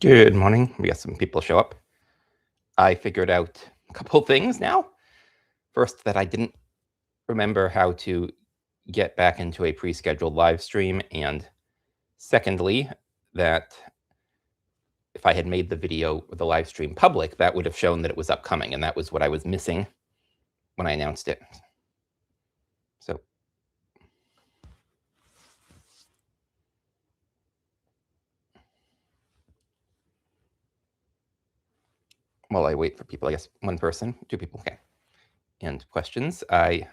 Good morning. We got some people show up. I figured out a couple things now. First, that I didn't remember how to get back into a pre-scheduled live stream, and secondly, that if I had made the video or the live stream public, that would have shown that it was upcoming, and that was what I was missing when I announced it. So while I wait for people, I guess one person, two people, okay. And questions. I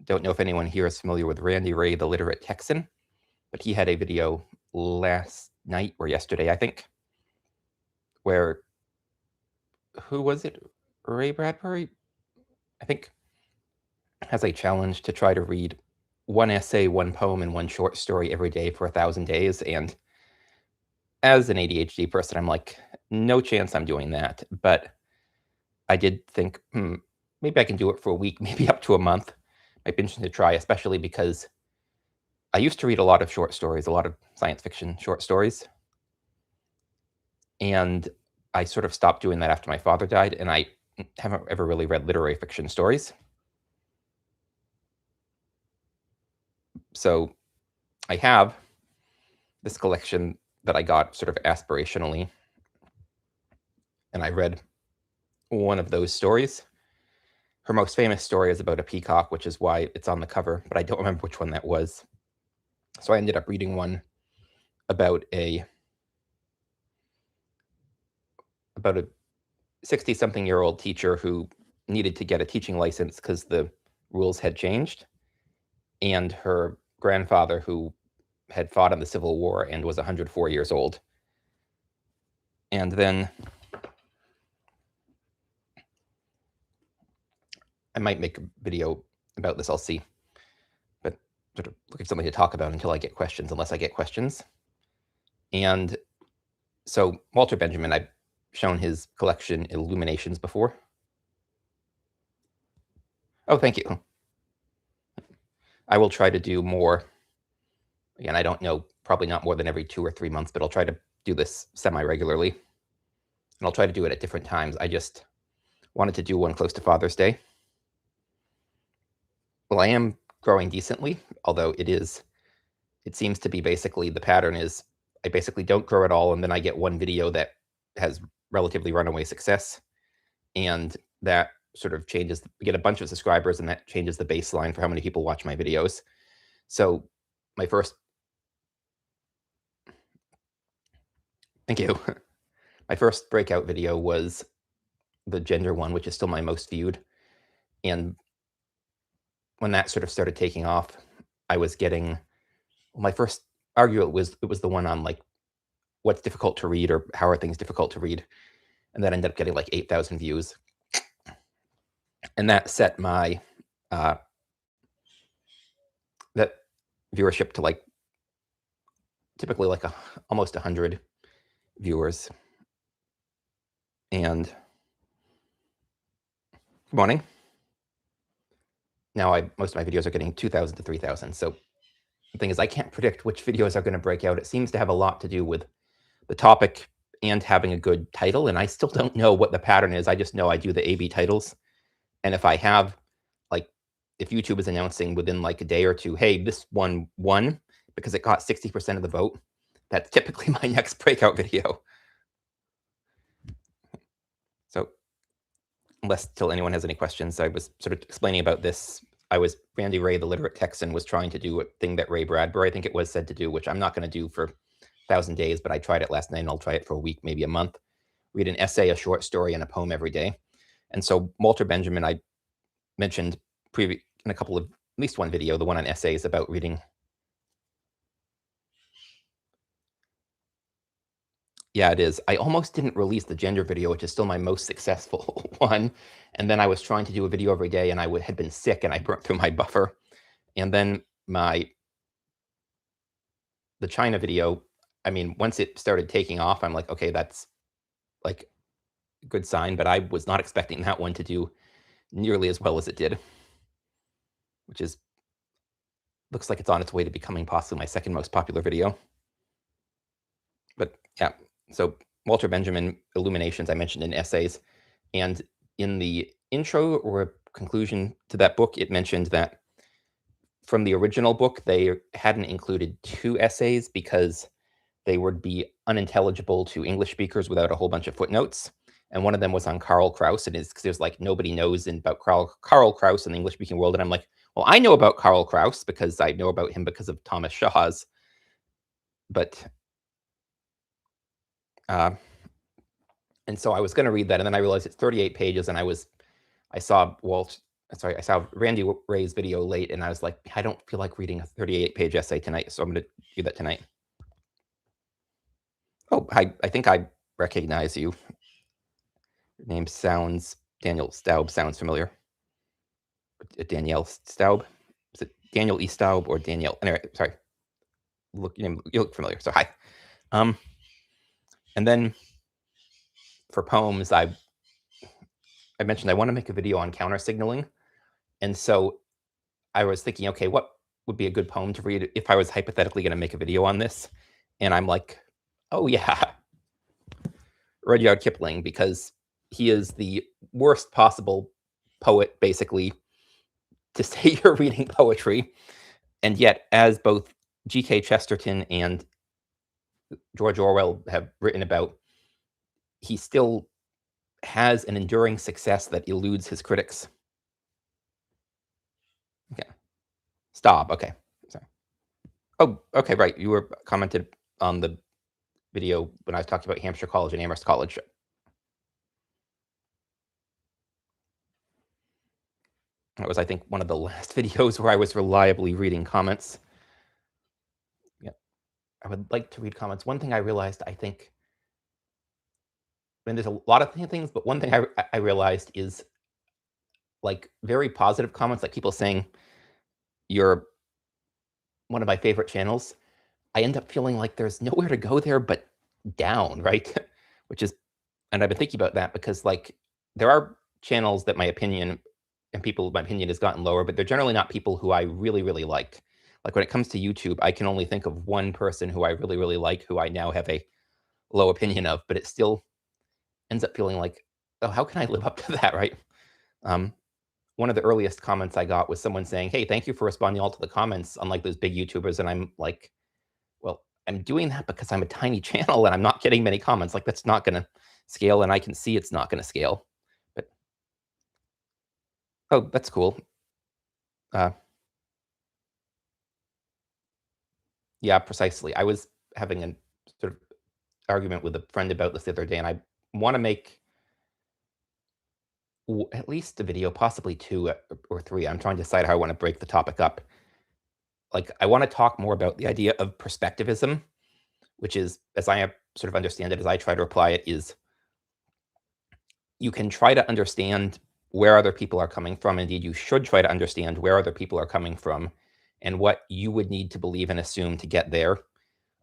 don't know if anyone here is familiar with Randy Ray, the literate Texan, but he had a video last night or yesterday, I think, where who was it? Ray Bradbury, I think, has a challenge to try to read one essay, one poem, and one short story every day for 1,000 days. And as an ADHD person, I'm like, no chance I'm doing that. But I did think, maybe I can do it for a week, maybe up to a month. Might be interesting to try, especially because I used to read a lot of short stories, a lot of science fiction short stories. And I sort of stopped doing that after my father died, and I haven't ever really read literary fiction stories. So I have this collection that I got sort of aspirationally, and I read one of those stories. Her most famous story is about a peacock, which is why it's on the cover, but I don't remember which one that was. So I ended up reading one about a 60-something-year-old teacher who needed to get a teaching license because the rules had changed, and her grandfather, who had fought in the Civil War and was 104 years old. And then I might make a video about this, I'll see. But sort of looking for something to talk about until I get questions, unless I get questions. And so Walter Benjamin, I've shown his collection Illuminations before. Oh, thank you. I will try to do more. Again, I don't know, probably not more than every 2 or 3 months, but I'll try to do this semi-regularly. And I'll try to do it at different times. I just wanted to do one close to Father's Day. Well, I am growing decently, although it seems to be basically, the pattern is I basically don't grow at all, and then I get one video that has relatively runaway success, and that sort of changes, we get a bunch of subscribers, and that changes the baseline for how many people watch my videos. So my first, thank you. My first breakout video was the gender one, which is still my most viewed. And when that sort of started taking off, I was getting, well, my first argument it was the one on like what's difficult to read, or how are things difficult to read, and that ended up getting like 8,000 views, and that set my that viewership to like typically like almost 100 viewers. And good morning. Now most of my videos are getting 2,000 to 3,000. So the thing is, I can't predict which videos are going to break out. It seems to have a lot to do with the topic and having a good title, and I still don't know what the pattern is. I just know I do the A/B titles, and if I have, like, if YouTube is announcing within like a day or two, hey, this one won because it got 60% of the vote, that's typically my next breakout video. So unless till anyone has any questions, I was sort of explaining about this. Randy Ray, the literate Texan, was trying to do a thing that Ray Bradbury, I think it was, said to do, which I'm not going to do for 1,000 days, but I tried it last night, and I'll try it for a week, maybe a month. Read an essay, a short story, and a poem every day. And so Walter Benjamin, I mentioned in a couple of, at least one video, the one on essays, about reading. Yeah, it is. I almost didn't release the gender video, which is still my most successful one. And then I was trying to do a video every day, and I had been sick, and I burnt through my buffer. And then the China video, I mean, once it started taking off, I'm like, okay, that's like a good sign. But I was not expecting that one to do nearly as well as it did, which looks like it's on its way to becoming possibly my second most popular video. But yeah, So Walter Benjamin, Illuminations, I mentioned in essays. And in the intro or conclusion to that book, it mentioned that from the original book, they hadn't included 2 essays because they would be unintelligible to English speakers without a whole bunch of footnotes. And one of them was on Karl Kraus. And it's because there's like nobody knows about Karl Kraus in the English speaking world. And I'm like, well, I know about Karl Kraus because I know about him because of Thomas Shaw's. But, and so I was going to read that. And then I realized it's 38 pages. And I saw Randy Ray's video late. And I was like, I don't feel like reading a 38-page essay tonight. So I'm going to do that tonight. Oh, I think I recognize you. Your name sounds, Daniel Staub sounds familiar. Danielle Staub? Is it Daniel E. Staub or Danielle? Anyway, sorry. You look familiar. So hi. And then for poems, I mentioned I want to make a video on counter signaling. And so I was thinking, okay, what would be a good poem to read if I was hypothetically going to make a video on this? And I'm like, oh yeah, Rudyard Kipling, because he is the worst possible poet, basically, to say you're reading poetry. And yet, as both G.K. Chesterton and George Orwell have written about, he still has an enduring success that eludes his critics. Okay. Stop. Okay. Sorry. Oh, okay, right. You were commented on the video when I was talking about Hampshire College and Amherst College. That was, I think, one of the last videos where I was reliably reading comments. Yeah, I would like to read comments. One thing I realized, I think, and there's a lot of things, but one thing I realized is like very positive comments, like people saying, you're one of my favorite channels. I end up feeling like there's nowhere to go there but down, right? Which is, and I've been thinking about that because like there are channels that my opinion has gotten lower, but they're generally not people who I really, really like. Like when it comes to YouTube, I can only think of one person who I really, really like, who I now have a low opinion of, but it still ends up feeling like, oh, how can I live up to that, right? One of the earliest comments I got was someone saying, hey, thank you for responding all to the comments, unlike those big YouTubers. And I'm like, well, I'm doing that because I'm a tiny channel and I'm not getting many comments. Like that's not going to scale, and I can see it's not going to scale. But oh, that's cool. Yeah, precisely. I was having a sort of argument with a friend about this the other day, and I want to make at least a video, possibly 2 or 3. I'm trying to decide how I want to break the topic up. Like, I want to talk more about the idea of perspectivism, which is, as I sort of understand it, as I try to apply it, is you can try to understand where other people are coming from. Indeed, you should try to understand where other people are coming from and what you would need to believe and assume to get there,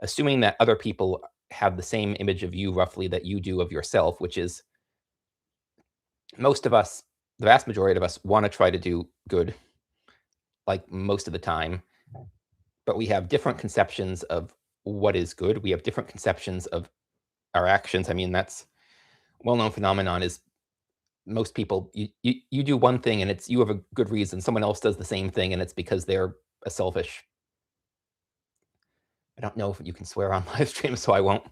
assuming that other people have the same image of you roughly that you do of yourself, which is most of us, the vast majority of us, want to try to do good, like most of the time, but we have different conceptions of what is good. We have different conceptions of our actions. I mean, that's well-known phenomenon is most people, you do one thing and it's you have a good reason. Someone else does the same thing and it's because they're a selfish. I don't know if you can swear on live stream, so I won't.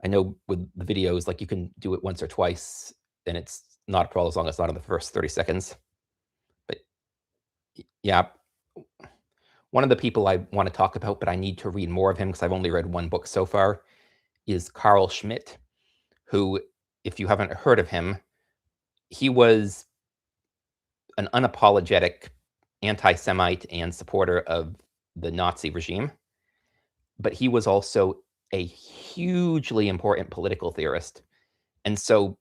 I know with the videos, like you can do it once or twice, and it's not a problem as long as it's not in the first 30 seconds. But yeah, one of the people I want to talk about, but I need to read more of him because I've only read one book so far, is Carl Schmitt, who, if you haven't heard of him, he was an unapologetic anti-Semite and supporter of the Nazi regime. But he was also a hugely important political theorist. And so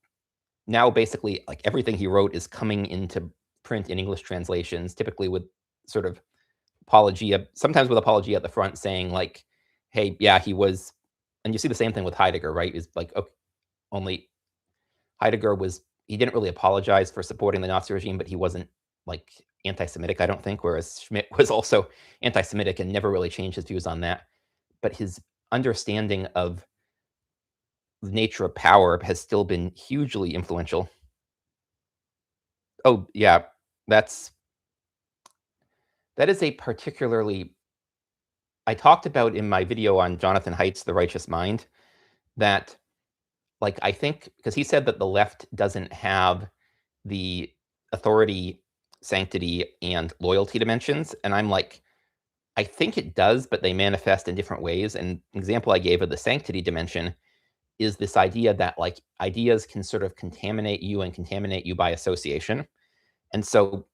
now basically like everything he wrote is coming into print in English translations, typically with sort of apologia, sometimes with apologia at the front saying like, hey, yeah, he was, and you see the same thing with Heidegger, right? Is like, okay, only Heidegger he didn't really apologize for supporting the Nazi regime, but he wasn't like anti-Semitic, I don't think, whereas Schmitt was also anti-Semitic and never really changed his views on that. But his understanding of the nature of power has still been hugely influential. Oh, yeah, that is a particularly I talked about in my video on Jonathan Haidt's The Righteous Mind that, like, I think because he said that the left doesn't have the authority, sanctity, and loyalty dimensions, and I'm like, I think it does, but they manifest in different ways. And an example I gave of the sanctity dimension is this idea that, like, ideas can sort of contaminate you and contaminate you by association. And so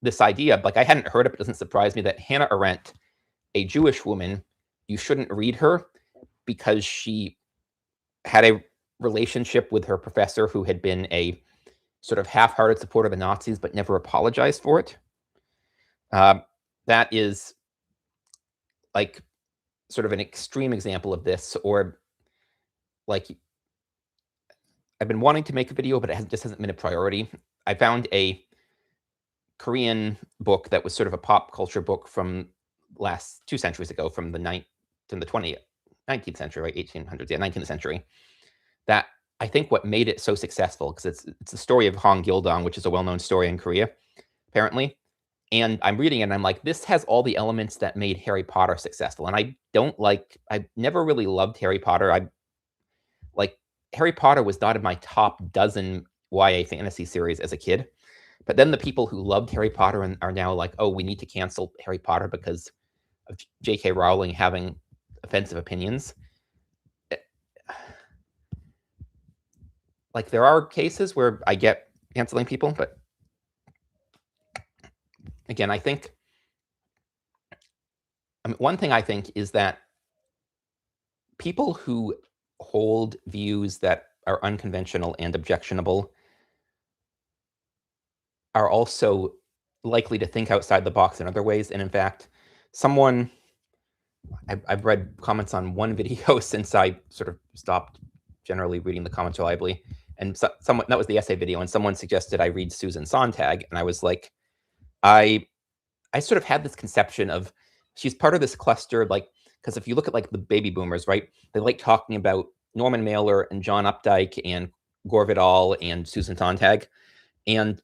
this idea, like, I hadn't heard it, but it doesn't surprise me that Hannah Arendt, a Jewish woman, you shouldn't read her because she had a relationship with her professor who had been a sort of half-hearted supporter of the Nazis, but never apologized for it. That is like sort of an extreme example of this, or like I've been wanting to make a video, but just hasn't been a priority. I found a Korean book that was sort of a pop culture book from last 2 centuries ago, from the 19th century, right? 1800s, yeah, 19th century. That I think what made it so successful, because it's the story of Hong Gildong, which is a well-known story in Korea, apparently. And I'm reading it and I'm like, this has all the elements that made Harry Potter successful. And I never really loved Harry Potter. Like, Harry Potter was not in my top dozen YA fantasy series as a kid. But then the people who loved Harry Potter and are now like, oh, we need to cancel Harry Potter because of J.K. Rowling having offensive opinions. Like, there are cases where I get canceling people, but again, one thing I think is that people who hold views that are unconventional and objectionable are also likely to think outside the box in other ways. And in fact, I've read comments on one video since I sort of stopped generally reading the comments reliably. And someone, that was the essay video, and someone suggested I read Susan Sontag. And I was like, I sort of had this conception of she's part of this cluster, like, because if you look at like the baby boomers, right, they like talking about Norman Mailer and John Updike and Gore Vidal and Susan Sontag. And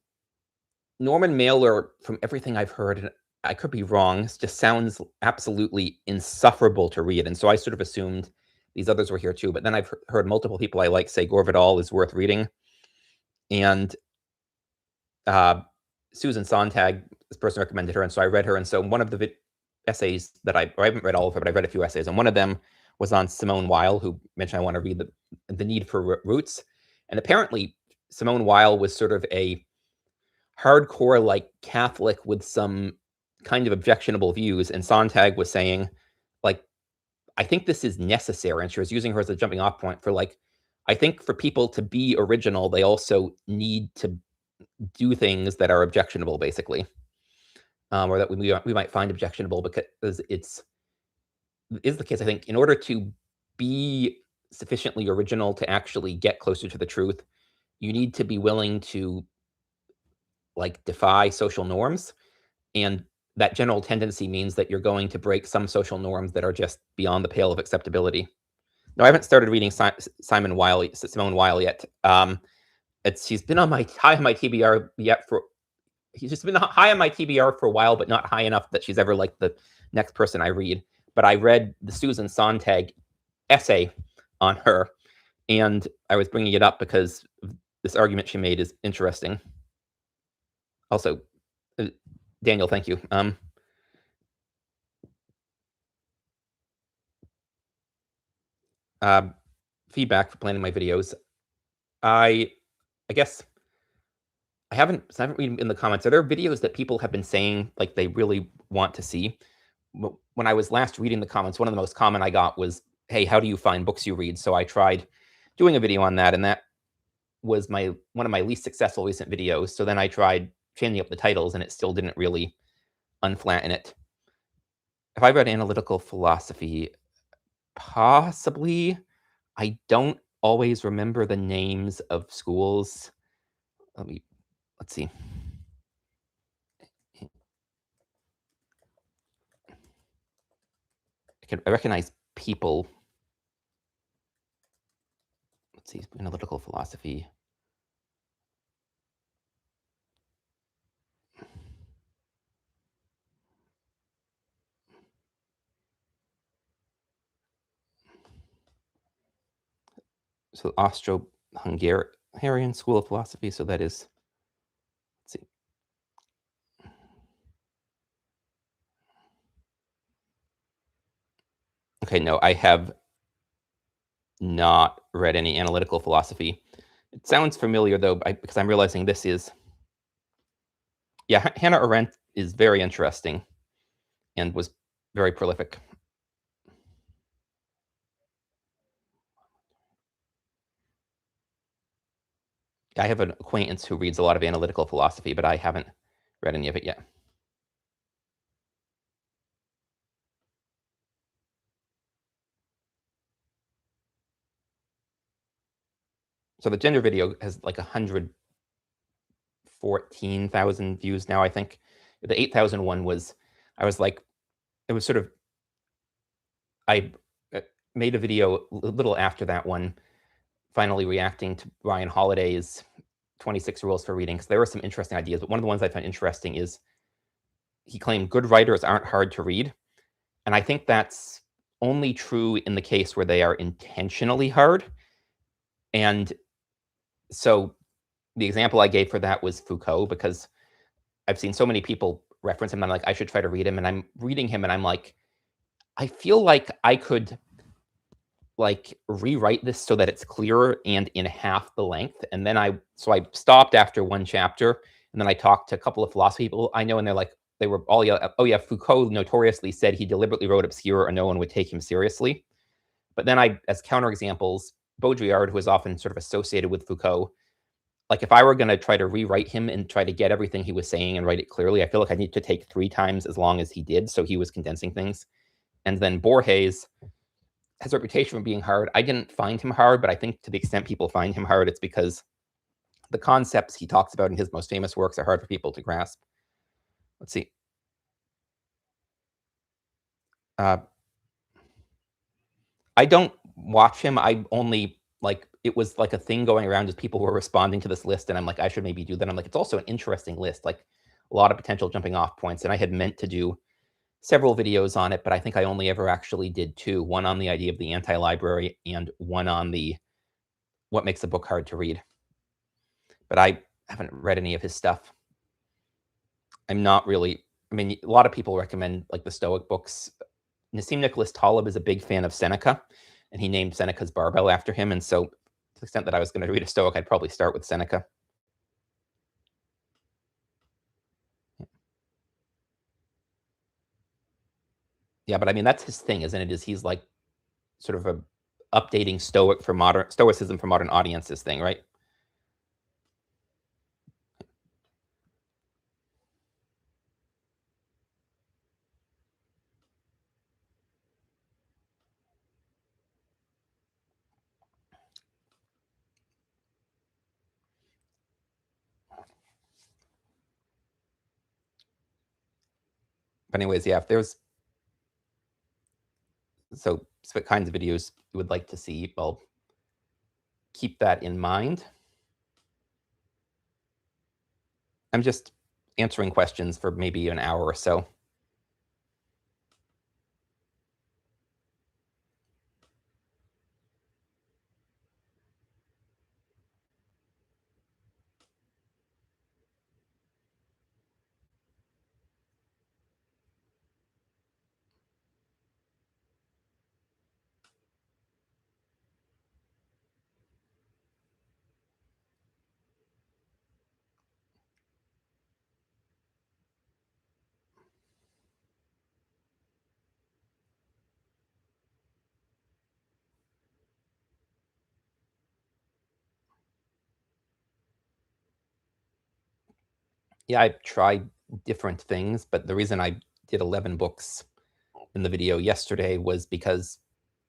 Norman Mailer, from everything I've heard, and I could be wrong, just sounds absolutely insufferable to read. And so I sort of assumed these others were here too. But then I've heard multiple people I like say Gore Vidal is worth reading. And Susan Sontag, this person recommended her. And so I read her. And so one of the essays that I haven't read all of her, but I read a few essays. And one of them was on Simone Weil, who mentioned I want to read the need for roots. And apparently Simone Weil was sort of a hardcore, like, Catholic with some kind of objectionable views. And Sontag was saying, like, I think this is necessary. And she was using her as a jumping off point for, like, I think for people to be original, they also need to do things that are objectionable, basically, or that we might find objectionable, because is the case. I think in order to be sufficiently original to actually get closer to the truth, you need to be willing to, like, defy social norms. And that general tendency means that you're going to break some social norms that are just beyond the pale of acceptability. No, I haven't started reading Simone Weil yet. She's been on my high on my TBR yet for. He's just been high on my TBR for a while, but not high enough that she's ever like the next person I read. But I read the Susan Sontag essay on her, and I was bringing it up because this argument she made is interesting. Also, Daniel, thank you. Feedback for planning my videos. I guess I haven't read in the comments. Are there videos that people have been saying like they really want to see? When I was last reading the comments, one of the most common I got was, "Hey, how do you find books you read?" So I tried doing a video on that, and that was one of my least successful recent videos. So then I tried changing up the titles, and it still didn't really unflatten it. Have I read analytical philosophy? Possibly. I don't always remember the names of schools. Let's see. I recognize people. see, analytical philosophy. So Austro-Hungarian School of Philosophy. So that is, let's see. Okay, no, I have not read any analytical philosophy. It sounds familiar though, because I'm realizing this is, yeah, Hannah Arendt is very interesting and was very prolific. I have an acquaintance who reads a lot of analytical philosophy, but I haven't read any of it yet. So the gender video has like 114,000 views now, I think. The 8,000 one was, I was like, it was sort of, I made a video a little after that one, finally reacting to Ryan Holiday's 26 Rules for Reading, because there were some interesting ideas. But one of the ones I found interesting is he claimed good writers aren't hard to read. And I think that's only true in the case where they are intentionally hard. And so the example I gave for that was Foucault, because I've seen so many people reference him. And I'm like, I should try to read him. And I'm reading him and I'm like, I feel like I could like rewrite this so that it's clearer and in half the length. And then I stopped after one chapter, and then I talked to a couple of philosophy people I know, and they're like, they were all, oh yeah, Foucault notoriously said he deliberately wrote obscure or no one would take him seriously. But then I, as counterexamples, Baudrillard, who is often sort of associated with Foucault, like if I were going to try to rewrite him and try to get everything he was saying and write it clearly, I feel like I need to take 3 times as long as he did. So he was condensing things. And then Borges has a reputation for being hard. I didn't find him hard, but I think to the extent people find him hard, it's because the concepts he talks about in his most famous works are hard for people to grasp. Let's see. I don't watch him. I only like, it was like a thing going around as people were responding to this list, and I'm like, I should maybe do that. I'm like, it's also an interesting list, like a lot of potential jumping off points. And I had meant to do several videos on it, but I think I only ever actually did 2. One on the idea of the anti-library and one on the what makes a book hard to read. But I haven't read any of his stuff. I'm not really, I mean, a lot of people recommend like the Stoic books. Nassim Nicholas Taleb is a big fan of Seneca, and he named Seneca's barbell after him. And so to the extent that I was going to read a Stoic, I'd probably start with Seneca. Yeah, but I mean, that's his thing, isn't it? Is he's like sort of a updating Stoicism for modern audiences thing, right? But anyways, yeah, if there's so specific kinds of videos you would like to see, well, keep that in mind. I'm just answering questions for maybe an hour or so. Yeah, I've tried different things, but the reason I did 11 books in the video yesterday was because,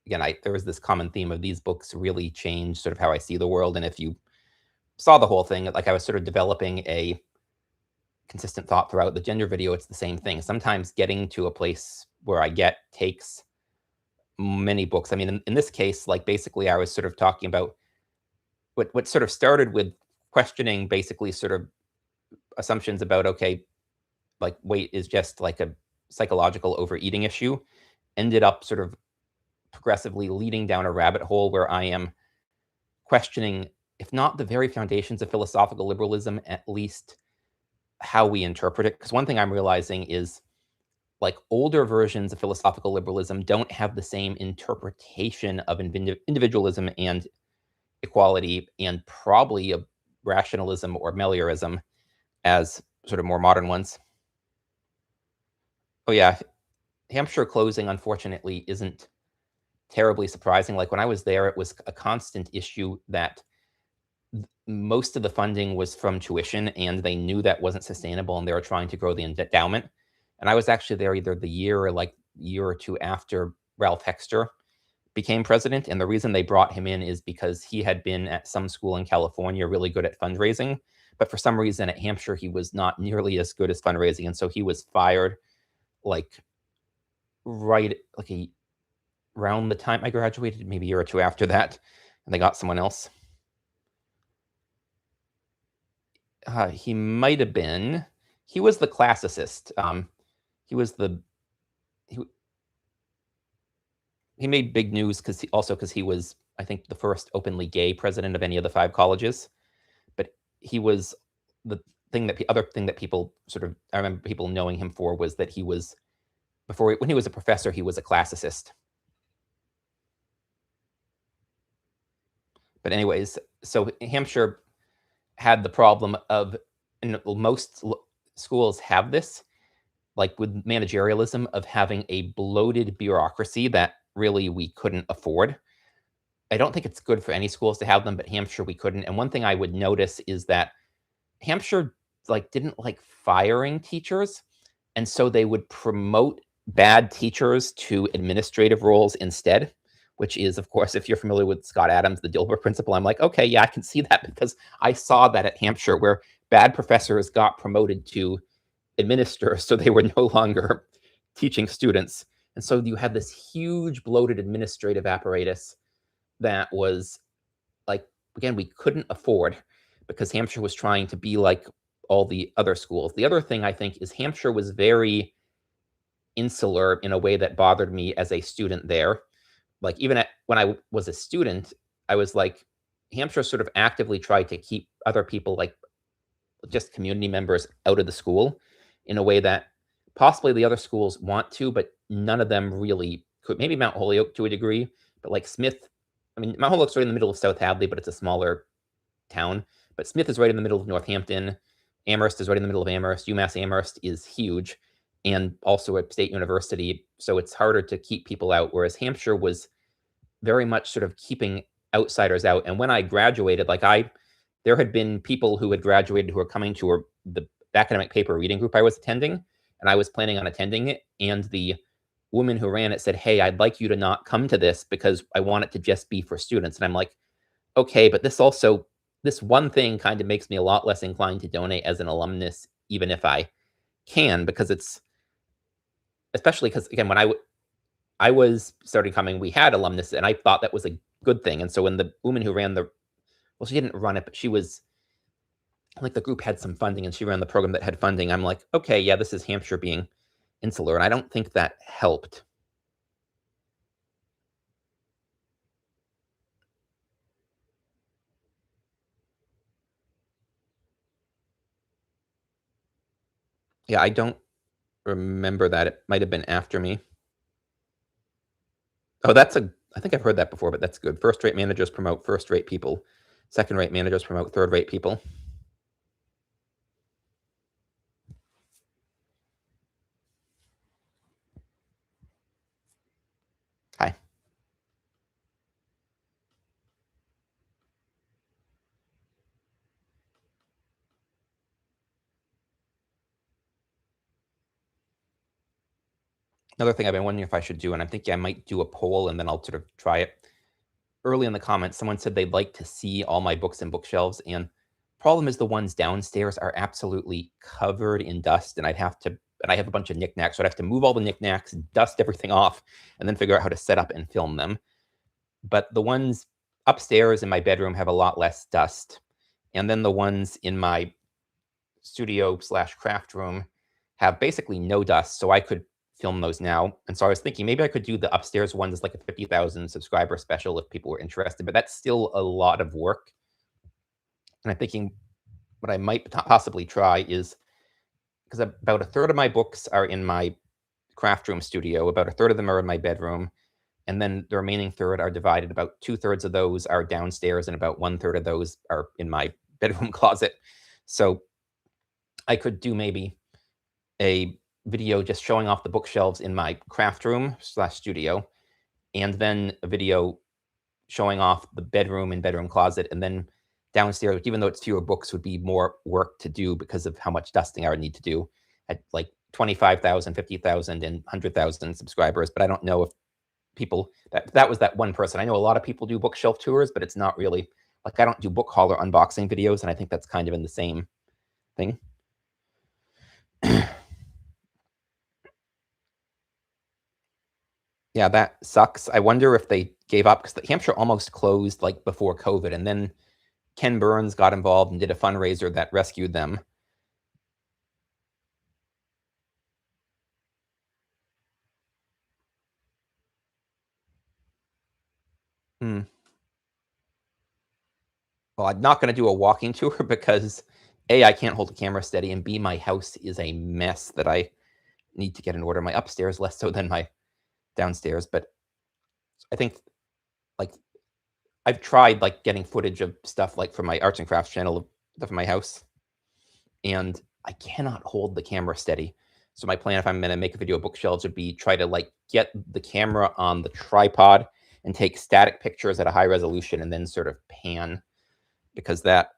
again, there was this common theme of these books really change sort of how I see the world. And if you saw the whole thing, like I was sort of developing a consistent thought throughout the gender video, it's the same thing. Sometimes getting to a place where I get takes many books. I mean, in this case, like basically I was sort of talking about what sort of started with questioning basically sort of assumptions about, okay, like weight is just like a psychological overeating issue, ended up sort of progressively leading down a rabbit hole where I am questioning, if not the very foundations of philosophical liberalism, at least how we interpret it. Because one thing I'm realizing is, like, older versions of philosophical liberalism don't have the same interpretation of individualism and equality and probably a rationalism or meliorism as sort of more modern ones. Oh yeah, Hampshire closing unfortunately isn't terribly surprising. Like when I was there, it was a constant issue that most of the funding was from tuition, and they knew that wasn't sustainable, and they were trying to grow the endowment. And I was actually there either the year or like year or two after Ralph Hexter became president. And the reason they brought him in is because he had been at some school in California really good at fundraising. But for some reason at Hampshire, he was not nearly as good as fundraising. And so he was fired like right like around the time I graduated, maybe a year or two after that. And they got someone else. He might have been. He was the classicist. He was the he, he made big news because he was, I think, the first openly gay president of any of the 5 colleges. But he was the other thing that people sort of, I remember people knowing him for, was that he was, when he was a professor, he was a classicist. But anyways, so Hampshire had the problem of, and most schools have this, like with managerialism, of having a bloated bureaucracy that really we couldn't afford. I don't think it's good for any schools to have them, but Hampshire we couldn't. And one thing I would notice is that Hampshire like didn't like firing teachers, and so they would promote bad teachers to administrative roles instead, which is, of course, if you're familiar with Scott Adams, the Dilbert principle, I'm like, okay, yeah, I can see that, because I saw that at Hampshire, where bad professors got promoted to administer, so they were no longer teaching students. And so you had this huge bloated administrative apparatus that was like, again, we couldn't afford, because Hampshire was trying to be like all the other schools. The other thing I think is Hampshire was very insular in a way that bothered me as a student there. Like even when I was a student, I was like, Hampshire sort of actively tried to keep other people, like just community members, out of the school in a way that possibly the other schools want to, but none of them really could. Maybe Mount Holyoke to a degree, but like Smith, I mean, Mount Holyoke's right in the middle of South Hadley, but it's a smaller town. But Smith is right in the middle of Northampton. Amherst is right in the middle of Amherst. UMass Amherst is huge, and also a state university, so it's harder to keep people out. Whereas Hampshire was very much sort of keeping outsiders out. And when I graduated, there had been people who had graduated who were coming to the academic paper reading group I was attending, and I was planning on attending it. And the woman who ran it said, "Hey, I'd like you to not come to this because I want it to just be for students." And I'm like, okay, but this one thing kind of makes me a lot less inclined to donate as an alumnus, even if I can, because it's, especially because, again, when I was starting coming, we had alumnus, and I thought that was a good thing. And so when the woman who ran well, she didn't run it, but she was, like, the group had some funding, and she ran the program that had funding. I'm like, okay, yeah, this is Hampshire being insular, and I don't think that helped. Yeah, I don't remember that. It might have been after me. Oh, I think I've heard that before, but that's good. First-rate managers promote first-rate people. Second-rate managers promote third-rate people. Hi. Another thing I've been wondering if I should do, and I'm thinking I might do a poll and then I'll sort of try it. Early in the comments, someone said they'd like to see all my books and bookshelves, and problem is the ones downstairs are absolutely covered in dust, and I have a bunch of knickknacks, so I'd have to move all the knickknacks, dust everything off, and then figure out how to set up and film them. But the ones upstairs in my bedroom have a lot less dust. And then the ones in my studio/craft room have basically no dust, so I could film those now. And so I was thinking maybe I could do the upstairs ones as like a 50,000 subscriber special if people were interested, but that's still a lot of work. And I'm thinking what I might possibly try is, because about a third of my books are in my craft room studio, about a third of them are in my bedroom, and then the remaining third are divided. About 2/3 of those are downstairs, and about 1/3 of those are in my bedroom closet. So I could do maybe a video just showing off the bookshelves in my craft room/studio, and then a video showing off the bedroom and bedroom closet, and then downstairs, even though it's fewer books, would be more work to do because of how much dusting I would need to do at like 25,000, 50,000, and 100,000 subscribers. But I don't know if people, that was that one person. I know a lot of people do bookshelf tours, but it's not really, like, I don't do book haul or unboxing videos, and I think that's kind of in the same thing. Yeah, that sucks. I wonder if they gave up, because Hampshire almost closed like before COVID, and then Ken Burns got involved and did a fundraiser that rescued them. Hmm. Well, I'm not going to do a walking tour because A, I can't hold the camera steady, and B, my house is a mess that I need to get in order. My upstairs less so than my downstairs, but I think, like, I've tried like getting footage of stuff like from my arts and crafts channel of my house, and I cannot hold the camera steady. So my plan, if I'm going to make a video of bookshelves, would be try to like get the camera on the tripod and take static pictures at a high resolution and then sort of pan, because that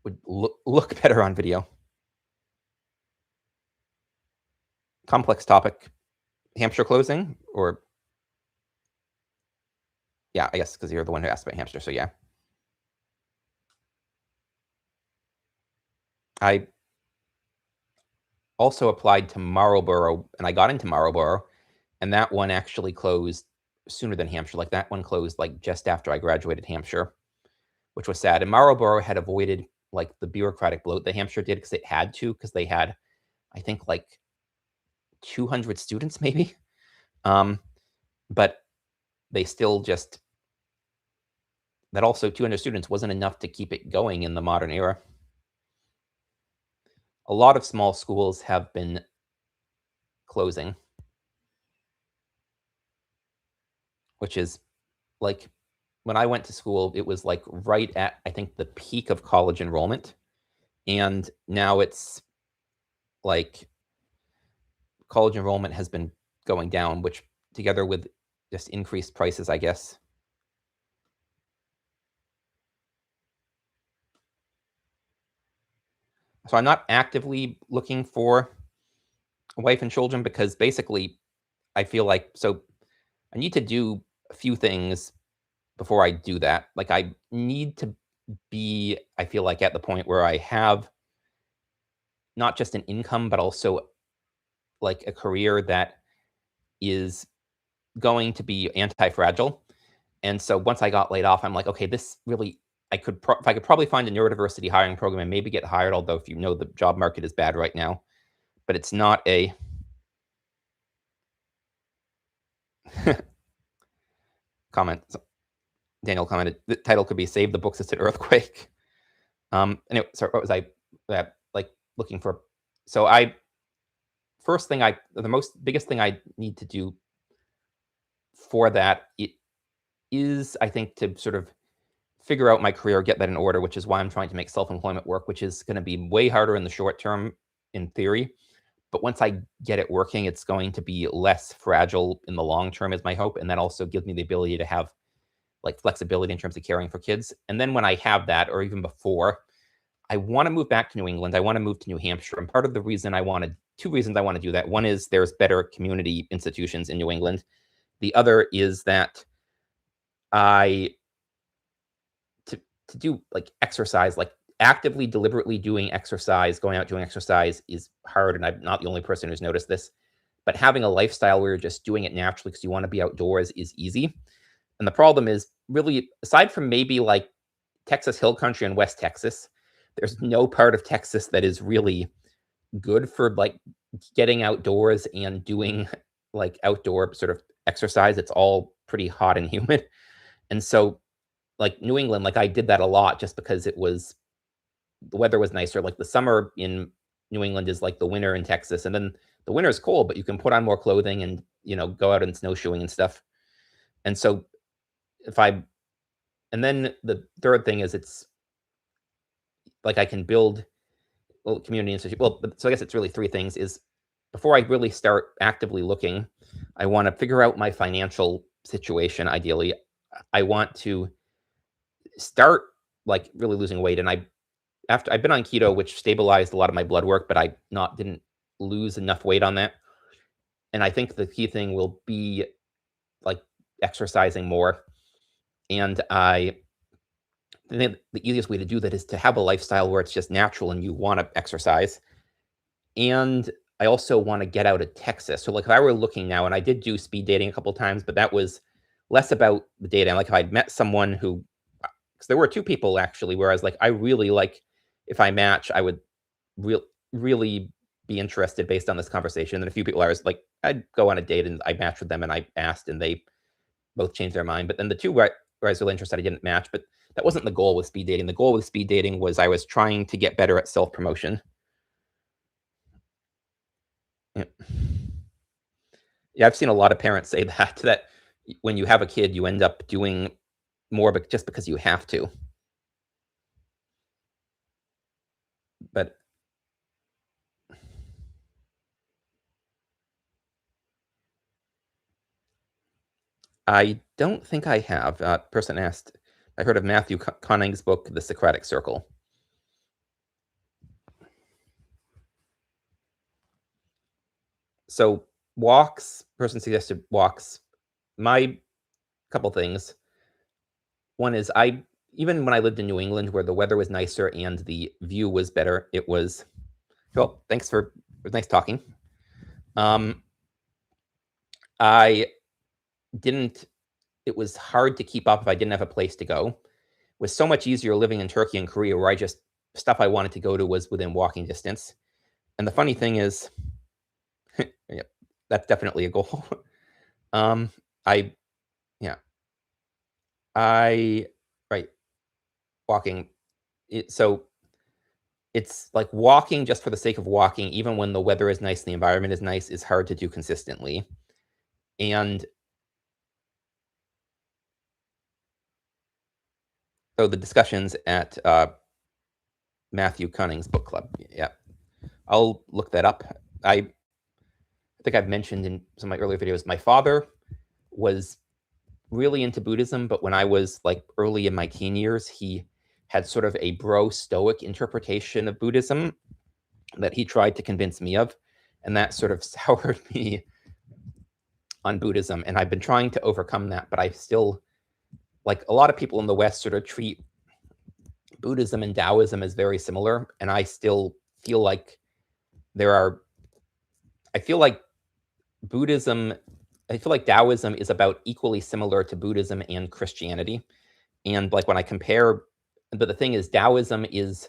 would look better on video. Complex topic. Hampshire closing, or yeah, I guess because you're the one who asked about Hampshire, so yeah. I also applied to Marlborough, and I got into Marlborough, and that one actually closed sooner than Hampshire. Like, that one closed like just after I graduated Hampshire, which was sad. And Marlborough had avoided like the bureaucratic bloat that Hampshire did because it had to, because they had, I think, like 200 students maybe. But they still just, that also 200 students wasn't enough to keep it going in the modern era. A lot of small schools have been closing, which is like, when I went to school, it was like right at, I think, the peak of college enrollment. And now it's like college enrollment has been going down, which together with just increased prices, I guess. So I'm not actively looking for a wife and children, because basically I feel like, so I need to do a few things before I do that. Like, I need to be, I feel like, at the point where I have not just an income, but also like a career that is going to be anti-fragile. And so once I got laid off, I'm like, okay, this really, I could, if I could probably find a neurodiversity hiring program and maybe get hired, although if you know the job market is bad right now, but it's not a comment. Daniel commented, the title could be "Save the Books, It's an Earthquake." Anyway, sorry, what was I like looking for? So first thing, the most biggest thing I need to do for that, it is, I think, to sort of figure out my career, get that in order, which is why I'm trying to make self-employment work, which is going to be way harder in the short term in theory. But once I get it working, it's going to be less fragile in the long term, is my hope. And that also gives me the ability to have like flexibility in terms of caring for kids. And then when I have that, or even before, I want to move back to New England. I want to move to New Hampshire. And part of the reason two reasons I want to do that. One is there's better community institutions in New England. The other is that to do like exercise, like actively, deliberately doing exercise, going out doing exercise is hard. And I'm not the only person who's noticed this, but having a lifestyle where you're just doing it naturally because you want to be outdoors is easy. And the problem is really, aside from maybe like Texas Hill Country and West Texas, there's no part of Texas that is really good for like getting outdoors and doing like outdoor sort of exercise. It's all pretty hot and humid. And so like New England, like I did that a lot just because it was the weather was nicer. Like the summer in New England is like the winter in Texas, and then the winter is cold, but you can put on more clothing and go out and snowshoeing and stuff. And so if I and then the third thing is it's like I can build community institute. Well, so I guess it's really three things. Is before I really start actively looking, I want to figure out my financial situation. Ideally, I want to start like really losing weight, and after I've been on keto, which stabilized a lot of my blood work, but I not didn't lose enough weight on that. And I think the key thing will be like exercising more. And I think the easiest way to do that is to have a lifestyle where it's just natural and you want to exercise. And I also want to get out of Texas. So like if I were looking now, and I did do speed dating a couple of times, but that was less about the dating. Like if I'd met someone who, because there were two people actually, where I was like, I really like, if I match, I would really be interested based on this conversation. And then a few people I was like, I'd go on a date and I matched with them and I asked and they both changed their mind. But then the two where I was really interested, I didn't match. But that wasn't the goal with speed dating. The goal with speed dating was I was trying to get better at self-promotion. Yeah. Yeah, I've seen a lot of parents say that when you have a kid, you end up doing more, but just because you have to. But I don't think I have. Person asked, I heard of Matthew Conning's book, The Socratic Circle. So walks, person suggested walks. My couple things. One is even when I lived in New England where the weather was nicer and the view was better, it was, well, it was nice talking. I didn't, it was hard to keep up if I didn't have a place to go. It was so much easier living in Turkey and Korea where stuff I wanted to go to was within walking distance. And the funny thing is, yeah, that's definitely a goal. um, I, yeah, I, right, walking. So it's like walking just for the sake of walking, even when the weather is nice and the environment is nice, is hard to do consistently. And so the discussions at Matthew Cunning's book club. Yeah, I'll look that up. I think I've mentioned in some of my earlier videos, my father was really into Buddhism, but when I was like early in my teen years, he had sort of a bro stoic interpretation of Buddhism that he tried to convince me of. And that sort of soured me on Buddhism. And I've been trying to overcome that, but I still, like a lot of people in the West, sort of treat Buddhism and Taoism as very similar. And I still feel like I feel like Buddhism, I feel like Taoism is about equally similar to Buddhism and Christianity. And like when I compare, but the thing is, Taoism is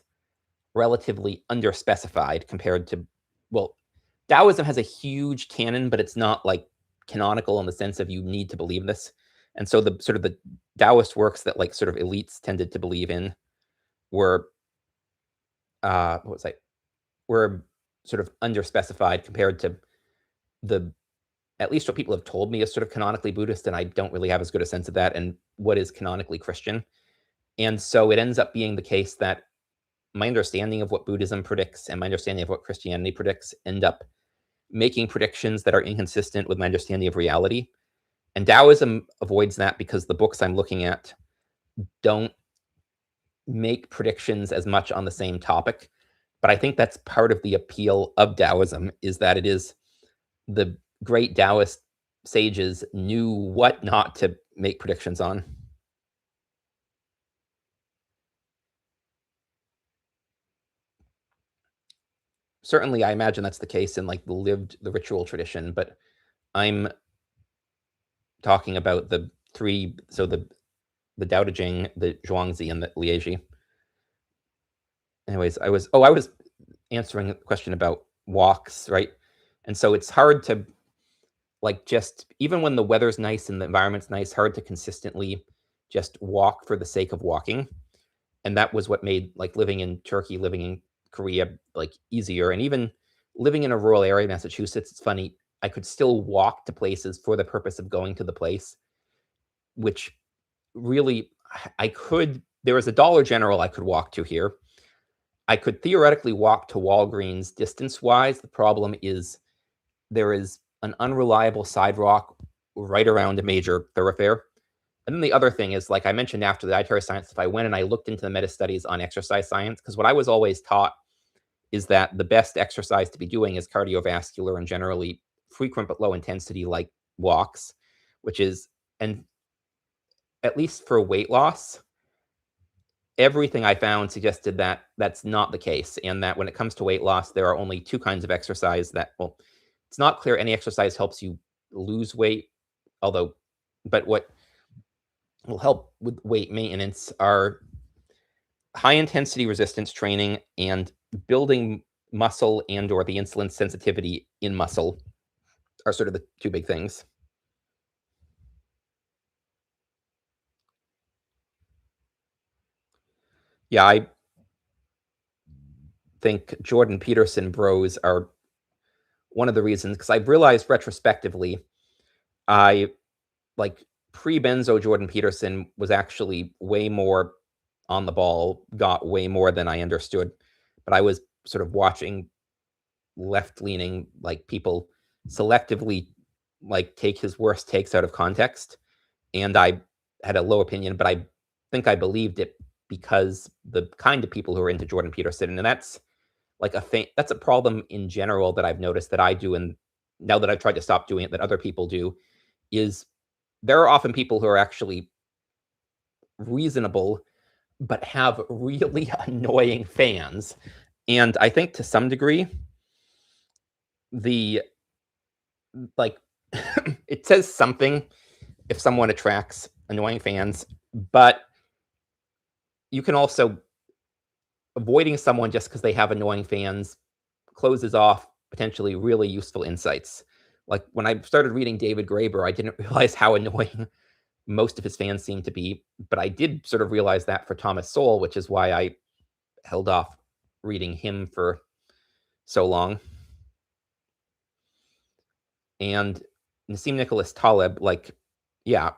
relatively underspecified compared to, well, Taoism has a huge canon, but it's not like canonical in the sense of you need to believe this. And so the sort of the Taoist works that like sort of elites tended to believe in were what was I were sort of underspecified compared to the at least what people have told me is sort of canonically Buddhist, and I don't really have as good a sense of that and what is canonically Christian. And so it ends up being the case that my understanding of what Buddhism predicts and my understanding of what Christianity predicts end up making predictions that are inconsistent with my understanding of reality. And Taoism avoids that because the books I'm looking at don't make predictions as much on the same topic. But I think that's part of the appeal of Taoism is that it is the great Taoist sages knew what not to make predictions on. Certainly, I imagine that's the case in like the ritual tradition, but I'm talking about the three, so the Daojing, the Zhuangzi, and the Liegi. Anyways, I was answering a question about walks, right? And so it's hard to like just even when the weather's nice and the environment's nice, hard to consistently just walk for the sake of walking. And that was what made like living in Turkey, living in Korea like easier. And even living in a rural area, Massachusetts, it's funny, I could still walk to places for the purpose of going to the place, which really I could. There was a Dollar General I could walk to here. I could theoretically walk to Walgreens distance-wise. The problem is there is an unreliable sidewalk right around a major thoroughfare. And then the other thing is, like I mentioned after the dietary science, if I went and I looked into the meta studies on exercise science, because what I was always taught is that the best exercise to be doing is cardiovascular and generally frequent but low intensity, like walks, which is, and at least for weight loss, everything I found suggested that that's not the case, and that when it comes to weight loss, there are only two kinds of exercise that, well, it's not clear any exercise helps you lose weight, although, but what will help with weight maintenance are high intensity resistance training and building muscle and or the insulin sensitivity in muscle are sort of the two big things. Yeah, I think Jordan Peterson bros are one of the reasons, because I've realized retrospectively, I like pre-benzo Jordan Peterson was actually way more on the ball, got way more than I understood. But I was sort of watching left-leaning like people selectively like take his worst takes out of context, and I had a low opinion, but I think I believed it because the kind of people who are into Jordan Peterson, and that's like that's a problem in general that I've noticed that I do, and now that I've tried to stop doing it, that other people do, is there are often people who are actually reasonable but have really annoying fans. And I think to some degree, the like it says something if someone attracts annoying fans, but you can also avoiding someone just because they have annoying fans closes off potentially really useful insights. Like when I started reading David Graeber, I didn't realize how annoying most of his fans seem to be, but I did sort of realize that for Thomas Sowell, which is why I held off reading him for so long. And Nassim Nicholas Taleb, like, yeah,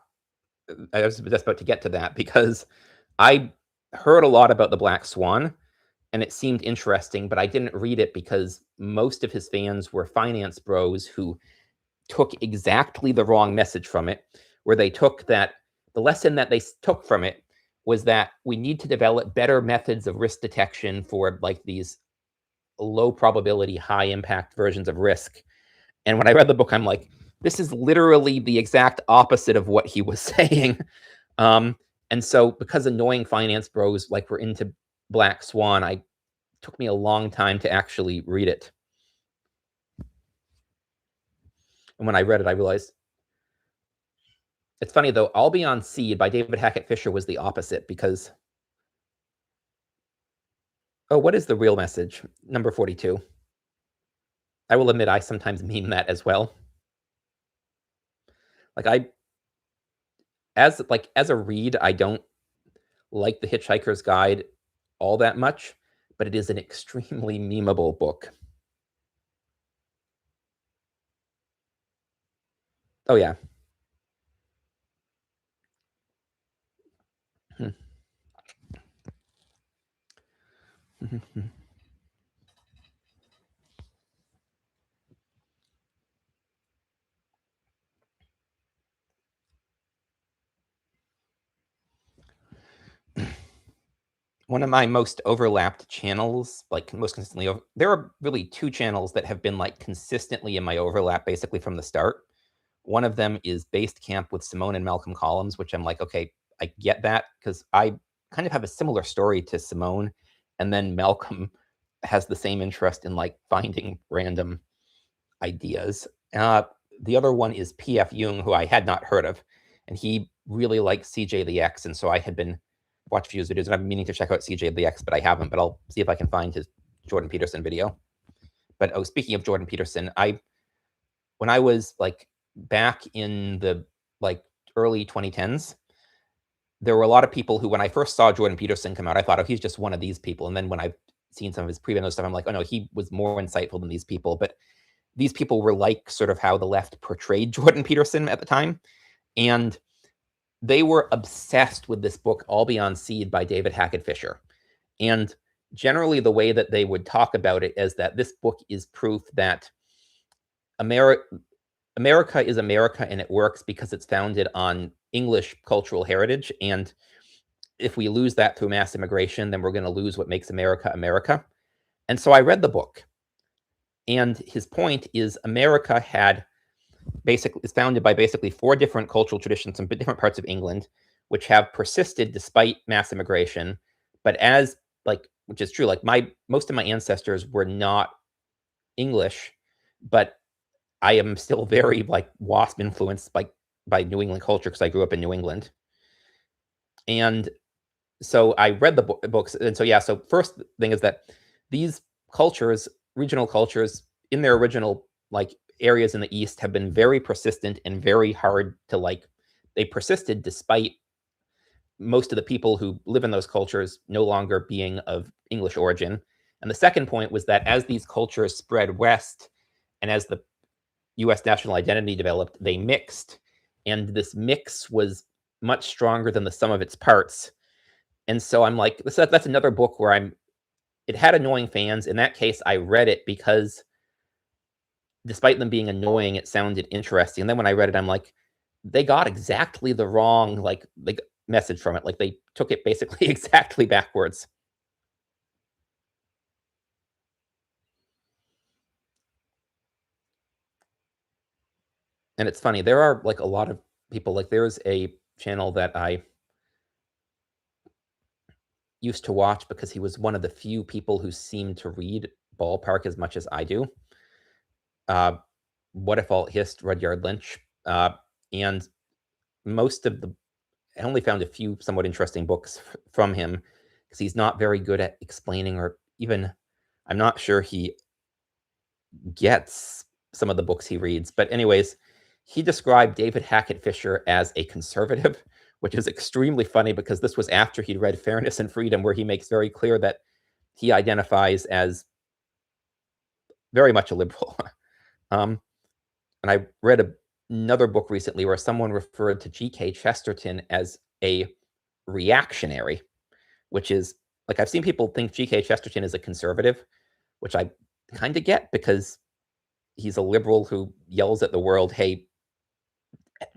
I was just about to get to that because I heard a lot about the Black Swan and it seemed interesting, but I didn't read it because most of his fans were finance bros who took exactly the wrong message from it, where they took that the lesson that they took from it was that we need to develop better methods of risk detection for like these low probability, high impact versions of risk. And when I read the book, I'm like, this is literally the exact opposite of what he was saying. And so because annoying finance bros like were into Black Swan, I took me a long time to actually read it. And when I read it, I realized it's funny though. I'll Be on Seed by David Hackett Fisher was the opposite because, oh, what is the real message? Number 42. I will admit I sometimes meme that as well. Like as a read, I don't like The Hitchhiker's Guide all that much, but it is an extremely memeable book. Oh yeah. One of my most overlapped channels, like most consistently, there are really two channels that have been like consistently in my overlap basically from the start. One of them is Based Camp with Simone and Malcolm Collins, which I'm like, okay, I get that because I kind of have a similar story to Simone, and then Malcolm has the same interest in like finding random ideas. The other one is P.F. Jung, who I had not heard of, and he really like CJ the X, and so I had been watching a few videos, and I've been meaning to check out CJ the X, but I haven't. But I'll see if I can find his Jordan Peterson video. But oh, speaking of Jordan Peterson, when I was like back in the like early 2010s, there were a lot of people who, when I first saw Jordan Peterson come out, I thought, oh, he's just one of these people. And then when I've seen some of his pre-video stuff, I'm like, oh no, he was more insightful than these people. But these people were like sort of how the left portrayed Jordan Peterson at the time. And they were obsessed with this book, All Beyond Seed by David Hackett Fisher. And generally the way that they would talk about it is that this book is proof that America is America, and it works because it's founded on English cultural heritage. And if we lose that through mass immigration, then we're going to lose what makes America America. And so I read the book. And his point is America is founded by basically 4 different cultural traditions in different parts of England, which have persisted despite mass immigration. But which is true, like most of my ancestors were not English, but I am still very like WASP influenced by New England culture because I grew up in New England. And so I read the books. And so, yeah, so first thing is that these cultures, regional cultures in their original like areas in the East have been very persistent and very hard to they persisted despite most of the people who live in those cultures no longer being of English origin. And the second point was that as these cultures spread west and as the US national identity developed, they mixed. And this mix was much stronger than the sum of its parts. And so I'm like, that's another book where it had annoying fans. In that case, I read it because despite them being annoying, it sounded interesting. And then when I read it, I'm like, they got exactly the wrong message from it. Like they took it basically exactly backwards. And it's funny, there are like a lot of people, like there's a channel that I used to watch because he was one of the few people who seemed to read Ballpark as much as I do. What If Alt Hist, Rudyard Lynch. And I only found a few somewhat interesting books from him because he's not very good at explaining, or even, I'm not sure he gets some of the books he reads. But anyways, he described David Hackett Fisher as a conservative, which is extremely funny because this was after he'd read Fairness and Freedom, where he makes very clear that he identifies as very much a liberal. And I read another book recently where someone referred to G.K. Chesterton as a reactionary, which is like, I've seen people think G.K. Chesterton is a conservative, which I kind of get because he's a liberal who yells at the world, hey,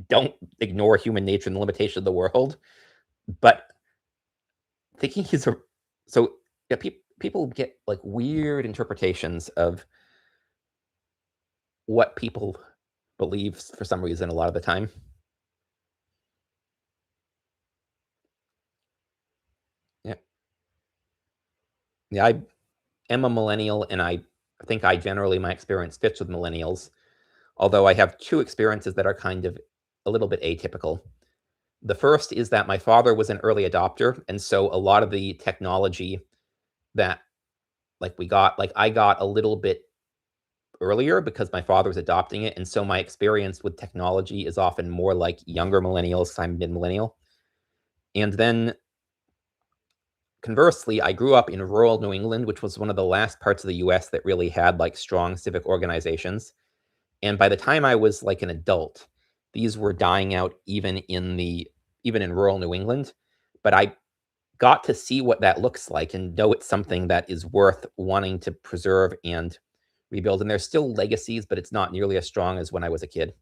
don't ignore human nature and the limitation of the world. But thinking so yeah, people get like weird interpretations of what people believe for some reason a lot of the time. Yeah. Yeah, I am a millennial, and I think my experience fits with millennials, although I have 2 experiences that are kind of a little bit atypical. The first is that my father was an early adopter, and so a lot of the technology that I got a little bit earlier because my father was adopting it, and so my experience with technology is often more like younger millennials. I'm mid-millennial. And then conversely, I grew up in rural New England, which was one of the last parts of the US that really had like strong civic organizations. And by the time I was like an adult, these were dying out even in rural New England. But I got to see what that looks like and know it's something that is worth wanting to preserve and rebuild. And there's still legacies, but it's not nearly as strong as when I was a kid.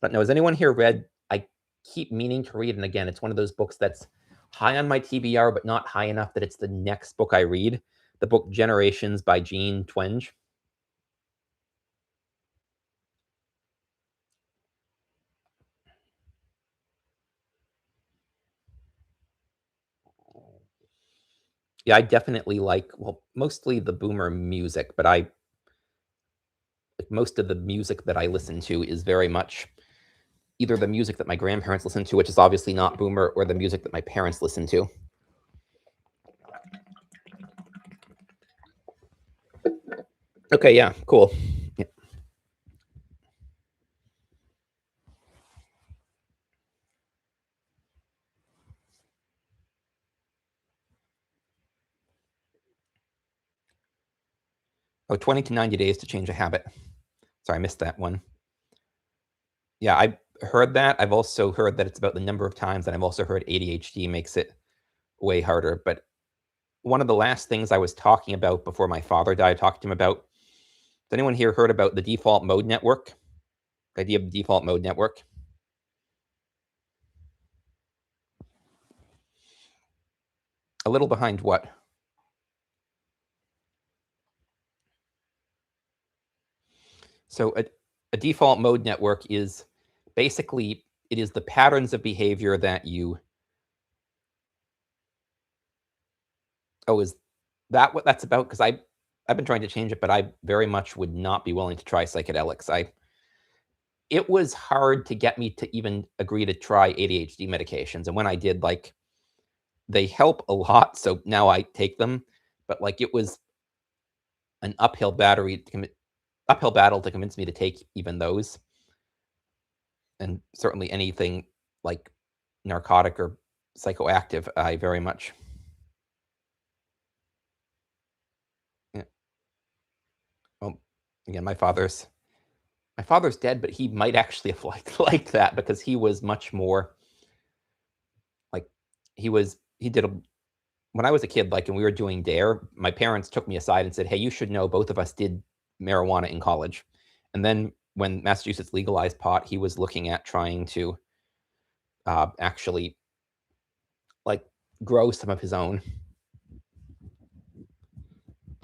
But no, has anyone here read? I keep meaning to read, and again, it's one of those books that's high on my TBR, but not high enough that it's the next book I read. The book Generations by Jean Twenge. Yeah, I definitely mostly the boomer music, but most of the music that I listen to is very much either the music that my grandparents listened to, which is obviously not boomer, or the music that my parents listened to. Okay, yeah, cool. Yeah. Oh, 20 to 90 days to change a habit. Sorry, I missed that one. Yeah, I heard that. I've also heard that it's about the number of times, and I've also heard ADHD makes it way harder. But one of the last things I was talking about before my father died, I talked to him about. Has anyone here heard about the default mode network? The idea of the default mode network? A little behind what? So a default mode network is basically, it is the patterns of behavior that you. Oh, is that what that's about? Because I've been trying to change it, but I very much would not be willing to try psychedelics. It was hard to get me to even agree to try ADHD medications, and when I did, like, they help a lot, so now I take them. But like, it was an uphill battle to convince me to take even those, and certainly anything like narcotic or psychoactive, I very much. Yeah. Well, again, my father's dead, but he might actually have liked that, because he was much more like, he did a when I was a kid, like, and we were doing Dare, my parents took me aside and said, "Hey, you should know both of us did marijuana in college." And then when Massachusetts legalized pot, he was looking at trying to actually, like, grow some of his own.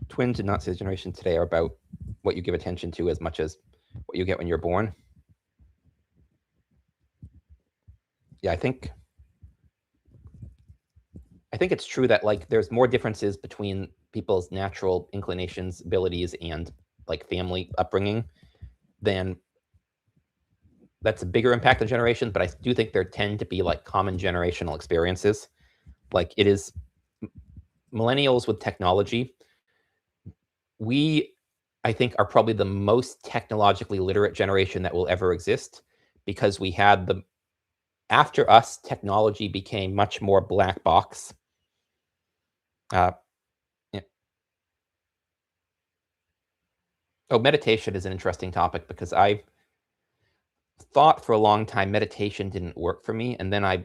Twins did not say the generation today are about what you give attention to as much as what you get when you're born. Yeah, I think it's true that, like, there's more differences between people's natural inclinations, abilities, and like family upbringing than that's a bigger impact on generations. But I do think there tend to be like common generational experiences. Like, it is millennials with technology. We, I think, are probably the most technologically literate generation that will ever exist, because we had the after us, technology became much more black box. Uh, yeah. Oh, meditation is an interesting topic, because I thought for a long time meditation didn't work for me, and then I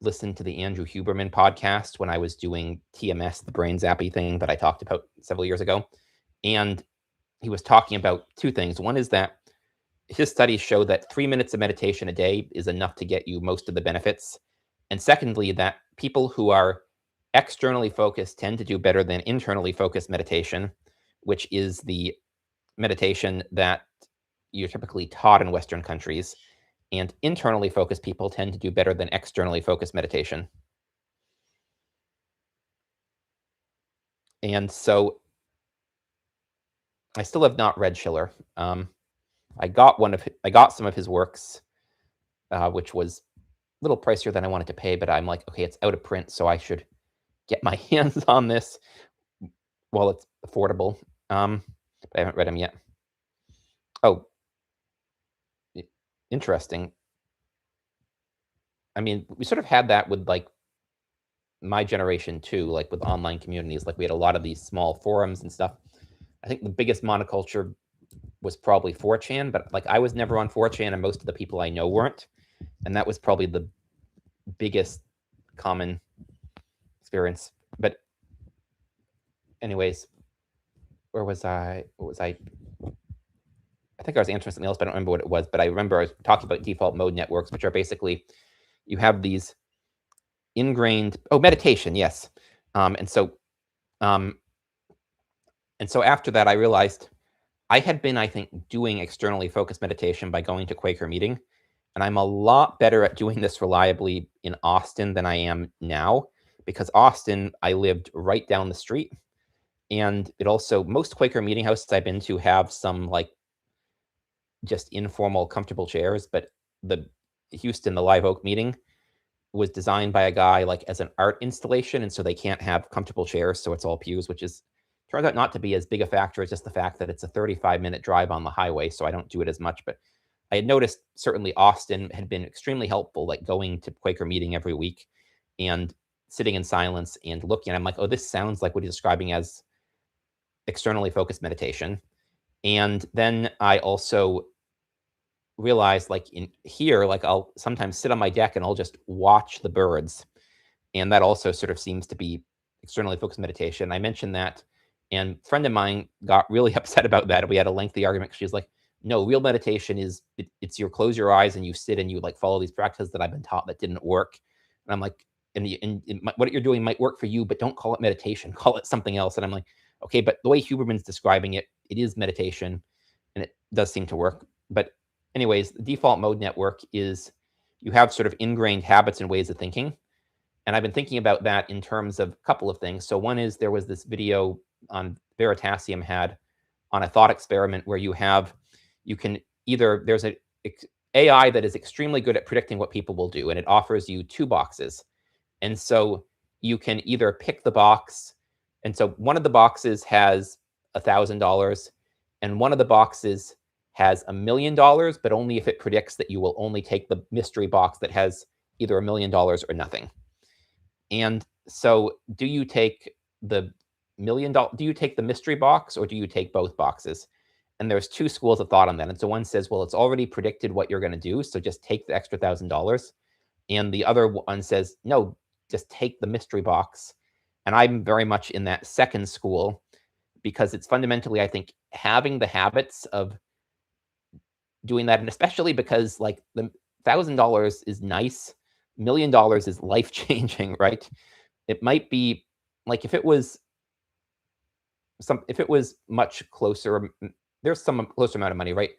listened to the Andrew Huberman podcast when I was doing TMS, the brain zappy thing that I talked about several years ago, and he was talking about two things. One is that his studies show that 3 minutes of meditation a day is enough to get you most of the benefits, and secondly, that people who are externally focused tend to do better than internally focused meditation, which is the meditation that you're typically taught in Western countries. And internally focused people tend to do better than externally focused meditation. And so I still have not read Schiller. I got some of his works, which was a little pricier than I wanted to pay, but I'm like, okay, it's out of print, so I should get my hands on this while it's affordable. But I haven't read him yet. Oh, interesting. I mean, we sort of had that with like my generation too, like with online communities. Like, we had a lot of these small forums and stuff. I think the biggest monoculture was probably 4chan, but like, I was never on 4chan, and most of the people I know weren't. And that was probably the biggest common experience. But anyways, where was I? What was I? I think I was answering something else, but I don't remember what it was. But I remember I was talking about default mode networks, which are basically, you have these ingrained, meditation, yes. And so um, after that, I realized I had been, I think, doing externally focused meditation by going to Quaker meeting. And I'm a lot better at doing this reliably in Austin than I am now, because Austin, I lived right down the street. And it also, most Quaker meeting houses I've been to have some like just informal, comfortable chairs. But the Houston, the Live Oak meeting was designed by a guy like as an art installation, and so they can't have comfortable chairs, so it's all pews, which is turns out not to be as big a factor as just the fact that it's a 35-minute drive on the highway, so I don't do it as much. But I had noticed certainly Austin had been extremely helpful, like going to Quaker meeting every week and sitting in silence and looking. I'm like, oh, this sounds like what he's describing as externally focused meditation. And then I also realized, like in here, like I'll sometimes sit on my deck and I'll just watch the birds. And that also sort of seems to be externally focused meditation. I mentioned that, and a friend of mine got really upset about that. We had a lengthy argument. She's like, no, real meditation is it's you close your eyes and you sit and you like follow these practices that I've been taught that didn't work. And I'm like, what you're doing might work for you, but don't call it meditation. Call it something else. And I'm like, okay, but the way Huberman's describing it, it is meditation, and it does seem to work. But anyways, the default mode network is you have sort of ingrained habits and ways of thinking. And I've been thinking about that in terms of a couple of things. So one is there was this video on Veritasium had on a thought experiment where you can either, there's a AI that is extremely good at predicting what people will do, and it offers you two boxes. And so you can either pick the box. And so one of the boxes has $1,000, and one of the boxes has $1 million, but only if it predicts that you will only take the mystery box that has either $1 million or nothing. And so do you take the do you take the mystery box, or do you take both boxes? And there's two schools of thought on that. And so one says, well, it's already predicted what you're going to do, so just take the extra $1,000. And the other one says, no, just take the mystery box. And I'm very much in that second school, because it's fundamentally, I think, having the habits of doing that. And especially because like the $1,000 is nice, $1 million is life changing, right? It might be like if it was much closer, there's some closer amount of money, right?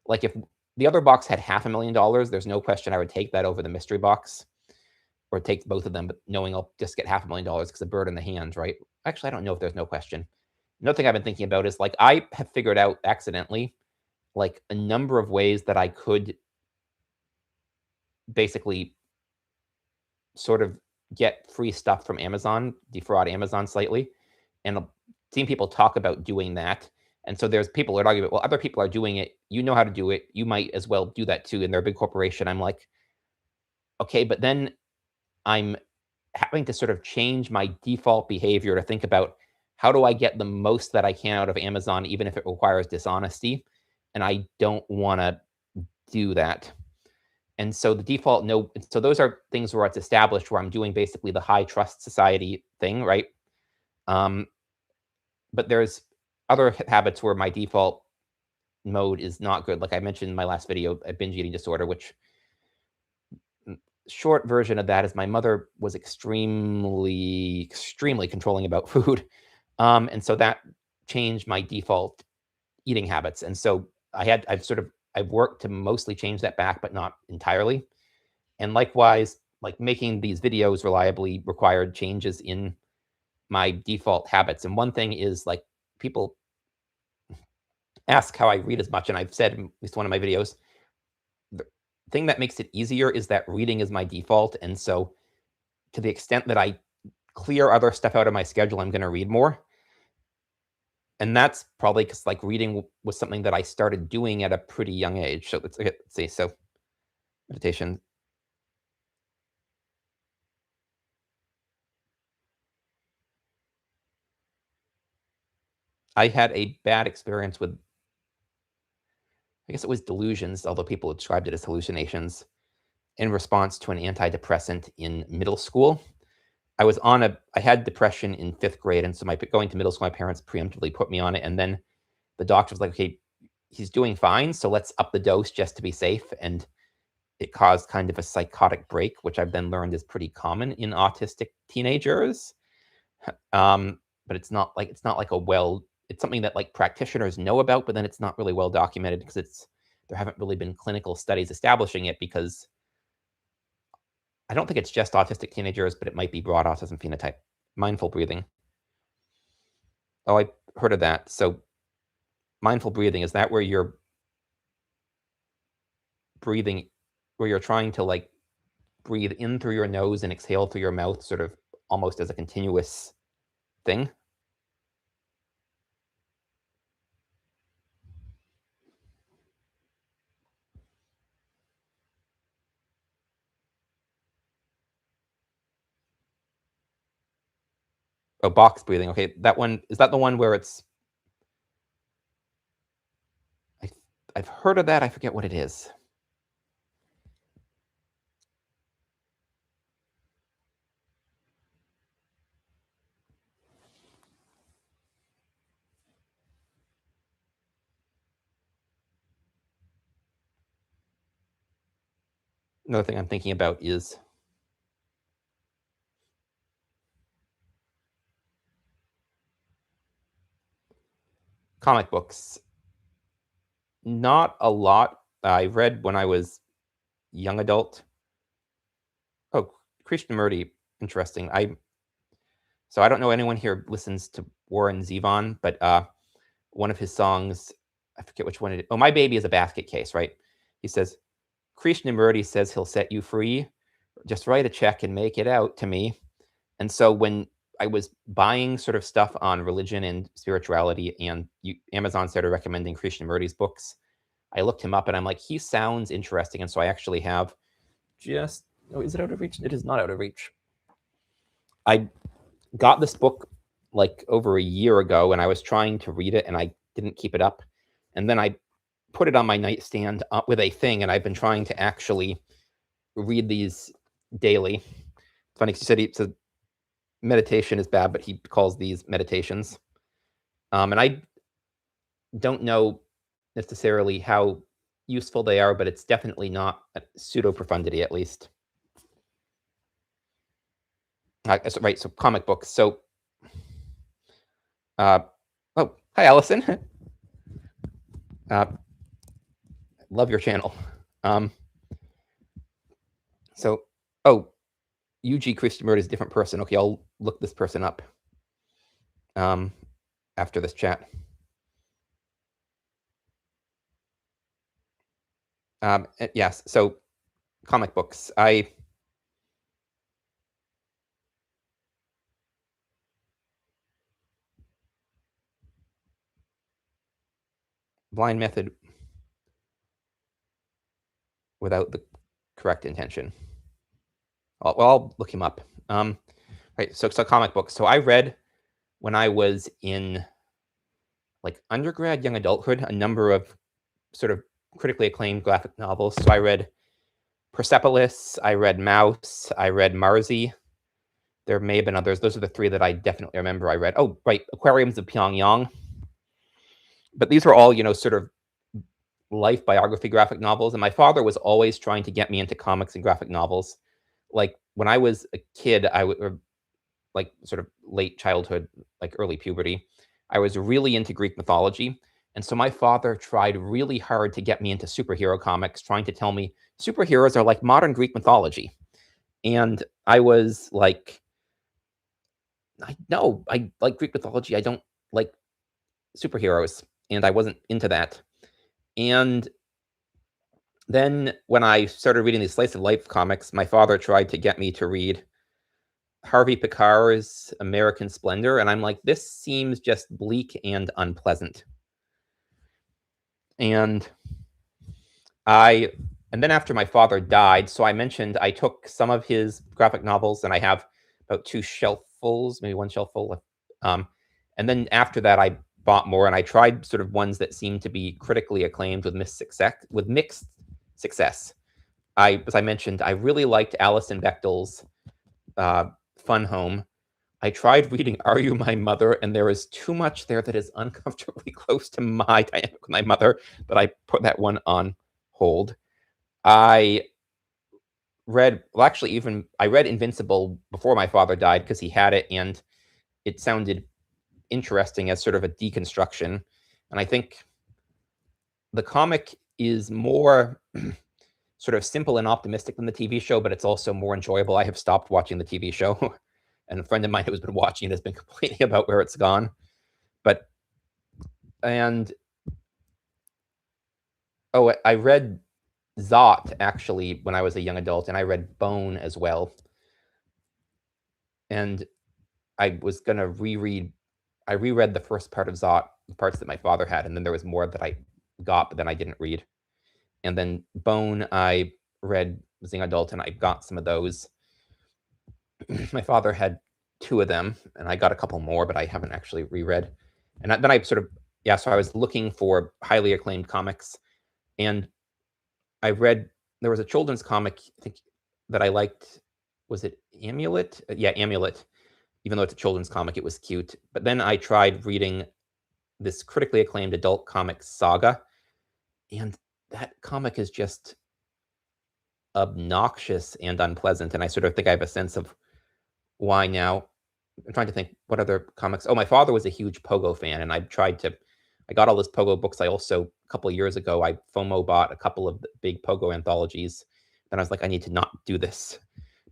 Like if the other box had $500,000, there's no question I would take that over the mystery box, or take both of them, but knowing I'll just get $500,000 because a bird in the hand, right? Actually, I don't know if there's no question. Another thing I've been thinking about is like I have figured out accidentally like a number of ways that I could basically sort of get free stuff from Amazon, defraud Amazon slightly. And I've seen people talk about doing that. And so there's people that argue, well, other people are doing it. You know how to do it. You might as well do that too. And they're a big corporation. I'm like, okay, but then I'm having to sort of change my default behavior to think about how do I get the most that I can out of Amazon, even if it requires dishonesty. And I don't want to do that. And so the default no, so those are things where it's established where I'm doing basically the high trust society thing, right? But there's other habits where my default mode is not good. Like I mentioned in my last video, a binge eating disorder, which short version of that is my mother was extremely controlling about food. And so that changed my default eating habits. And so I've worked to mostly change that back, but not entirely. And likewise, like making these videos reliably required changes in my default habits. And one thing is like people ask how I read as much. And I've said in at least one of my videos, the thing that makes it easier is that reading is my default. And so to the extent that I clear other stuff out of my schedule, I'm going to read more. And that's probably because like reading was something that I started doing at a pretty young age. So let's see. So meditation. I had a bad experience with, I guess it was delusions, although people described it as hallucinations, in response to an antidepressant in middle school. I had depression in 5th grade. And so going to middle school, my parents preemptively put me on it. And then the doctor was like, okay, he's doing fine, so let's up the dose just to be safe. And it caused kind of a psychotic break, which I've then learned is pretty common in autistic teenagers. But it's not like it's something that like practitioners know about, but then it's not really well documented because there haven't really been clinical studies establishing it, because I don't think it's just autistic teenagers, but it might be broad autism phenotype. Mindful breathing. Oh, I heard of that. So mindful breathing, is that where you're breathing where you're trying to like breathe in through your nose and exhale through your mouth, sort of almost as a continuous thing. Oh, box breathing. Okay, that one, is that the one where it's, I've heard of that. I forget what it is. Another thing I'm thinking about is comic books. Not a lot. I read when I was young adult. Oh, Krishnamurti, interesting. So I don't know anyone here listens to Warren Zevon, but one of his songs, I forget which one it is. Oh, My Baby is a Basket Case, right? He says, Krishnamurti says he'll set you free. Just write a check and make it out to me. And so when I was buying sort of stuff on religion and spirituality, and Amazon started recommending Krishnamurti's books, I looked him up and I'm like, he sounds interesting. And so I actually have just, oh, is it out of reach? It is not out of reach. I got this book like over a year ago and I was trying to read it and I didn't keep it up. And then I put it on my nightstand with a thing, and I've been trying to actually read these daily. It's funny, he said meditation is bad, but he calls these meditations. And I don't know necessarily how useful they are, but it's definitely not pseudo profundity, at least. Right, so comic books. So, oh, hi, Allison. Love your channel. So, oh, UG Krishnamurti is a different person. Okay, I'll look this person up after this chat. Yes, so comic books. Blind method without the correct intention. I'll look him up. Right, so comic books. So I read when I was in like undergrad, young adulthood, a number of sort of critically acclaimed graphic novels. So I read Persepolis, I read Mouse, I read Marzi. There may have been others. Those are the three that I definitely remember I read. Oh, right, Aquariums of Pyongyang. But these were all, sort of life biography graphic novels. And my father was always trying to get me into comics and graphic novels. Like when I was a kid, like sort of late childhood, like early puberty, I was really into Greek mythology. And so my father tried really hard to get me into superhero comics, trying to tell me superheroes are like modern Greek mythology. And I was like, no, I like Greek mythology. I don't like superheroes. And I wasn't into that. And then when I started reading these slice of life comics, my father tried to get me to read Harvey Picar's American Splendor, and I'm like, this seems just bleak and unpleasant. And then after my father died, so I mentioned I took some of his graphic novels, and I have about 2 shelffuls, maybe 1 shelf full. And then after that, I bought more, and I tried sort of ones that seemed to be critically acclaimed with mixed success. As I mentioned, I really liked Alison Bechdel's Fun Home. I tried reading Are You My Mother, and there is too much there that is uncomfortably close to my dynamic with my mother that I put that one on hold. I read Invincible before my father died because he had it, and it sounded interesting as sort of a deconstruction. And I think the comic is more sort of simple and optimistic than the TV show, but it's also more enjoyable. I have stopped watching the TV show. And a friend of mine who's been watching it has been complaining about where it's gone. I read Zot, actually, when I was a young adult, and I read Bone as well. And I was going to reread, I reread the first part of Zot, the parts that my father had, and then there was more that I got, but then I didn't read. And then Bone, I read as a young adult, and I got some of those. My father had 2 of them, and I got a couple more, but I haven't actually reread. And then I sort of, yeah, so I was looking for highly acclaimed comics, and I read, there was a children's comic, I think, that I liked. Was it Amulet? Yeah, Amulet. Even though it's a children's comic, it was cute. But then I tried reading this critically acclaimed adult comic, Saga, and that comic is just obnoxious and unpleasant. And I sort of think I have a sense of why now. I'm trying to think what other comics. Oh, my father was a huge Pogo fan, and I got all those Pogo books. I also, a couple of years ago, I FOMO bought a couple of the big Pogo anthologies. Then I was like, I need to not do this,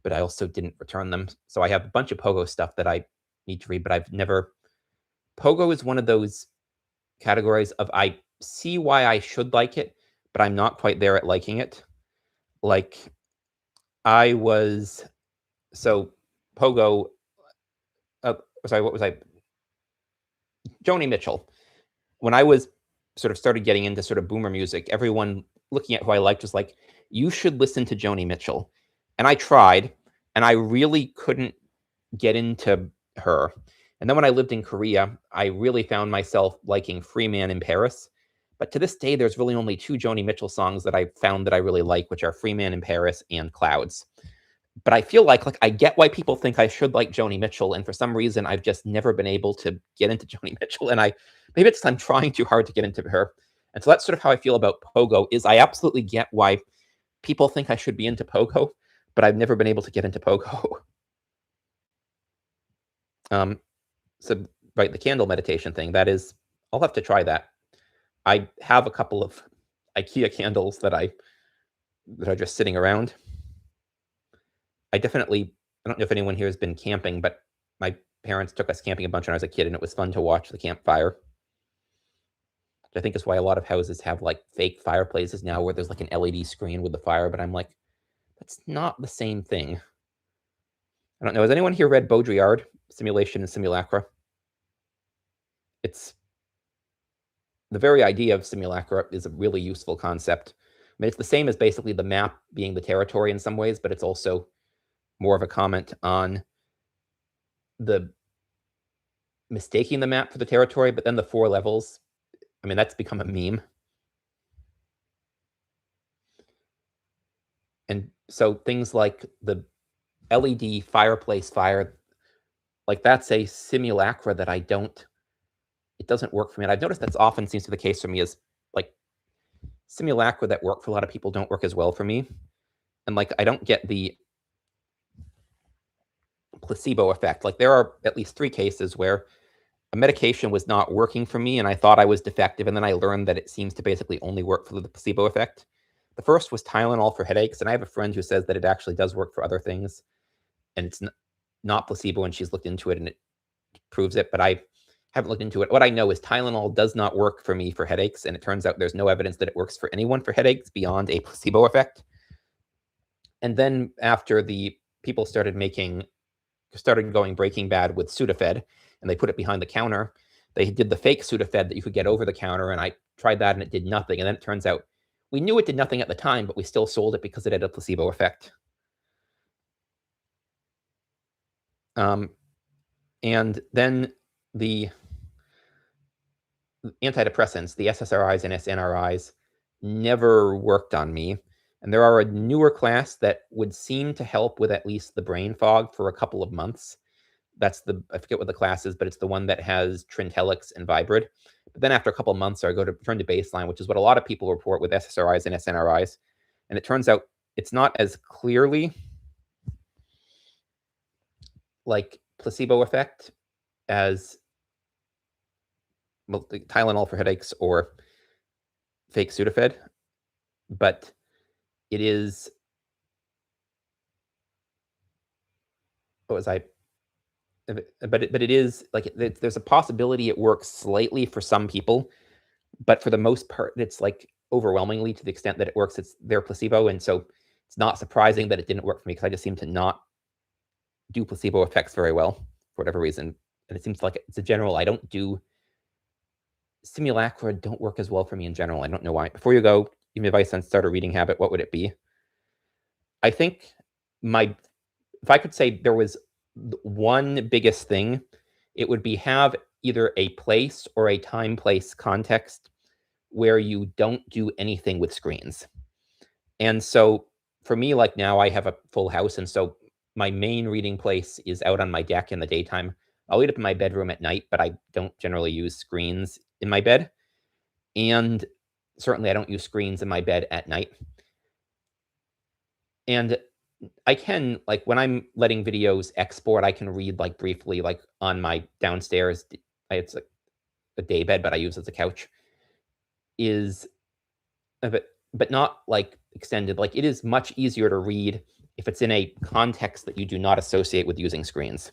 but I also didn't return them. So I have a bunch of Pogo stuff that I need to read, but I've never. Pogo is one of those categories of I see why I should like it, but I'm not quite there at liking it. Like, I was, so Pogo, sorry, what was I? Joni Mitchell. When I was sort of started getting into sort of boomer music, everyone looking at who I liked was like, you should listen to Joni Mitchell. And I tried, and I really couldn't get into her. And then when I lived in Korea, I really found myself liking Free Man in Paris. But to this day, there's really only 2 Joni Mitchell songs that I found that I really like, which are Free Man in Paris and Clouds. But I feel like I get why people think I should like Joni Mitchell, and for some reason I've just never been able to get into Joni Mitchell, and maybe it's I'm trying too hard to get into her. And so that's sort of how I feel about Pogo. Is I absolutely get why people think I should be into Pogo, but I've never been able to get into Pogo. So right, the candle meditation thing, that is, I'll have to try that. I have a couple of IKEA candles that are just sitting around. I don't know if anyone here has been camping, but my parents took us camping a bunch when I was a kid, and it was fun to watch the campfire. Which I think is why a lot of houses have like fake fireplaces now where there's like an LED screen with the fire, but I'm like, that's not the same thing. I don't know. Has anyone here read Baudrillard, Simulation and Simulacra? It's the very idea of simulacra is a really useful concept. I mean, it's the same as basically the map being the territory in some ways, but it's also more of a comment on the mistaking the map for the territory, but then the 4 levels, I mean, that's become a meme. And so things like the LED fireplace fire, like that's a simulacra that it doesn't work for me. And I've noticed that's often seems to be the case for me, is like simulacra that work for a lot of people don't work as well for me. And like, I don't get the placebo effect. Like, there are at least 3 cases where a medication was not working for me and I thought I was defective, and then I learned that it seems to basically only work for the placebo effect. The first was Tylenol for headaches, and I have a friend who says that it actually does work for other things, and it's not placebo, and she's looked into it and it proves it, but I haven't looked into it. What I know is Tylenol does not work for me for headaches, and it turns out there's no evidence that it works for anyone for headaches beyond a placebo effect. And then after the people started going Breaking Bad with Sudafed, and they put it behind the counter, they did the fake Sudafed that you could get over the counter, and I tried that and it did nothing. And then it turns out we knew it did nothing at the time, but we still sold it because it had a placebo effect. And then the antidepressants, the SSRIs and SNRIs, never worked on me. And there are a newer class that would seem to help with at least the brain fog for a couple of months. That's I forget what the class is, but it's the one that has Trintellix and Vibrid. But then after a couple of months, I go to return to baseline, which is what a lot of people report with SSRIs and SNRIs. And it turns out it's not as clearly like placebo effect as Tylenol for headaches or fake Sudafed, but it is. What was I? But it is like there's a possibility it works slightly for some people, but for the most part, it's like overwhelmingly to the extent that it works, it's their placebo. And so it's not surprising that it didn't work for me because I just seem to not do placebo effects very well for whatever reason. And it seems like it's a general, I don't do simulacra don't work as well for me in general. I don't know why. Before you go, give me advice on start a reading habit. What would it be? I think if I could say there was one biggest thing, it would be have either a place or a time place context where you don't do anything with screens. And so for me, like now I have a full house. And so my main reading place is out on my deck in the daytime. I'll read up in my bedroom at night, but I don't generally use screens in my bed. And certainly I don't use screens in my bed at night. And I can, like when I'm letting videos export, I can read like briefly, like on my downstairs. It's like a day bed, but I use it as a couch. Is but not like extended. Like it is much easier to read if it's in a context that you do not associate with using screens.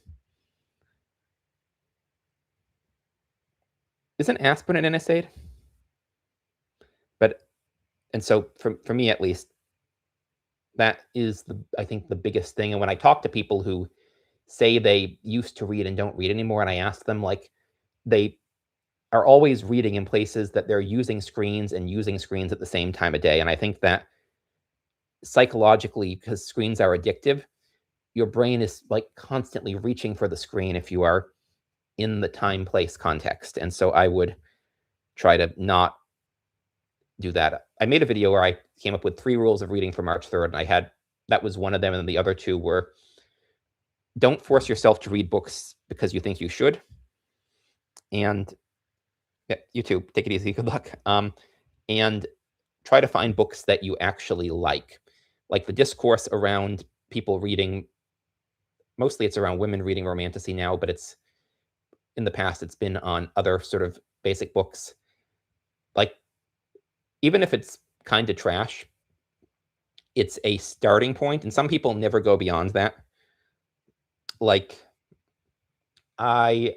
Isn't aspirin an NSAID? And so for me at least, that is I think the biggest thing. And when I talk to people who say they used to read and don't read anymore, and I ask them, like, they are always reading in places that they're using screens and using screens at the same time of day. And I think that psychologically, because screens are addictive, your brain is like constantly reaching for the screen if you are in the time place context. And so I would try to not do that. I made a video where I came up with 3 rules of reading for March 3rd, and that was one of them, and the other 2 were: don't force yourself to read books because you think you should, and yeah, you too, take it easy, good luck. And try to find books that you actually like the discourse around people reading. Mostly it's around women reading romantasy now, but it's in the past it's been on other sort of basic books. Like, even if it's kind of trash, it's a starting point, and some people never go beyond that. Like, I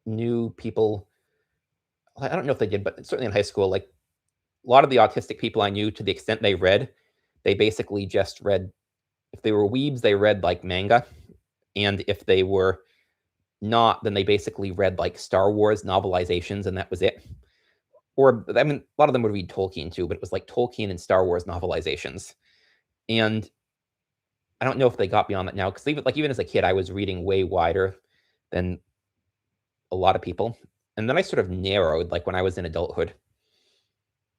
knew people, I don't know if they did, but certainly in high school, like a lot of the autistic people I knew, to the extent they read, they basically just read, if they were weebs, they read like manga. And if they were not, then they basically read like Star Wars novelizations, and that was it. Or, I mean, a lot of them would read Tolkien too, but it was like Tolkien and Star Wars novelizations. And I don't know if they got beyond that now, because even as a kid, I was reading way wider than a lot of people. And then I sort of narrowed, like when I was in adulthood.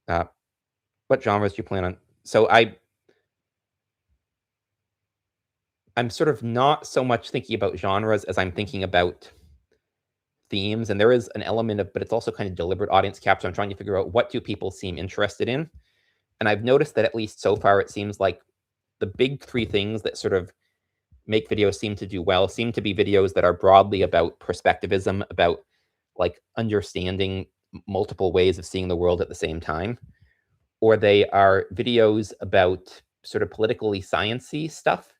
What genres do you plan on? So I'm sort of not so much thinking about genres as I'm thinking about themes. And there is an element of, but it's also kind of deliberate audience capture. I'm trying to figure out, what do people seem interested in? And I've noticed that at least so far, it seems like the big 3 things that sort of make videos seem to do well seem to be videos that are broadly about perspectivism, about like understanding multiple ways of seeing the world at the same time, or they are videos about sort of politically sciencey stuff.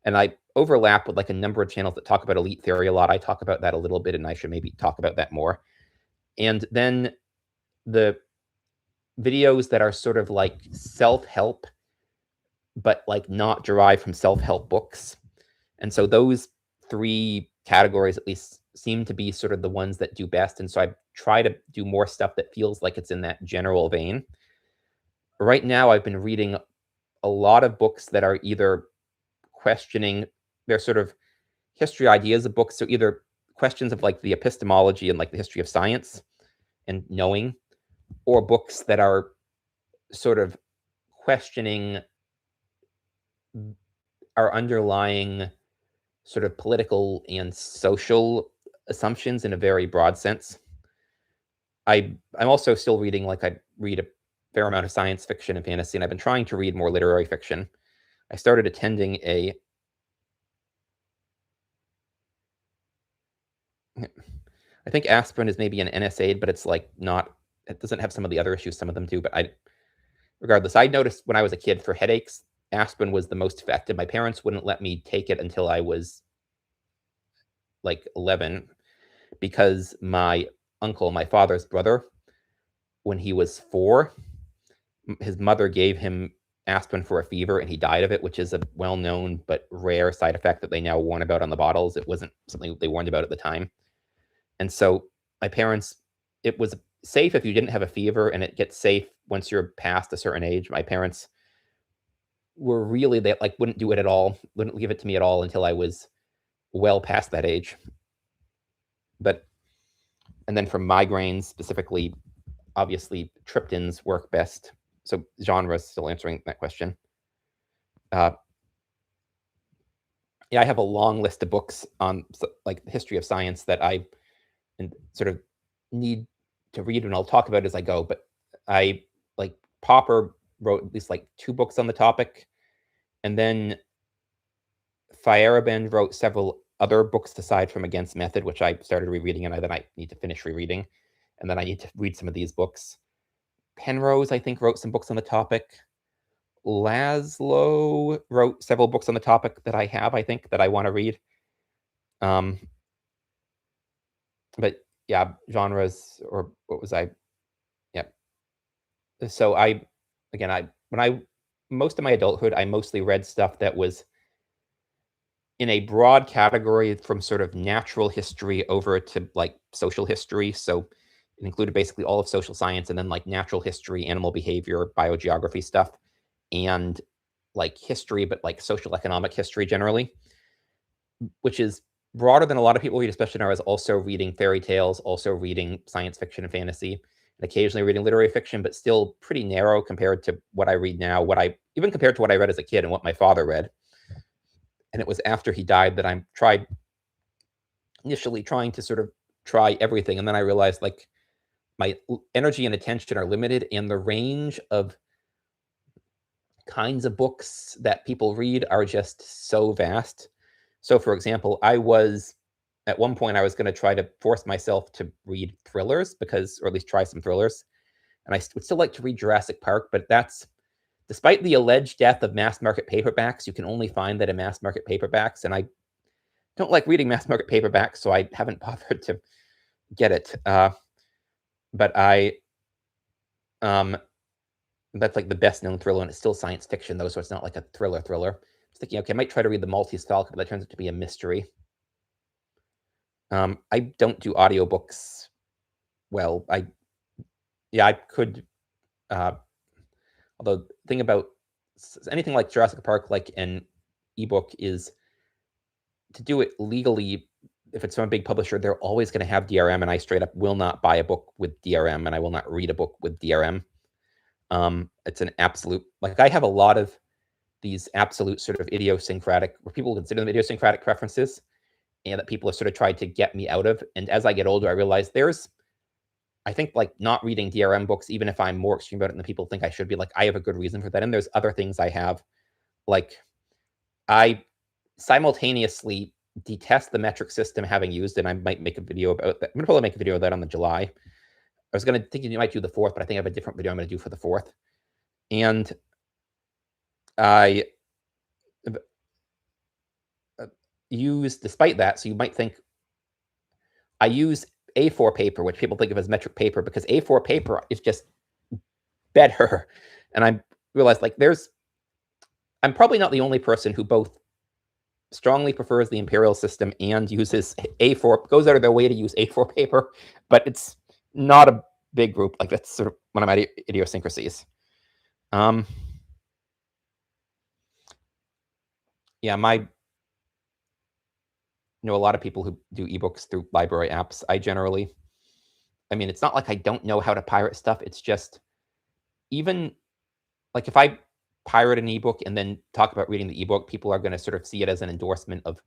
And I overlap with like a number of channels that talk about elite theory a lot. I talk about that a little bit, and I should maybe talk about that more. And then the videos that are sort of like self-help, but like not derived from self-help books. And so those 3 categories at least seem to be sort of the ones that do best. And so I try to do more stuff that feels like it's in that general vein. Right now, I've been reading a lot of books that are either questioning their sort of history ideas of books. So either questions of like the epistemology and like the history of science and knowing, or books that are sort of questioning our underlying sort of political and social assumptions in a very broad sense. I'm also still reading, like I read a fair amount of science fiction and fantasy, and I've been trying to read more literary fiction. I started attending I think aspirin is maybe an NSAID, but it's like not, it doesn't have some of the other issues some of them do. But regardless, I noticed when I was a kid, for headaches, aspirin was the most effective. My parents wouldn't let me take it until I was like 11, because my uncle, my father's brother, when he was 4, his mother gave him aspirin for a fever and he died of it, which is a well-known but rare side effect that they now warn about on the bottles. It wasn't something they warned about at the time. And so my parents, it was safe if you didn't have a fever, and it gets safe once you're past a certain age. My parents were really, they like wouldn't do it at all, wouldn't give it to me at all until I was well past that age. But and then for migraines specifically, obviously triptans work best. So genres, still answering that question. Yeah, I have a long list of books on like the history of science that I sort of need to read, and I'll talk about as I go. But I like Popper wrote at least like 2 books on the topic, and then Feyerabend wrote several other books aside from Against Method, which I started rereading, and then I need to finish rereading, and then I need to read some of these books. Penrose, I think, wrote some books on the topic. Laszlo wrote several books on the topic that I have, I think, that I want to read. But yeah, genres, or what was I? Yeah. So most of my adulthood, I mostly read stuff that was in a broad category from sort of natural history over to like social history. So it included basically all of social science, and then like natural history, animal behavior, biogeography stuff, and like history, but like social economic history generally, which is broader than a lot of people read, especially now. I was also reading fairy tales, also reading science fiction and fantasy, and occasionally reading literary fiction, but still pretty narrow compared to what I read now, even compared to what I read as a kid and what my father read. And it was after he died that I tried initially trying to sort of try everything. And then I realized like my energy and attention are limited, and the range of kinds of books that people read are just so vast. So for example, at one point I was going to try to force myself to read thrillers, or at least try some thrillers. And I would still like to read Jurassic Park, but that's, despite the alleged death of mass market paperbacks, you can only find that in mass market paperbacks. And I don't like reading mass market paperbacks, so I haven't bothered to get it. But that's like the best known thriller, and it's still science fiction though, so it's not like a thriller. I was thinking, okay, I might try to read The Maltese Falcon, but that turns out to be a mystery. I don't do audiobooks well. I could, although the thing about anything like Jurassic Park, like an ebook, is to do it legally. If it's from a big publisher, they're always going to have DRM, and I straight up will not buy a book with DRM, and I will not read a book with DRM. It's an absolute, like, I have a lot of these absolute sort of idiosyncratic, where people consider them idiosyncratic preferences, and that people have sort of tried to get me out of. And as I get older, I realize I think like not reading DRM books, even if I'm more extreme about it than people think I should be, like I have a good reason for that. And there's other things I have, like I simultaneously detest the metric system having used it. I might make a video about that. I'm gonna probably make a video of that on the July. I was gonna think you might do the 4th, but I think I have a different video I'm gonna do for the 4th. And I use, despite that, so you might think I use A4 paper, which people think of as metric paper, because A4 paper is just better. And I realized like I'm probably not the only person who both strongly prefers the imperial system and uses A4, goes out of their way to use A4 paper, but it's not a big group. Like that's sort of one of my idiosyncrasies. Yeah, I know a lot of people who do ebooks through library apps. I mean, it's not like I don't know how to pirate stuff. It's just, even like if I pirate an ebook and then talk about reading the ebook, people are going to sort of see it as an endorsement of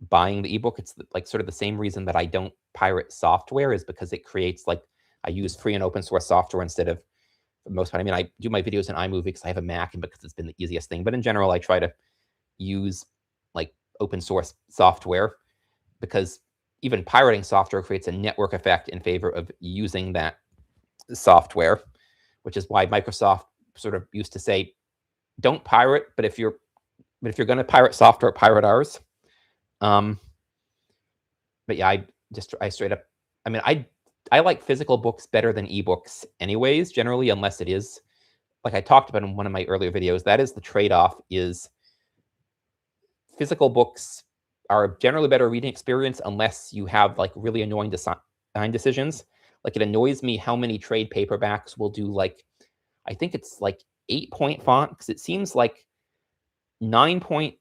buying the ebook. It's like sort of the same reason that I don't pirate software, is because it creates, like, I use free and open source software instead of, for the most part. I mean, I do my videos in iMovie because I have a Mac and because it's been the easiest thing. But in general, I try to use like open source software, because even pirating software creates a network effect in favor of using that software, which is why Microsoft sort of used to say, don't pirate, but if you're going to pirate software, pirate ours. But yeah, I straight up, I mean, I I like physical books better than ebooks anyways, generally, unless it is, like I talked about in one of my earlier videos, that is the trade-off, is physical books are generally better reading experience unless you have like really annoying design decisions. Like it annoys me how many trade paperbacks will do like, I think it's like 8-point font, because it seems like 9-point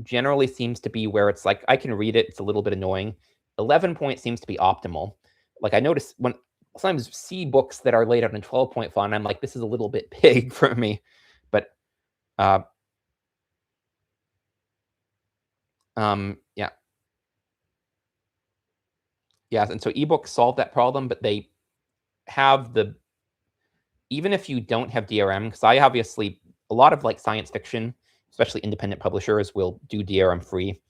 generally seems to be where it's like I can read it, it's a little bit annoying. 11-point seems to be optimal. Like I notice when sometimes see books that are laid out in 12-point font, I'm like, this is a little bit big for me. But yeah. Yeah, and so ebooks solve that problem, but they have the, even if you don't have DRM, because I obviously, a lot of like science fiction, especially independent publishers, will do DRM-free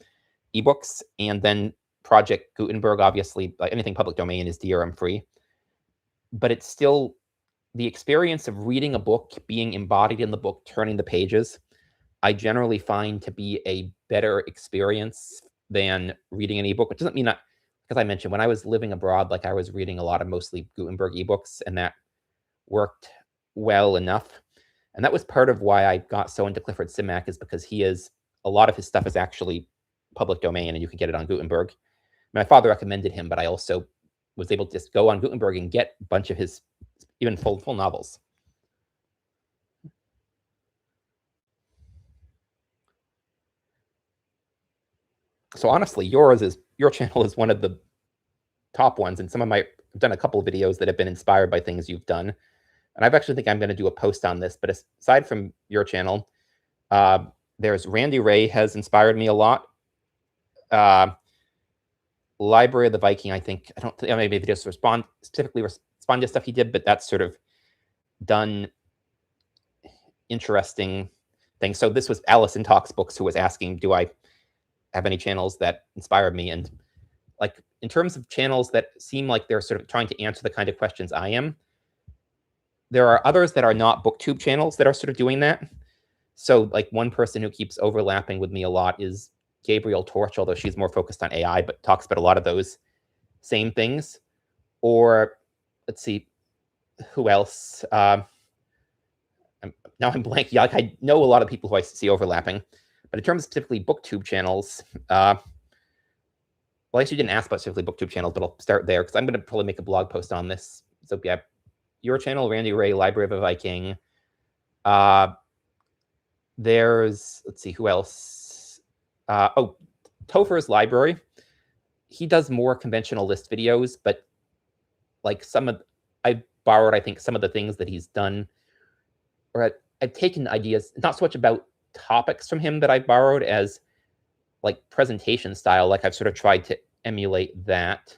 ebooks, and then Project Gutenberg, obviously, like anything public domain is DRM-free. But it's still the experience of reading a book, being embodied in the book, turning the pages, I generally find to be a better experience than reading an ebook, which doesn't mean that, because I mentioned when I was living abroad, like I was reading a lot of mostly Gutenberg ebooks, and that worked well enough. And that was part of why I got so into Clifford Simak, is because a lot of his stuff is actually public domain and you can get it on Gutenberg. My father recommended him, but I also was able to just go on Gutenberg and get a bunch of his even full novels. So honestly, your channel is one of the top ones, and I've done a couple of videos that have been inspired by things you've done. And I actually think I'm going to do a post on this, but aside from your channel, there's Randy Ray has inspired me a lot. Library of the Viking, I think, I don't think maybe they just specifically respond to stuff he did, but that's sort of done interesting things. So this was Allison Talks Books, who was asking, do I have any channels that inspired me? And like in terms of channels that seem like they're sort of trying to answer the kind of questions I am, there are others that are not booktube channels that are sort of doing that. So like one person who keeps overlapping with me a lot is Gabriel Torch, although she's more focused on AI, but talks about a lot of those same things. Or let's see, who else? Now I'm blanking. Yeah, like I know a lot of people who I see overlapping, but in terms of typically booktube channels, well, I actually didn't ask about specifically booktube channels, but I'll start there because I'm going to probably make a blog post on this. So yeah, your channel, Randy Ray, Library of a Viking. There's, let's see, who else? Topher's Library. He does more conventional list videos, but like I borrowed, I think, some of the things that he's done, or I've taken ideas, not so much about topics from him that I borrowed as like presentation style. Like I've sort of tried to emulate that.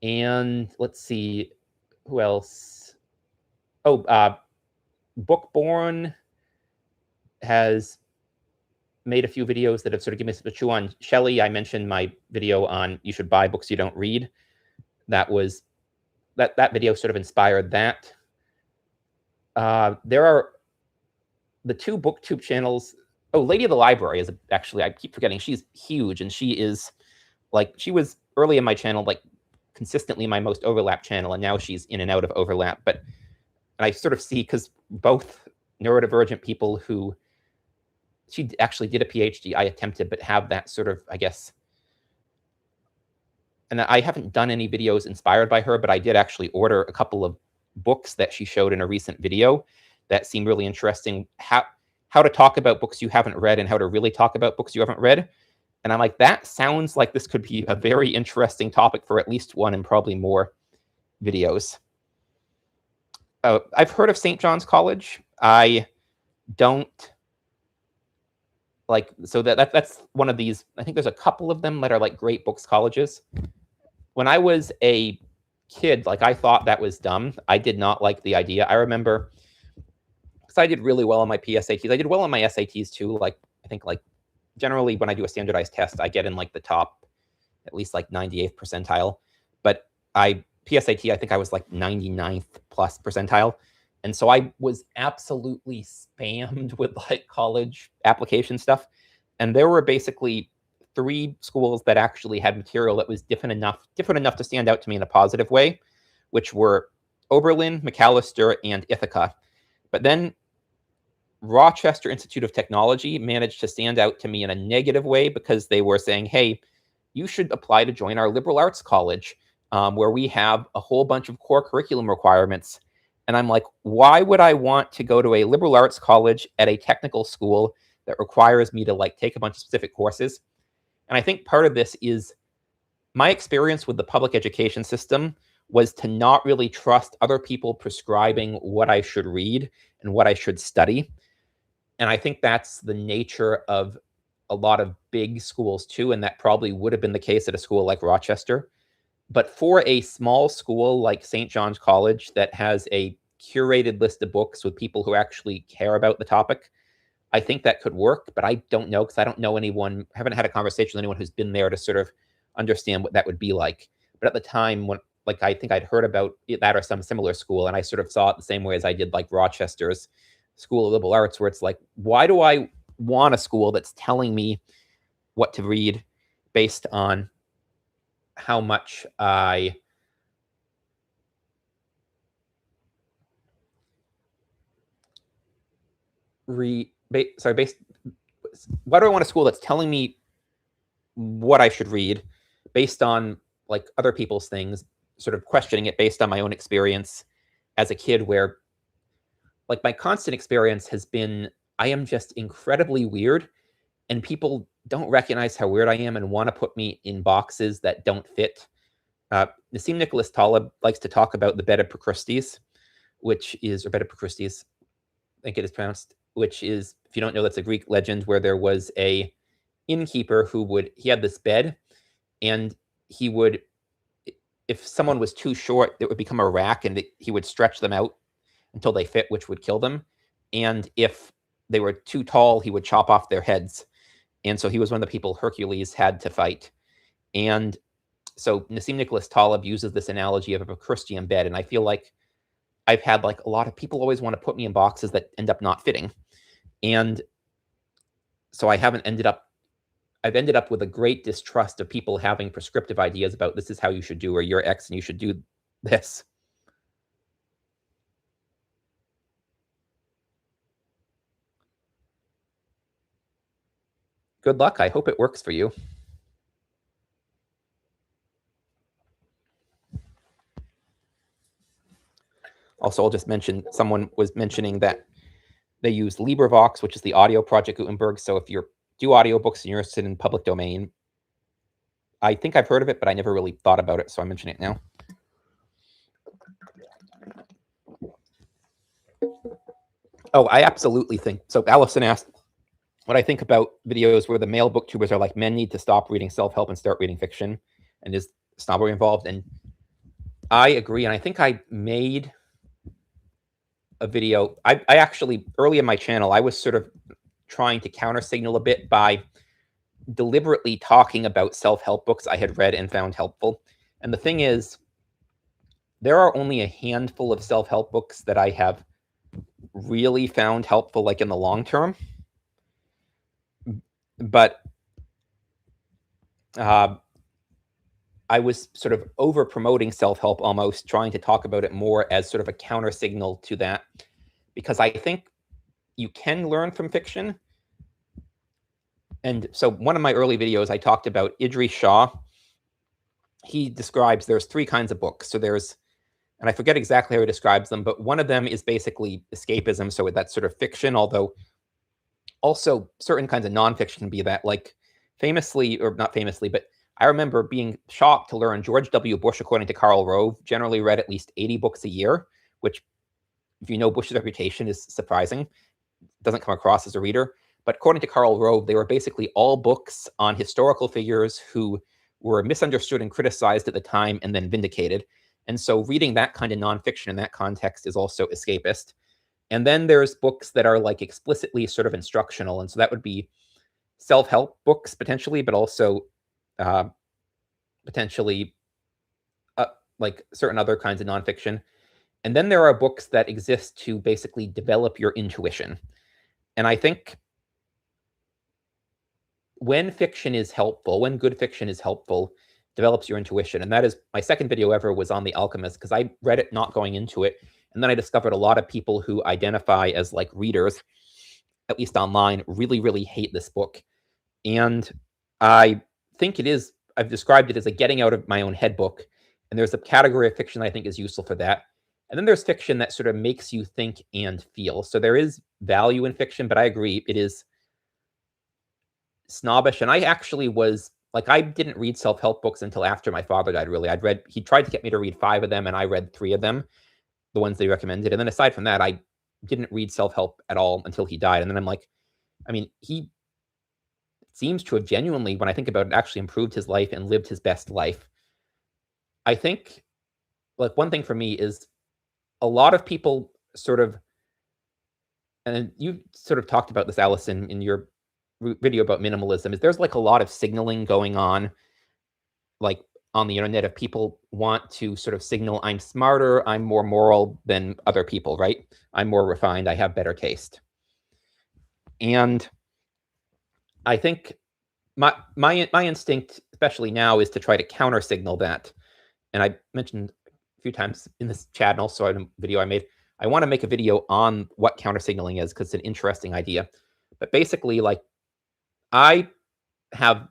And let's see, who else? Bookborn has made a few videos that have sort of given me some to chew on. Shelley, I mentioned my video on you should buy books you don't read. That video sort of inspired that. There are the two booktube channels. Oh, Lady of the Library is actually, I keep forgetting, she's huge, and she was early in my channel, like consistently my most overlap channel, and now she's in and out of overlap. But I sort of see, because both neurodivergent people who, she actually did a PhD, I attempted, but have that sort of, I guess, and I haven't done any videos inspired by her, but I did actually order a couple of books that she showed in a recent video that seemed really interesting. How to talk about books you haven't read and how to really talk about books you haven't read. And I'm like, that sounds like this could be a very interesting topic for at least one and probably more videos. I've heard of St. John's College. I don't like, so that's one of these, I think there's a couple of them that are like great books colleges. When I was a kid, like I thought that was dumb. I did not like the idea. I remember, because I did really well on my PSATs. I did well on my SATs too. Like I think like generally when I do a standardized test, I get in like the top, at least like 98th percentile. But PSAT, I think I was like 99th plus percentile. And so I was absolutely spammed with like college application stuff. And there were basically 3 schools that actually had material that was different enough to stand out to me in a positive way. which were Oberlin, Macalester, and Ithaca. But then Rochester Institute of Technology managed to stand out to me in a negative way because they were saying, hey, you should apply to join our liberal arts college, where we have a whole bunch of core curriculum requirements. And I'm like, why would I want to go to a liberal arts college at a technical school that requires me to like take a bunch of specific courses? And I think part of this is my experience with the public education system was to not really trust other people prescribing what I should read and what I should study. And I think that's the nature of a lot of big schools too, and that probably would have been the case at a school like Rochester. But for a small school like St. John's College that has a curated list of books with people who actually care about the topic, I think that could work, but I don't know because I don't know anyone, haven't had a conversation with anyone who's been there to sort of understand what that would be like. But at the time when like I think I'd heard about that or some similar school, and I sort of saw it the same way as I did like Rochester's School of Liberal Arts, where it's like, why do I want a school that's telling me what to read based on how much I read? Why do I want a school that's telling me what I should read based on like other people's things, sort of questioning it based on my own experience as a kid, where like my constant experience has been I am just incredibly weird, and people don't recognize how weird I am and want to put me in boxes that don't fit. Nassim Nicholas Taleb likes to talk about the bed of Procrustes, which is, or bed of Procrustes, I think it is pronounced, which is, if you don't know, that's a Greek legend where there was a innkeeper he had this bed, and he would, if someone was too short, it would become a rack, and he would stretch them out until they fit, which would kill them. And if they were too tall, he would chop off their heads. And so he was one of the people Hercules had to fight. And so Nassim Nicholas Taleb uses this analogy of a Procrustean bed. And I feel like I've had like a lot of people always want to put me in boxes that end up not fitting. And so I've ended up with a great distrust of people having prescriptive ideas about this is how you should do, or you're X and you should do this. Good luck. I hope it works for you. Also, I'll just mention, someone was mentioning that they use LibriVox, which is the audio project Gutenberg. So if you do audiobooks and you're interested in public domain, I think I've heard of it, but I never really thought about it, so I'm mentioning it now. Oh, I absolutely think so. Allison asked what I think about videos where the male booktubers are like, men need to stop reading self-help and start reading fiction, and is snobbery involved? And I agree. And I think I made a video. I actually, early in my channel, I was sort of trying to counter signal a bit by deliberately talking about self-help books I had read and found helpful. And the thing is, there are only a handful of self-help books that I have really found helpful, like in the long term. But I was sort of over promoting self-help, almost trying to talk about it more as sort of a counter signal to that, because I think you can learn from fiction. And so one of my early videos, I talked about Idries Shah. He describes there's three kinds of books. So there's, and I forget exactly how he describes them, but one of them is basically escapism. So that's sort of fiction, although also certain kinds of nonfiction can be that. Like famously, or not famously, but I remember being shocked to learn George W. Bush, according to Karl Rove, generally read at least 80 books a year, which, if you know Bush's reputation, is surprising. Doesn't come across as a reader. But according to Karl Rove, they were basically all books on historical figures who were misunderstood and criticized at the time and then vindicated. And so reading that kind of nonfiction in that context is also escapist. And then there's books that are like explicitly sort of instructional. And so that would be self-help books potentially, but also potentially like certain other kinds of nonfiction. And then there are books that exist to basically develop your intuition. And I think when fiction is helpful, when good fiction is helpful, develops your intuition. And that is my second video ever was on The Alchemist, because I read it not going into it. And then I discovered a lot of people who identify as like readers, at least online, really, really hate this book. And I think I've described it as a getting out of my own head book. And there's a category of fiction that I think is useful for that. And then there's fiction that sort of makes you think and feel. So there is value in fiction, but I agree it is snobbish. And I actually was like, I didn't read self-help books until after my father died, really. He tried to get me to read 5 of them, and I read 3 of them, the ones they recommended. And then aside from that, I didn't read self-help at all until he died. And then I'm like, I mean, he seems to have genuinely, when I think about it, actually improved his life and lived his best life. I think, like, one thing for me is a lot of people sort of, and you sort of talked about this, Allison, in your video about minimalism, is there's like a lot of signaling going on, like on the internet, of people want to sort of signal, I'm smarter, I'm more moral than other people, right? I'm more refined, I have better taste. And I think my instinct, especially now, is to try to counter signal that. And I mentioned a few times in this chat and also in a video I made, I want to make a video on what counter signaling is, because it's an interesting idea. But basically, like, I have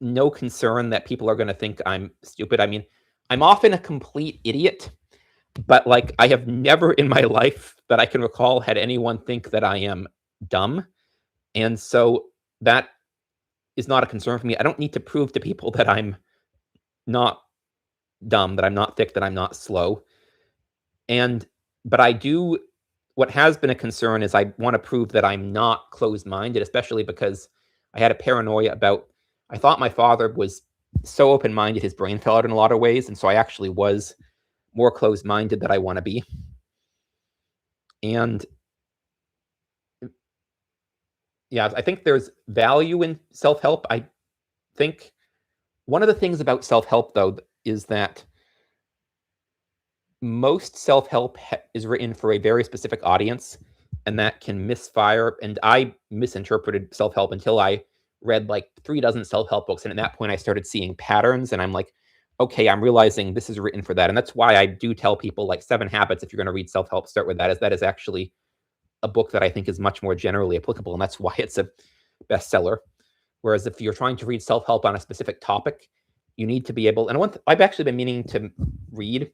no concern that people are going to think I'm stupid. I mean, I'm often a complete idiot, but like, I have never in my life that I can recall had anyone think that I am dumb. And so that is not a concern for me. I don't need to prove to people that I'm not dumb, that I'm not thick, that I'm not slow. But I do, what has been a concern is I want to prove that I'm not closed-minded, especially because I had a paranoia about, I thought my father was so open-minded, his brain fell out in a lot of ways. And so I actually was more closed-minded than I want to be. And yeah, I think there's value in self-help. I think one of the things about self-help, though, is that most self-help is written for a very specific audience, and that can misfire. And I misinterpreted self-help until I read like 3 dozen self-help books. And at that point, I started seeing patterns, and I'm like, okay, I'm realizing this is written for that. And that's why I do tell people, like, 7 Habits, if you're going to read self-help, start with that, as that is actually a book that I think is much more generally applicable. And that's why it's a bestseller. Whereas if you're trying to read self-help on a specific topic, you need to be able, and I've actually been meaning to read.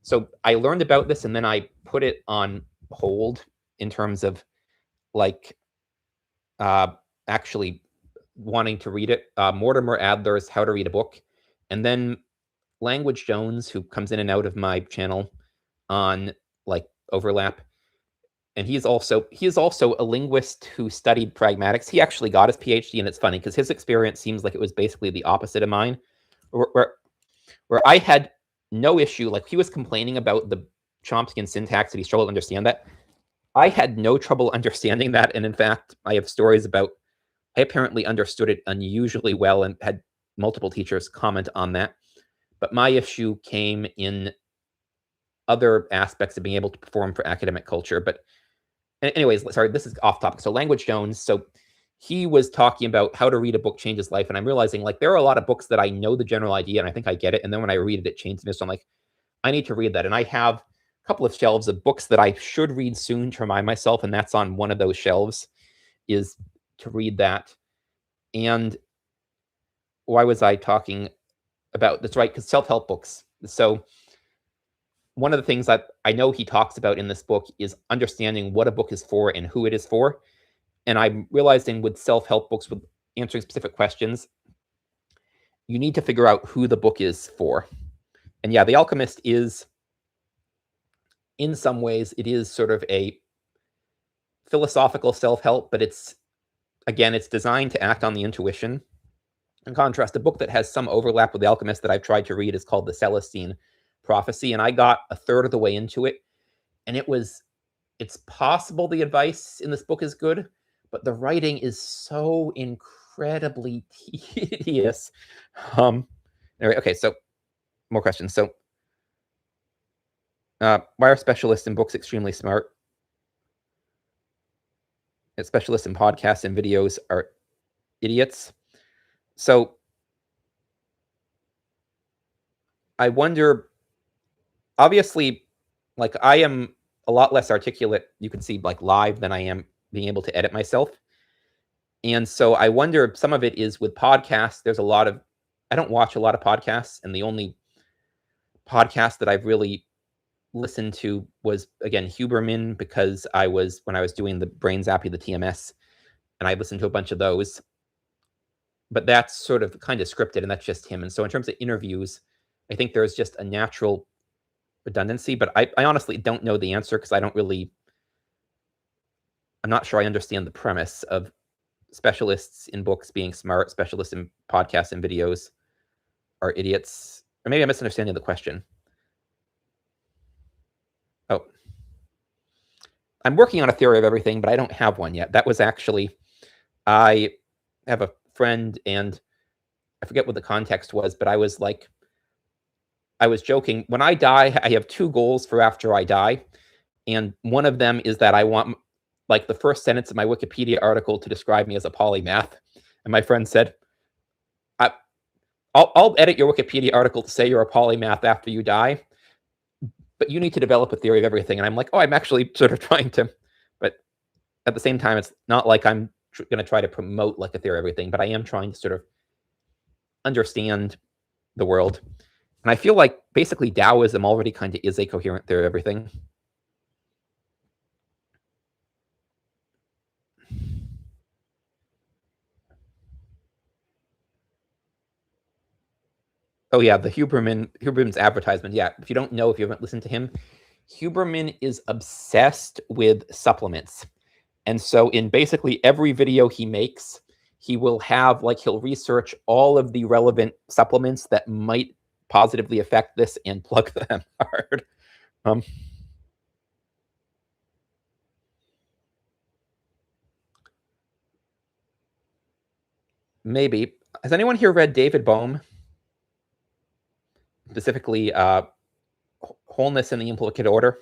So I learned about this, and then I put it on hold in terms of like actually wanting to read it. Mortimer Adler's How to Read a Book, and then Language Jones, who comes in and out of my channel on like Overlap. And he is also a linguist who studied pragmatics. He actually got his PhD, and it's funny because his experience seems like it was basically the opposite of mine, where I had no issue. Like, he was complaining about the Chomsky syntax, that he struggled to understand that. I had no trouble understanding that. And in fact, I have stories about, I apparently understood it unusually well and had multiple teachers comment on that. But my issue came in other aspects of being able to perform for academic culture. But anyways, sorry, this is off topic. So Language Jones, so he was talking about how to read a book changes life. And I'm realizing, like, there are a lot of books that I know the general idea and I think I get it. And then when I read it, it changes me. So I'm like, I need to read that. And I have a couple of shelves of books that I should read soon to remind myself. And that's on one of those shelves, is to read that. And why was I talking about that's right? Because self-help books. So one of the things that I know he talks about in this book is understanding what a book is for and who it is for. And I'm realizing with self-help books, with answering specific questions, you need to figure out who the book is for. And yeah, The Alchemist is, in some ways, it is sort of a philosophical self-help, but it's designed to act on the intuition. In contrast, a book that has some overlap with The Alchemist that I've tried to read is called The Celestine Prophecy, and I got a third of the way into it, and it's possible the advice in this book is good, but the writing is so incredibly tedious. Anyway, okay, so more questions. So, why are specialists in books extremely smart? And specialists in podcasts and videos are idiots. So, I wonder, obviously, like I am a lot less articulate, you can see like live than I am being able to edit myself. And so I wonder if some of it is with podcasts. There's a lot of, I don't watch a lot of podcasts, and the only podcast that I've really listened to was again Huberman, because when I was doing the Brain Zappy, the TMS, and I listened to a bunch of those. But that's sort of kind of scripted, and that's just him. And so in terms of interviews, I think there's just a natural redundancy, but I honestly don't know the answer, because I'm not sure I understand the premise of specialists in books being smart, specialists in podcasts and videos are idiots. Or maybe I'm misunderstanding the question. Oh, I'm working on a theory of everything, but I don't have one yet. That was actually, I have a friend, and I forget what the context was, but I was joking. When I die, I have 2 goals for after I die. And one of them is that I want like the first sentence of my Wikipedia article to describe me as a polymath. And my friend said, I'll edit your Wikipedia article to say you're a polymath after you die, but you need to develop a theory of everything. And I'm like, oh, I'm actually sort of trying to, but at the same time, it's not like I'm going to try to promote like a theory of everything, but I am trying to sort of understand the world. And I feel like basically Taoism already kind of is a coherent theory of everything. Oh yeah, the Huberman's advertisement. Yeah, if you don't know, if you haven't listened to him, Huberman is obsessed with supplements. And so in basically every video he makes, he will have he'll research all of the relevant supplements that might positively affect this and plug them hard. Maybe. Has anyone here read David Bohm? Specifically, Wholeness in the Implicate Order?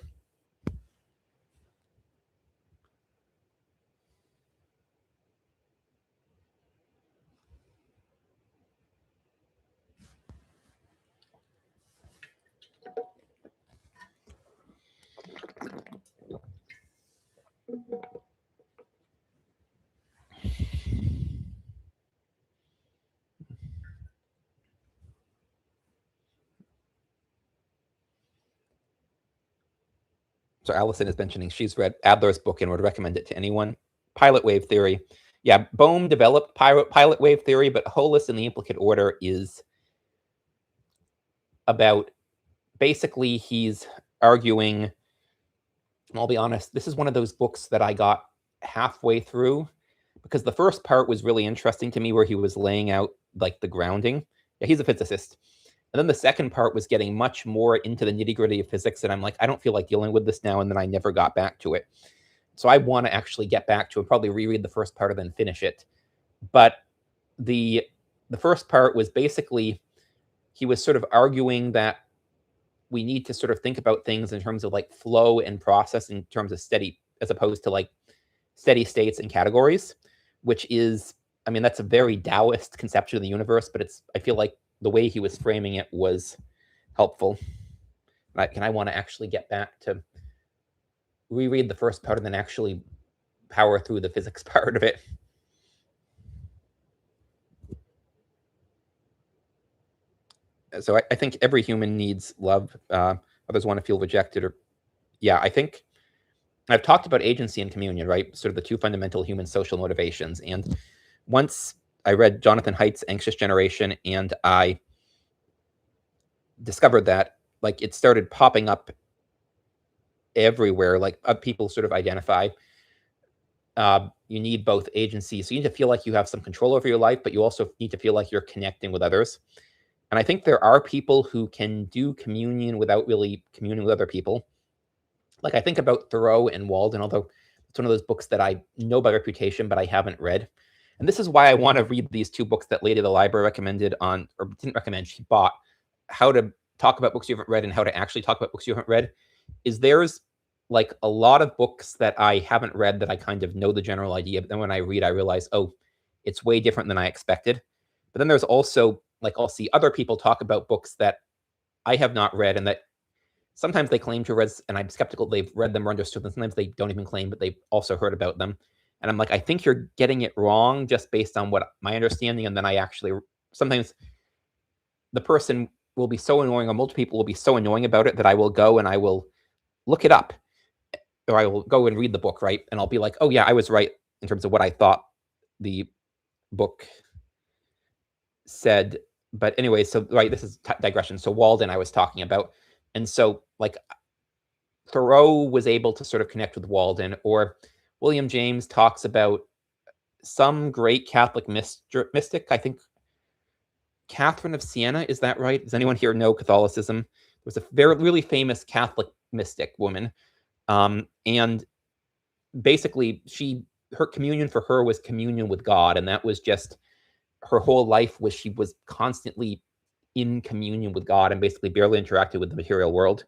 So Allison is mentioning she's read Adler's book and would recommend it to anyone. Pilot wave theory. Yeah, Bohm developed pilot wave theory, but Wholeness in the Implicate Order is about, basically he's arguing, I'll be honest, this is one of those books that I got halfway through, because the first part was really interesting to me, where he was laying out like the grounding. Yeah, he's a physicist. And then the second part was getting much more into the nitty-gritty of physics, and I'm like, I don't feel like dealing with this now, and then I never got back to it. So I want to actually get back to it, probably reread the first part and then finish it. But the first part was basically, he was sort of arguing that we need to sort of think about things in terms of like flow and process, in terms of steady, as opposed to like steady states and categories, which is, I mean, that's a very Taoist conception of the universe, but I feel like the way he was framing it was helpful. And I want to actually get back to reread the first part and then actually power through the physics part of it. So I think every human needs love. Others want to feel rejected, or yeah, I think I've talked about agency and communion, right? Sort of the 2 fundamental human social motivations. And once I read Jonathan Haidt's Anxious Generation, and I discovered that like it started popping up everywhere, like people sort of identify, you need both agency. So you need to feel like you have some control over your life, but you also need to feel like you're connecting with others. And I think there are people who can do communion without really communing with other people. Like I think about Thoreau and Walden, although it's one of those books that I know by reputation, but I haven't read. And this is why I want to read these 2 books that Lady of the Library recommended on, or didn't recommend, she bought, How to Talk About Books You Haven't Read and How to Actually Talk About Books You Haven't Read. There's like a lot of books that I haven't read that I kind of know the general idea, but then when I read, I realize, oh, it's way different than I expected. But then there's also like, I'll see other people talk about books that I have not read, and that sometimes they claim to have read, and I'm skeptical they've read them or understood them. Sometimes they don't even claim, but they've also heard about them. And I'm like, I think you're getting it wrong just based on what my understanding. And then I actually, sometimes the person will be so annoying, or multiple people will be so annoying about it, that I will go and I will look it up, or I will go and read the book, right? And I'll be like, oh yeah, I was right in terms of what I thought the book said. But anyway, so right, this is digression. So Walden I was talking about. And so like Thoreau was able to sort of connect with Walden, or William James talks about some great Catholic mystic, I think Catherine of Siena, is that right? Does anyone here know Catholicism? There was a really famous Catholic mystic woman, and basically her communion for her was communion with God, and that was just her whole life. Was she was constantly in communion with God and basically barely interacted with the material world.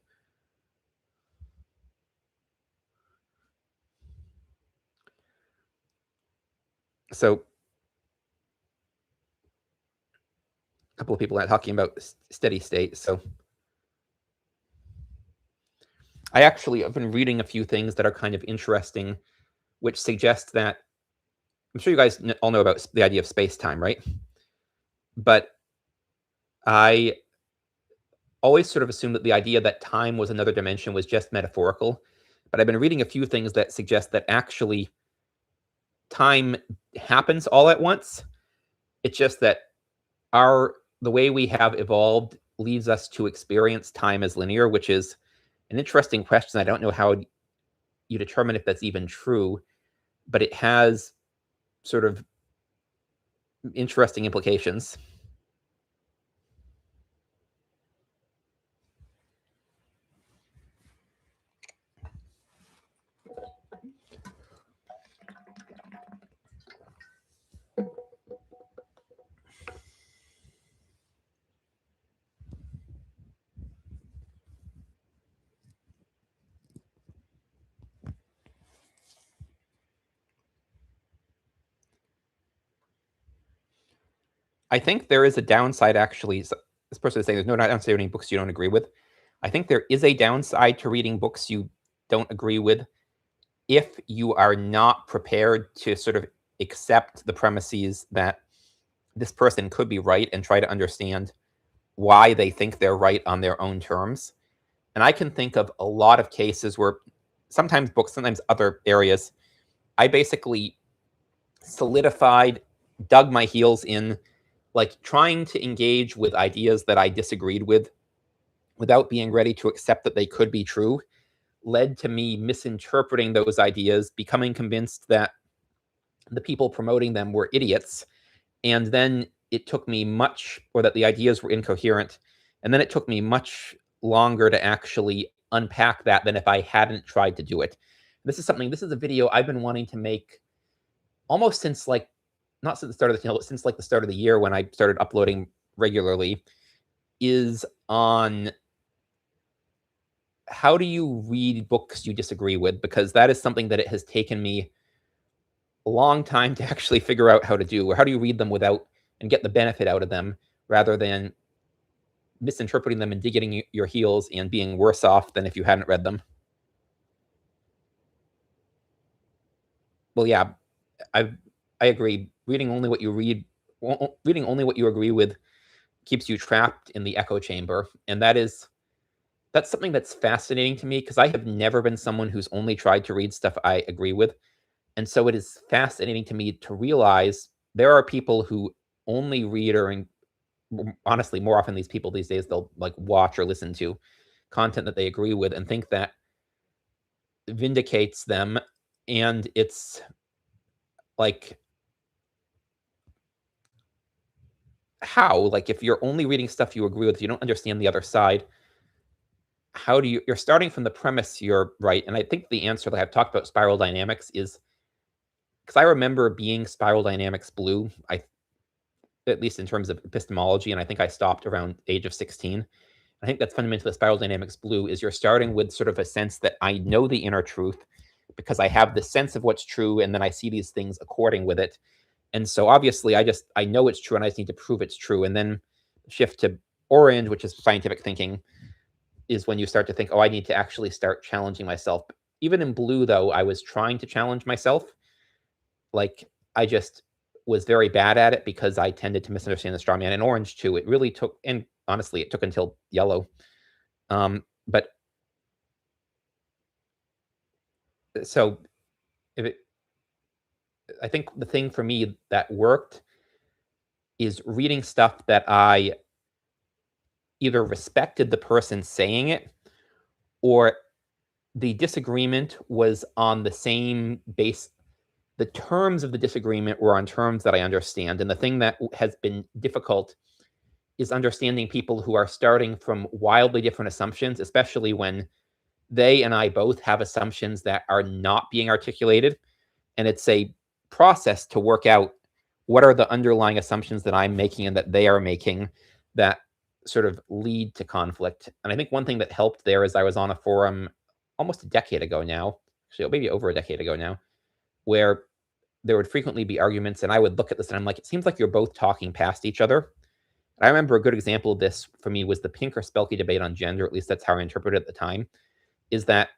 So a couple of people are talking about steady state. So I actually have been reading a few things that are kind of interesting, which suggest that, I'm sure you guys all know about the idea of space-time, right? But I always sort of assumed that the idea that time was another dimension was just metaphorical. But I've been reading a few things that suggest that actually time happens all at once. It's just that the way we have evolved leads us to experience time as linear, which is an interesting question. I don't know how you determine if that's even true, but it has sort of interesting implications. I think there is a downside, actually. So this person is saying there's no downside to reading books you don't agree with. I think there is a downside to reading books you don't agree with if you are not prepared to sort of accept the premises that this person could be right and try to understand why they think they're right on their own terms. And I can think of a lot of cases where sometimes books, sometimes other areas, I basically solidified, dug my heels in, like trying to engage with ideas that I disagreed with without being ready to accept that they could be true, led to me misinterpreting those ideas, becoming convinced that the people promoting them were idiots. And then it took me or that the ideas were incoherent. And then it took me much longer to actually unpack that than if I hadn't tried to do it. This is a video I've been wanting to make almost since not since the start of the channel, but since like the start of the year when I started uploading regularly, is on how do you read books you disagree with? Because that is something that it has taken me a long time to actually figure out how to do. Or how do you read them without and get the benefit out of them, rather than misinterpreting them and digging your heels and being worse off than if you hadn't read them. Well, yeah, I agree. Reading only what you agree with keeps you trapped in the echo chamber, and that's something that's fascinating to me, because I have never been someone who's only tried to read stuff I agree with. And so it is fascinating to me to realize there are people who only read, or honestly, more often these people these days, they'll like watch or listen to content that they agree with and think that vindicates them. And it's like, how? Like, if you're only reading stuff you agree with, you don't understand the other side. How do you're starting from the premise you're right. And I think the answer that I've talked about spiral dynamics is because I remember being spiral dynamics blue, at least in terms of epistemology, and I think I stopped around age of 16. I think that's fundamentally spiral dynamics blue, is you're starting with sort of a sense that I know the inner truth because I have the sense of what's true, and then I see these things according with it. And so obviously I know it's true and I just need to prove it's true, and then shift to Orange, which is scientific thinking, is when you start to think, oh, I need to actually start challenging myself. Even in blue, though, I was trying to challenge myself. Like, I just was very bad at it because I tended to misunderstand the straw man. And orange, too. It really took, and honestly, it took until yellow. But so I think the thing for me that worked is reading stuff that I either respected the person saying it, or the disagreement was on the same base. The terms of the disagreement were on terms that I understand. And the thing that has been difficult is understanding people who are starting from wildly different assumptions, especially when they and I both have assumptions that are not being articulated. And it's a process to work out what are the underlying assumptions that I'm making and that they are making that sort of lead to conflict. And I think one thing that helped there is I was on a forum almost a decade ago now, actually maybe over a decade ago now, where there would frequently be arguments, and I would look at this and I'm like, it seems like you're both talking past each other. I remember a good example of this for me was the Pink or Spelke debate on gender, at least that's how I interpreted it at the time, is that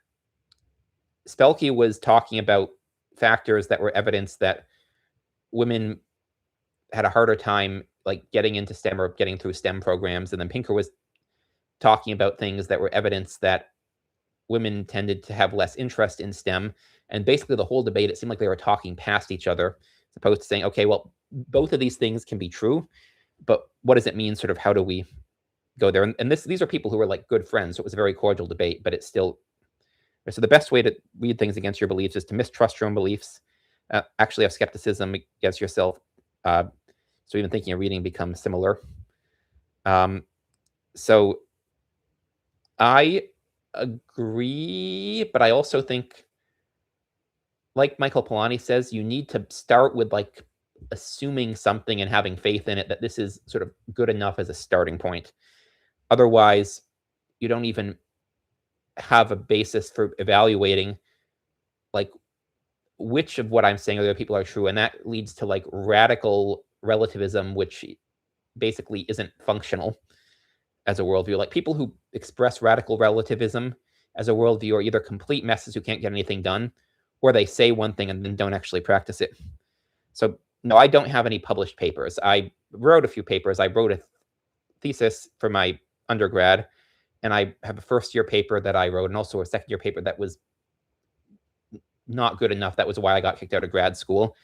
Spelke was talking about factors that were evidence that women had a harder time like getting into STEM or getting through STEM programs. And then Pinker was talking about things that were evidence that women tended to have less interest in STEM. And basically the whole debate, it seemed like they were talking past each other, as opposed to saying, okay, well, both of these things can be true, but what does it mean? Sort of how do we go there? And these are people who were like good friends. So it was a very cordial debate, but it's still, so the best way to read things against your beliefs is to mistrust your own beliefs, actually have skepticism against yourself. So even thinking and reading becomes similar. So I agree, but I also think, like Michael Polanyi says, you need to start with like assuming something and having faith in it, that this is sort of good enough as a starting point. Otherwise, you don't even have a basis for evaluating like which of what I'm saying other people are true. And that leads to like radical relativism, which basically isn't functional as a worldview. Like people who express radical relativism as a worldview are either complete messes who can't get anything done, or they say one thing and then don't actually practice it. So no, I don't have any published papers. I wrote a few papers. I wrote a thesis for my undergrad, and I have a first-year paper that I wrote, and also a second-year paper that was not good enough. That was why I got kicked out of grad school.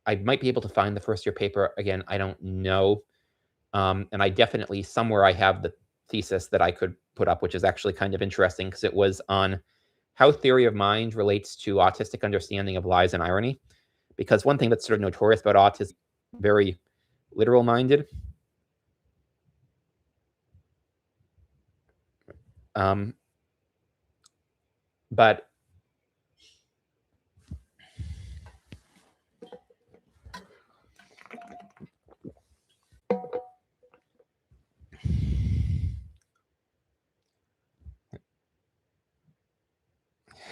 I might be able to find the first-year paper again. I don't know. And I definitely, somewhere I have the thesis that I could put up, which is actually kind of interesting because it was on how theory of mind relates to autistic understanding of lies and irony. Because one thing that's sort of notorious about autism, very literal minded. But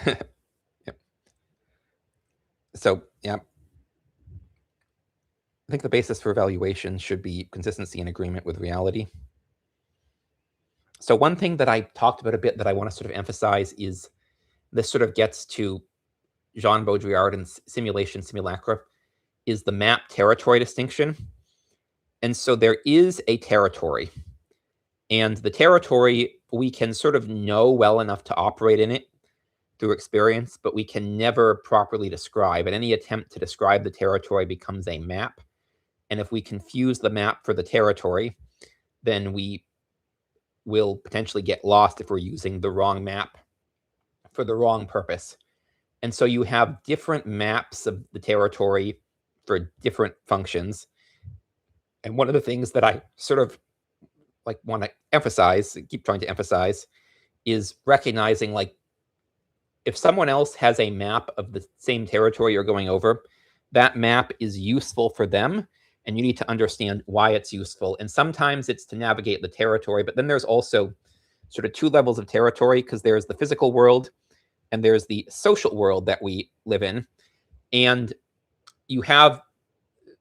yeah. So, yeah. I think the basis for evaluation should be consistency and agreement with reality. So one thing that I talked about a bit that I want to sort of emphasize is this sort of gets to Jean Baudrillard and simulation simulacra, is the map territory distinction. And so there is a territory, and the territory we can sort of know well enough to operate in it through experience, but we can never properly describe. And any attempt to describe the territory becomes a map. And if we confuse the map for the territory, then we will potentially get lost if we're using the wrong map for the wrong purpose. And so you have different maps of the territory for different functions. And one of the things that I sort of like want to emphasize, keep trying to emphasize, is recognizing like if someone else has a map of the same territory you're going over, that map is useful for them, and you need to understand why it's useful. And sometimes it's to navigate the territory, but then there's also sort of two levels of territory, because there's the physical world and there's the social world that we live in. And you have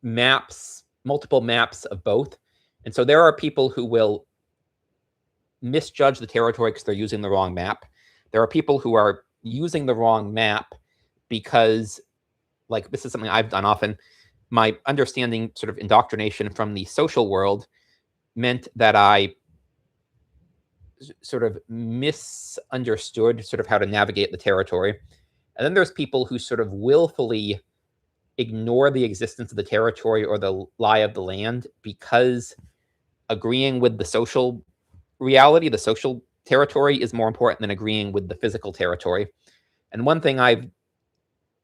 maps, multiple maps of both. And so there are people who will misjudge the territory because they're using the wrong map. There are people who are using the wrong map because, like, this is something I've done often. My understanding, sort of indoctrination from the social world, meant that I sort of misunderstood sort of how to navigate the territory. And then there's people who sort of willfully ignore the existence of the territory or the lie of the land because agreeing with the social reality, the social territory, is more important than agreeing with the physical territory. And one thing I've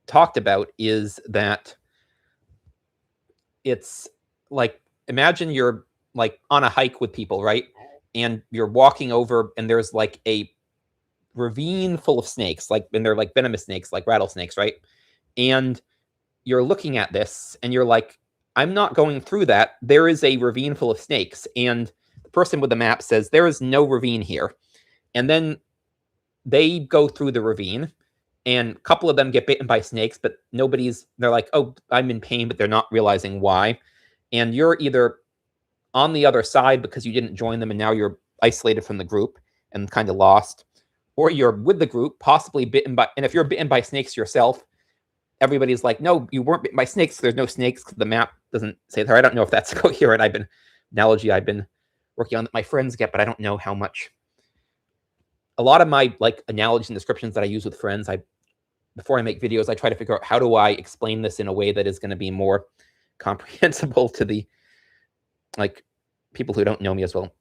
talked about is that it's like, imagine you're like on a hike with people, right? And you're walking over and there's like a ravine full of snakes, like, and they're like venomous snakes, like rattlesnakes, right? And you're looking at this and you're like, I'm not going through that. There is a ravine full of snakes. And the person with the map says, there is no ravine here. And then they go through the ravine and a couple of them get bitten by snakes, but they're like, oh, I'm in pain, but they're not realizing why. And you're either on the other side because you didn't join them and now you're isolated from the group and kind of lost, or you're with the group, possibly bitten by, and if you're bitten by snakes yourself, everybody's like, no, you weren't bitten by snakes. There's no snakes. The map doesn't say that. I don't know if that's coherent. Analogy I've been working on that my friends get, but I don't know how much. A lot of my like analogies and descriptions that I use with friends, before I make videos, I try to figure out how do I explain this in a way that is going to be more comprehensible to the like people who don't know me as well.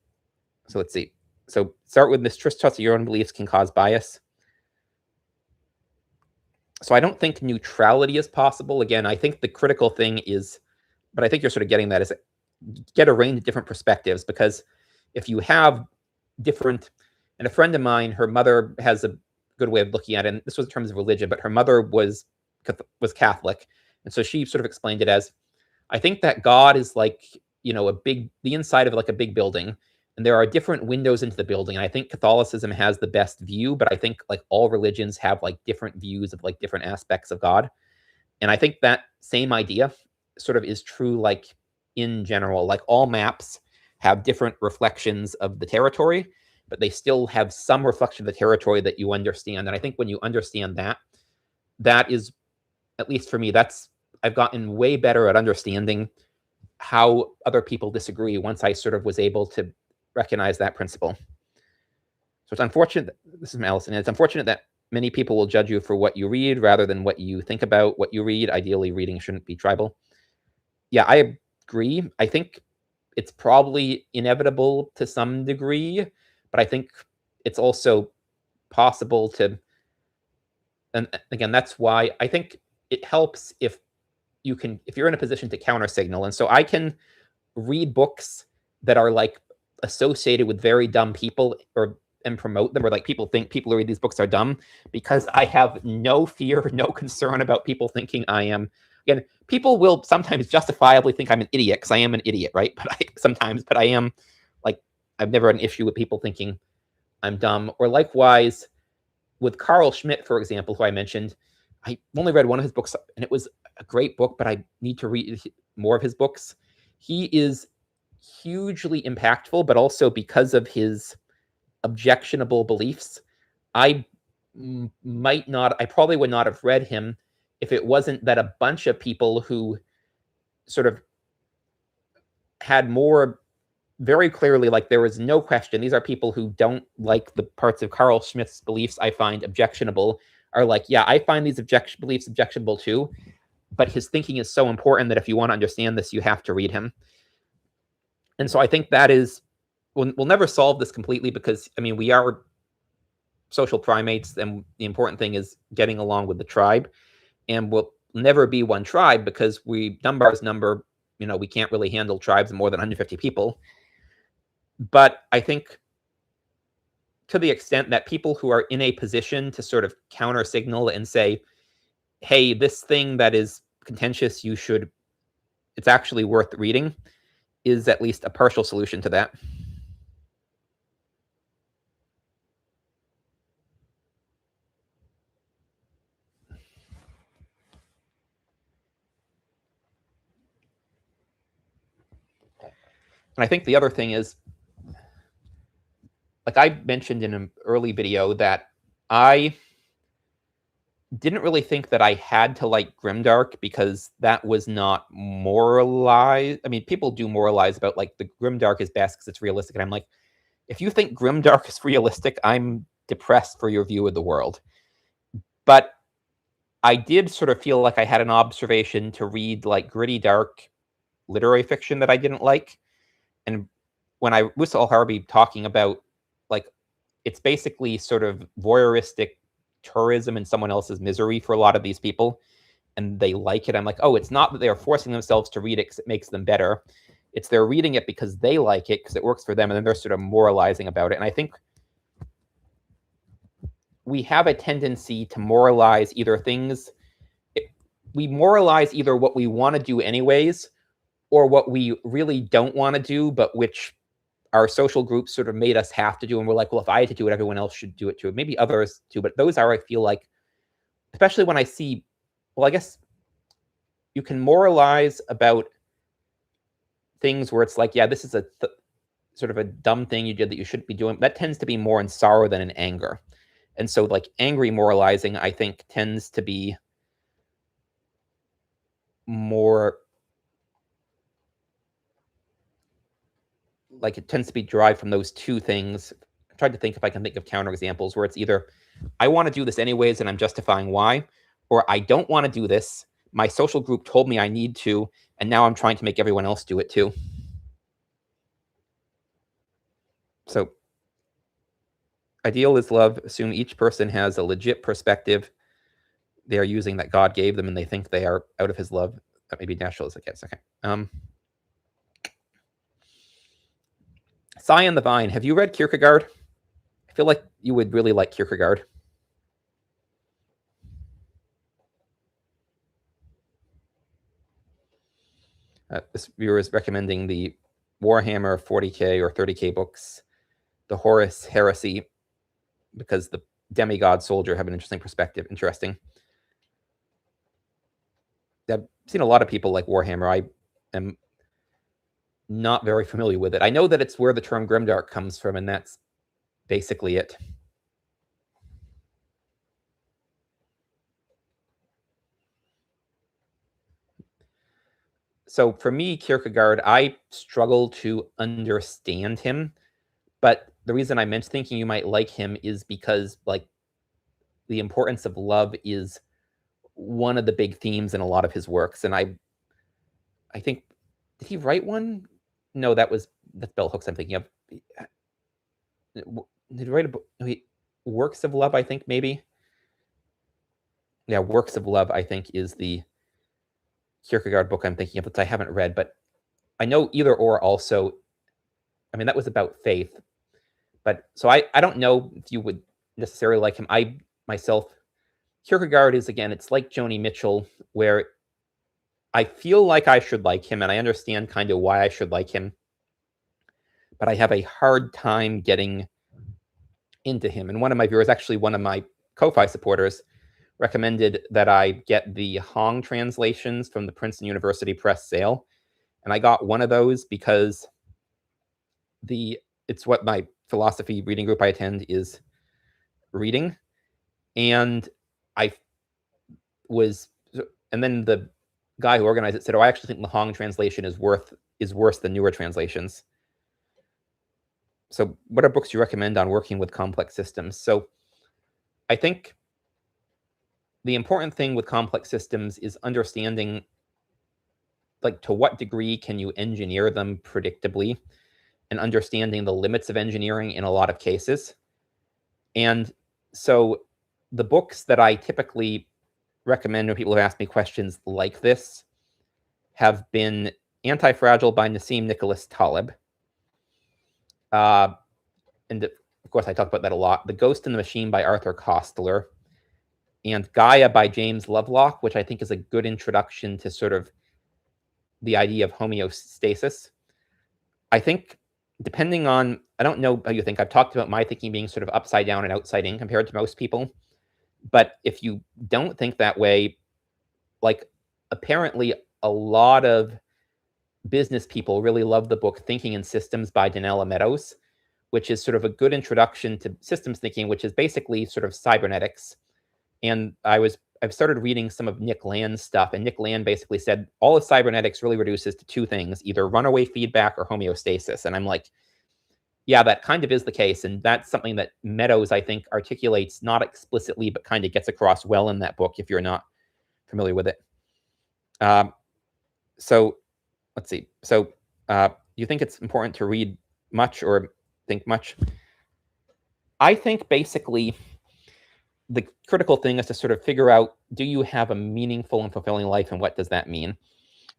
So let's see. So start with mistrust of your own beliefs can cause bias. So I don't think neutrality is possible. Again, I think the critical thing is, but I think you're sort of getting that, is get a range of different perspectives, because if you have different, and a friend of mine, her mother has a good way of looking at it, and this was in terms of religion, but her mother was Catholic. And so she sort of explained it as, I think that God is like, the inside of like a big building, and there are different windows into the building. And I think Catholicism has the best view, but I think like all religions have like different views of like different aspects of God. And I think that same idea sort of is true, like in general, like all maps have different reflections of the territory, but they still have some reflection of the territory that you understand. And I think when you understand that, that is, at least for me, I've gotten way better at understanding how other people disagree once I sort of was able to recognize that principle. So it's unfortunate, this is Allison, it's unfortunate that many people will judge you for what you read rather than what you think about what you read. Ideally, reading shouldn't be tribal. Yeah, I agree. I think it's probably inevitable to some degree, but I think it's also possible to, and again, that's why I think it helps if you're in a position to counter signal. And so I can read books that are like associated with very dumb people and promote them, or like people think people who read these books are dumb, because I have no fear, no concern about people thinking I am. Again, people will sometimes justifiably think I'm an idiot, because I am an idiot, right? But I am, like, I've never had an issue with people thinking I'm dumb. Or likewise with Carl Schmitt, for example, who I mentioned, I only read one of his books and it was a great book, but I need to read more of his books. He is hugely impactful, but also because of his objectionable beliefs, I probably would not have read him if it wasn't that a bunch of people who sort of had more very clearly, like, there was no question, these are people who don't like the parts of Carl Schmitt's beliefs I find objectionable, are like, yeah, I find these beliefs objectionable too, but his thinking is so important that if you want to understand this, you have to read him. And so I think that is, we'll never solve this completely, because, I mean, we are social primates, and the important thing is getting along with the tribe. And we'll never be one tribe, because Dunbar's number, we can't really handle tribes of more than 150 people. But I think to the extent that people who are in a position to sort of counter signal and say, hey, this thing that is contentious, it's actually worth reading, is at least a partial solution to that. And I think the other thing is, like I mentioned in an early video that I didn't really think that I had to like grimdark because that was not moralized. I mean, people do moralize about like the grimdark is best because it's realistic, and I'm like, if you think grimdark is realistic, I'm depressed for your view of the world. But I did sort of feel like I had an observation to read like gritty, dark literary fiction that I didn't like. And when I was Al Harvey talking about like it's basically sort of voyeuristic tourism in someone else's misery for a lot of these people, and they like it. I'm like, oh, it's not that they're forcing themselves to read it because it makes them better. It's they're reading it because they like it because it works for them, and then they're sort of moralizing about it. And I think we have a tendency to moralize either things. We moralize either what we want to do anyways, or what we really don't want to do, but which our social groups sort of made us have to do. And we're like, well, if I had to do it, everyone else should do it too. Maybe others too. But those are, I feel like, especially when I see, well, I guess you can moralize about things where it's like, yeah, this is a sort of a dumb thing you did that you shouldn't be doing. That tends to be more in sorrow than in anger. And so like angry moralizing, I think, tends to be more like it tends to be derived from those two things. I tried to think if I can think of counterexamples where it's either I want to do this anyways and I'm justifying why, or I don't want to do this. My social group told me I need to, and now I'm trying to make everyone else do it too. So ideal is love. Assume each person has a legit perspective they are using that God gave them, and they think they are out of his love. That may be natural, I guess. Okay. Sigh on the Vine. Have you read Kierkegaard? I feel like you would really like Kierkegaard. This viewer is recommending the Warhammer 40K or 30K books, the Horus Heresy, because the demigod soldier have an interesting perspective. Interesting. I've seen a lot of people like Warhammer. I am not very familiar with it. I know that it's where the term grimdark comes from, and that's basically it. So for me, Kierkegaard, I struggle to understand him. But the reason I meant thinking you might like him is because like the importance of love is one of the big themes in a lot of his works. And I think, did he write one? No, that's Bell Hooks I'm thinking of. Did he write a book? Works of Love, I think, maybe. Yeah, Works of Love, I think, is the Kierkegaard book I'm thinking of, that I haven't read, but I know Either Or also, I mean, that was about faith. But so I don't know if you would necessarily like him. I myself, Kierkegaard is, again, it's like Joni Mitchell, where I feel like I should like him, and I understand kind of why I should like him, but I have a hard time getting into him. And one of my viewers, actually one of my Ko-Fi supporters, recommended that I get the Hong translations from the Princeton University Press sale. And I got one of those because it's what my philosophy reading group I attend is reading. And and then the guy who organized it said, oh, I actually think the Hong translation is worse than newer translations. So what are books you recommend on working with complex systems? So I think the important thing with complex systems is understanding, like, to what degree can you engineer them predictably, and understanding the limits of engineering in a lot of cases. And so the books that I typically recommend when people have asked me questions like this have been Anti-Fragile by Nassim Nicholas Taleb. And of course, I talk about that a lot. The Ghost in the Machine by Arthur Koestler, and Gaia by James Lovelock, which I think is a good introduction to sort of the idea of homeostasis. I think, depending on, I don't know how you think, I've talked about my thinking being sort of upside down and outside in compared to most people. But if you don't think that way, like, apparently a lot of business people really love the book Thinking in Systems by Donella Meadows, which is sort of a good introduction to systems thinking, which is basically sort of cybernetics. And I've started reading some of Nick Land's stuff, and Nick Land basically said all of cybernetics really reduces to two things, either runaway feedback or homeostasis. And I'm like, yeah, that kind of is the case. And that's something that Meadows, I think, articulates not explicitly, but kind of gets across well in that book if you're not familiar with it. So let's see. So you think it's important to read much or think much? I think basically the critical thing is to sort of figure out, do you have a meaningful and fulfilling life, and what does that mean?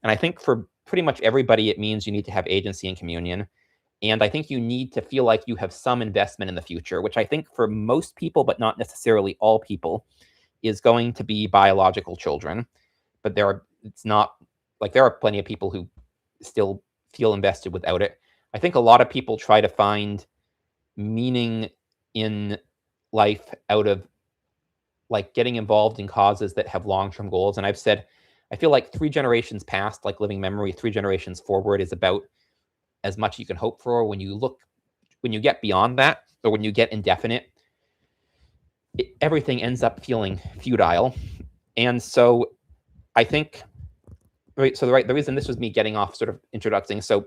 And I think for pretty much everybody, it means you need to have agency and communion. And I think you need to feel like you have some investment in the future, which I think for most people, but not necessarily all people, is going to be biological children. But there are plenty of people who still feel invested without it. I think a lot of people try to find meaning in life out of like getting involved in causes that have long-term goals. And I've said, I feel like 3 generations past, like living memory, 3 generations forward is about as much you can hope for. When you get beyond that, or when you get indefinite, everything ends up feeling futile. And so I think, the reason this was me getting off sort of introducing. So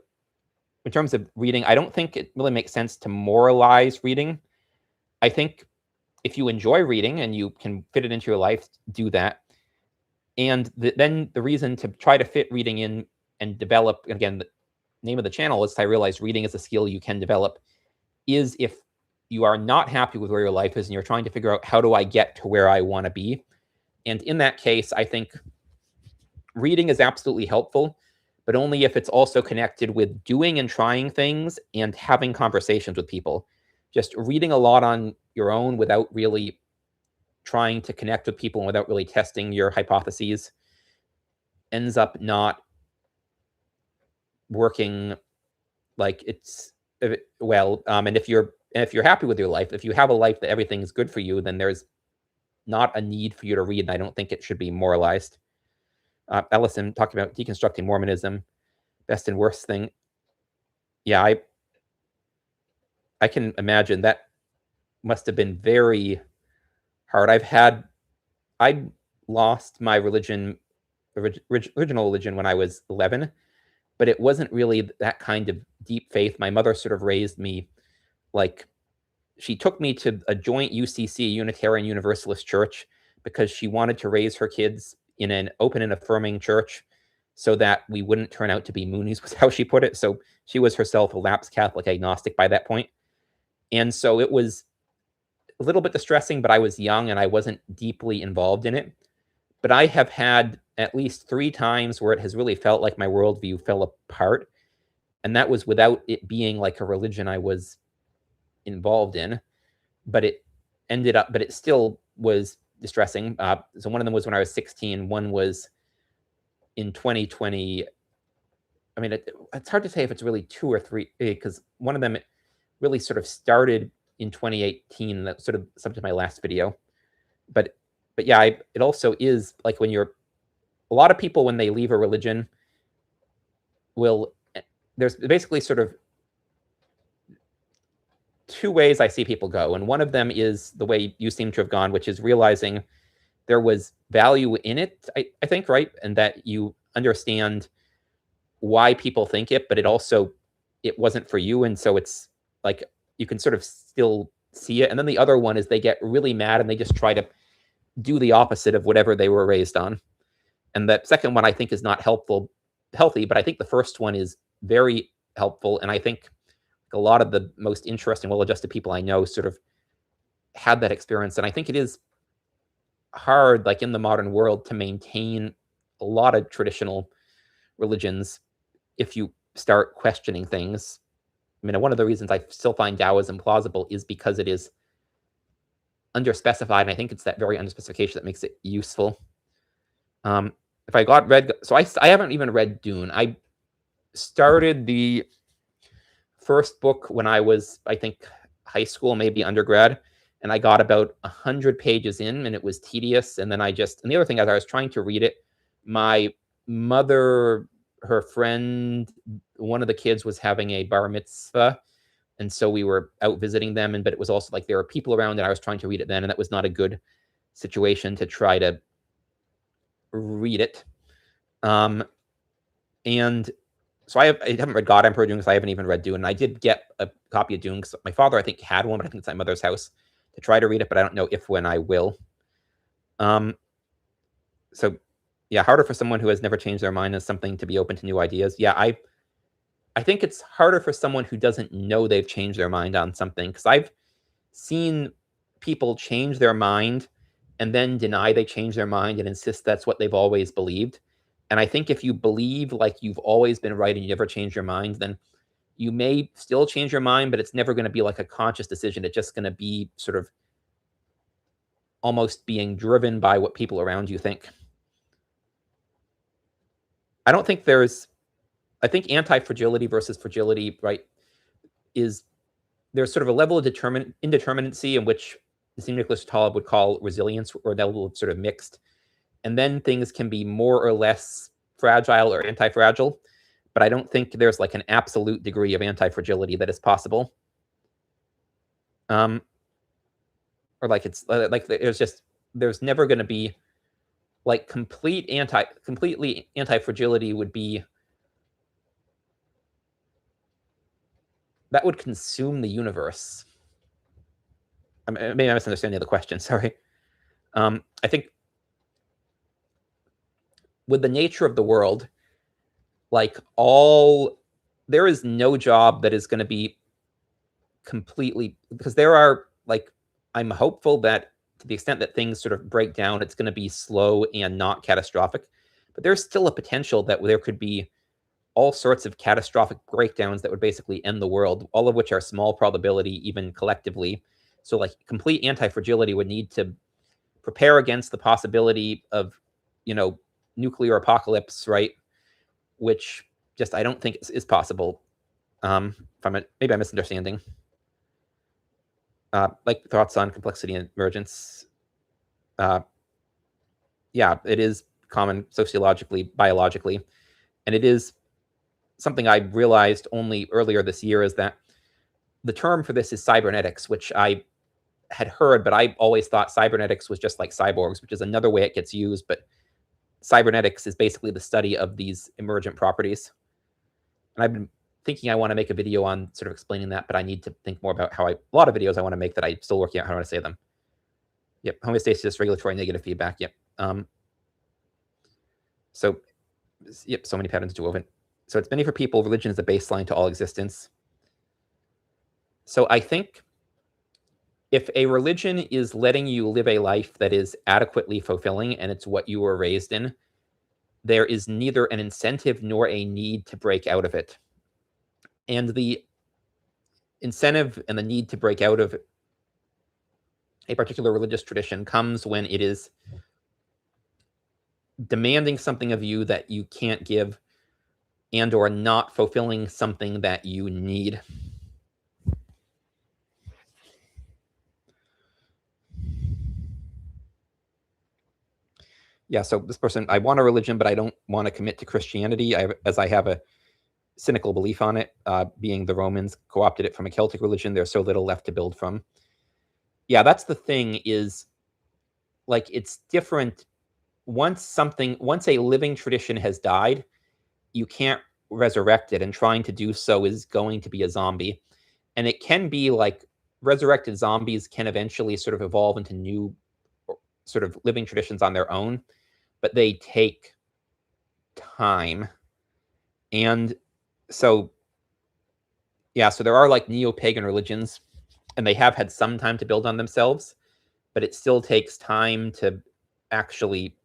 in terms of reading, I don't think it really makes sense to moralize reading. I think if you enjoy reading and you can fit it into your life, do that. And then the reason to try to fit reading in and develop, again, the name of the channel is I realize reading is a skill you can develop, is if you are not happy with where your life is and you're trying to figure out, how do I get to where I want to be? And in that case, I think reading is absolutely helpful, but only if it's also connected with doing and trying things and having conversations with people. Just reading a lot on your own without really trying to connect with people and without really testing your hypotheses ends up not working like it's well. And if you're happy with your life, if you have a life that everything's good for you, then there's not a need for you to read. And I don't think it should be moralized. Ellison talked about deconstructing Mormonism, best and worst thing. Yeah, I can imagine that must have been very hard. I lost my religion, original religion, when I was 11, but it wasn't really that kind of deep faith. My mother sort of raised me like, she took me to a joint UCC, Unitarian Universalist church, because she wanted to raise her kids in an open and affirming church so that we wouldn't turn out to be Moonies, was how she put it. So she was herself a lapsed Catholic agnostic by that point. And so it was a little bit distressing, but I was young and I wasn't deeply involved in it. But I have had at least 3 times where it has really felt like my worldview fell apart. And that was without it being like a religion I was involved in. But it still was distressing. So one of them was when I was 16. One was in 2020. I mean, it's hard to say if it's really 2 or 3, because one of them really sort of started in 2018. That sort of summed to my last video. But yeah, it also is like when a lot of people, when they leave a religion, there's basically sort of 2 ways I see people go. And one of them is the way you seem to have gone, which is realizing there was value in it, I think, right? And that you understand why people think it, but it wasn't for you. And so it's like, you can sort of still see it. And then the other one is they get really mad and they just try to do the opposite of whatever they were raised on. And that second one, I think, is not healthy, but I think the first one is very helpful. And I think a lot of the most interesting, well-adjusted people I know sort of had that experience. And I think it is hard, like in the modern world, to maintain a lot of traditional religions if you start questioning things. I mean, one of the reasons I still find Taoism plausible is because it is underspecified, and I think it's that very underspecification that makes it useful. If I so I haven't even read Dune. I started the first book when I was, I think, high school, maybe undergrad, and I got about 100 pages in, and it was tedious. And then and the other thing is, I was trying to read it. My mother, her friend, one of the kids was having a bar mitzvah, and so we were out visiting them, but it was also like there were people around, and I was trying to read it then, and that was not a good situation to try to read it. And so I haven't read God Emperor Dune because I haven't even read Dune. And I did get a copy of Dune because my father, I think, had one, but I think it's at my mother's house to try to read it, but I don't know if when I will. So yeah, harder for someone who has never changed their mind as something to be open to new ideas. Yeah, I think it's harder for someone who doesn't know they've changed their mind on something, because I've seen people change their mind and then deny they changed their mind and insist that's what they've always believed. And I think if you believe like you've always been right and you never change your mind, then you may still change your mind, but it's never going to be like a conscious decision. It's just going to be sort of almost being driven by what people around you think. I don't think I think anti-fragility versus fragility, right, is there's sort of a level of indeterminacy in which Nassim Nicholas Taleb would call resilience, or that level of sort of mixed. And then things can be more or less fragile or anti-fragile, but I don't think there's like an absolute degree of anti-fragility that is possible. Or like it's like there's never going to be like completely anti-fragility would be, that would consume the universe. Maybe I'm misunderstanding the question. Sorry. I think with the nature of the world, like there is no job that is going to be completely, because there are like, I'm hopeful that to the extent that things sort of break down, it's going to be slow and not catastrophic. But there's still a potential that there could be all sorts of catastrophic breakdowns that would basically end the world, all of which are small probability, even collectively. So like complete anti-fragility would need to prepare against the possibility of, nuclear apocalypse, right? Which just I don't think is possible. Maybe I'm misunderstanding. Like thoughts on complexity and emergence. Yeah, it is common sociologically, biologically, and it is something I realized only earlier this year, is that the term for this is cybernetics, which I had heard, but I always thought cybernetics was just like cyborgs, which is another way it gets used. But cybernetics is basically the study of these emergent properties. And I've been thinking I want to make a video on sort of explaining that, but I need to think more about a lot of videos I want to make that I'm still working out how to say them. Yep, homeostasis, regulatory negative feedback. Yep. So many patterns interwoven. So it's many for people, religion is the baseline to all existence. So I think if a religion is letting you live a life that is adequately fulfilling and it's what you were raised in, there is neither an incentive nor a need to break out of it. And the incentive and the need to break out of a particular religious tradition comes when it is demanding something of you that you can't give, and or not fulfilling something that you need. Yeah, so this person, I want a religion, but I don't want to commit to Christianity, as I have a cynical belief on it, being the Romans co-opted it from a Celtic religion. There's so little left to build from. Yeah, that's the thing, is like it's different. Once a living tradition has died, you can't resurrect it, and trying to do so is going to be a zombie. And it can be like resurrected zombies can eventually sort of evolve into new sort of living traditions on their own, but they take time. And so, yeah, so there are like neo-pagan religions, and they have had some time to build on themselves, but it still takes time to actually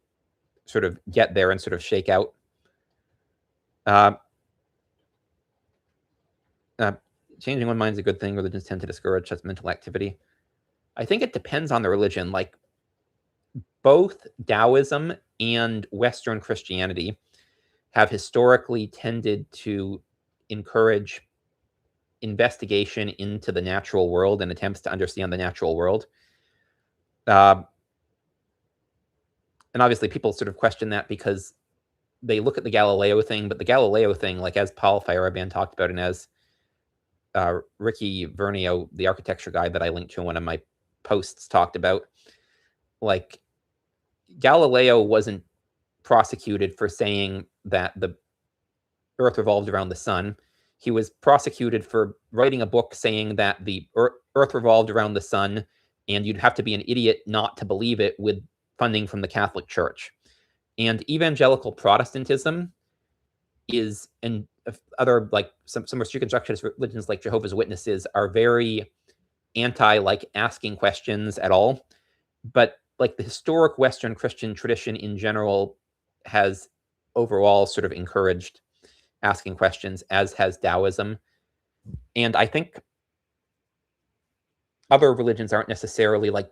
sort of get there and sort of shake out. Changing one mind is a good thing. Religions tend to discourage such mental activity. I think it depends on the religion. Like both Taoism and Western Christianity have historically tended to encourage investigation into the natural world and attempts to understand the natural world. And obviously people sort of question that because they look at the Galileo thing, but the Galileo thing, like as Paul Feyerabend talked about, and as Ricky Vernio, the architecture guy that I linked to in one of my posts, talked about. Like, Galileo wasn't prosecuted for saying that the Earth revolved around the sun. He was prosecuted for writing a book saying that the Earth revolved around the sun, and you'd have to be an idiot not to believe it with funding from the Catholic Church. And evangelical Protestantism is, and other, like some reconstructionist religions like Jehovah's Witnesses, are very anti like asking questions at all. But like the historic Western Christian tradition in general has overall sort of encouraged asking questions, as has Taoism. And I think other religions aren't necessarily like,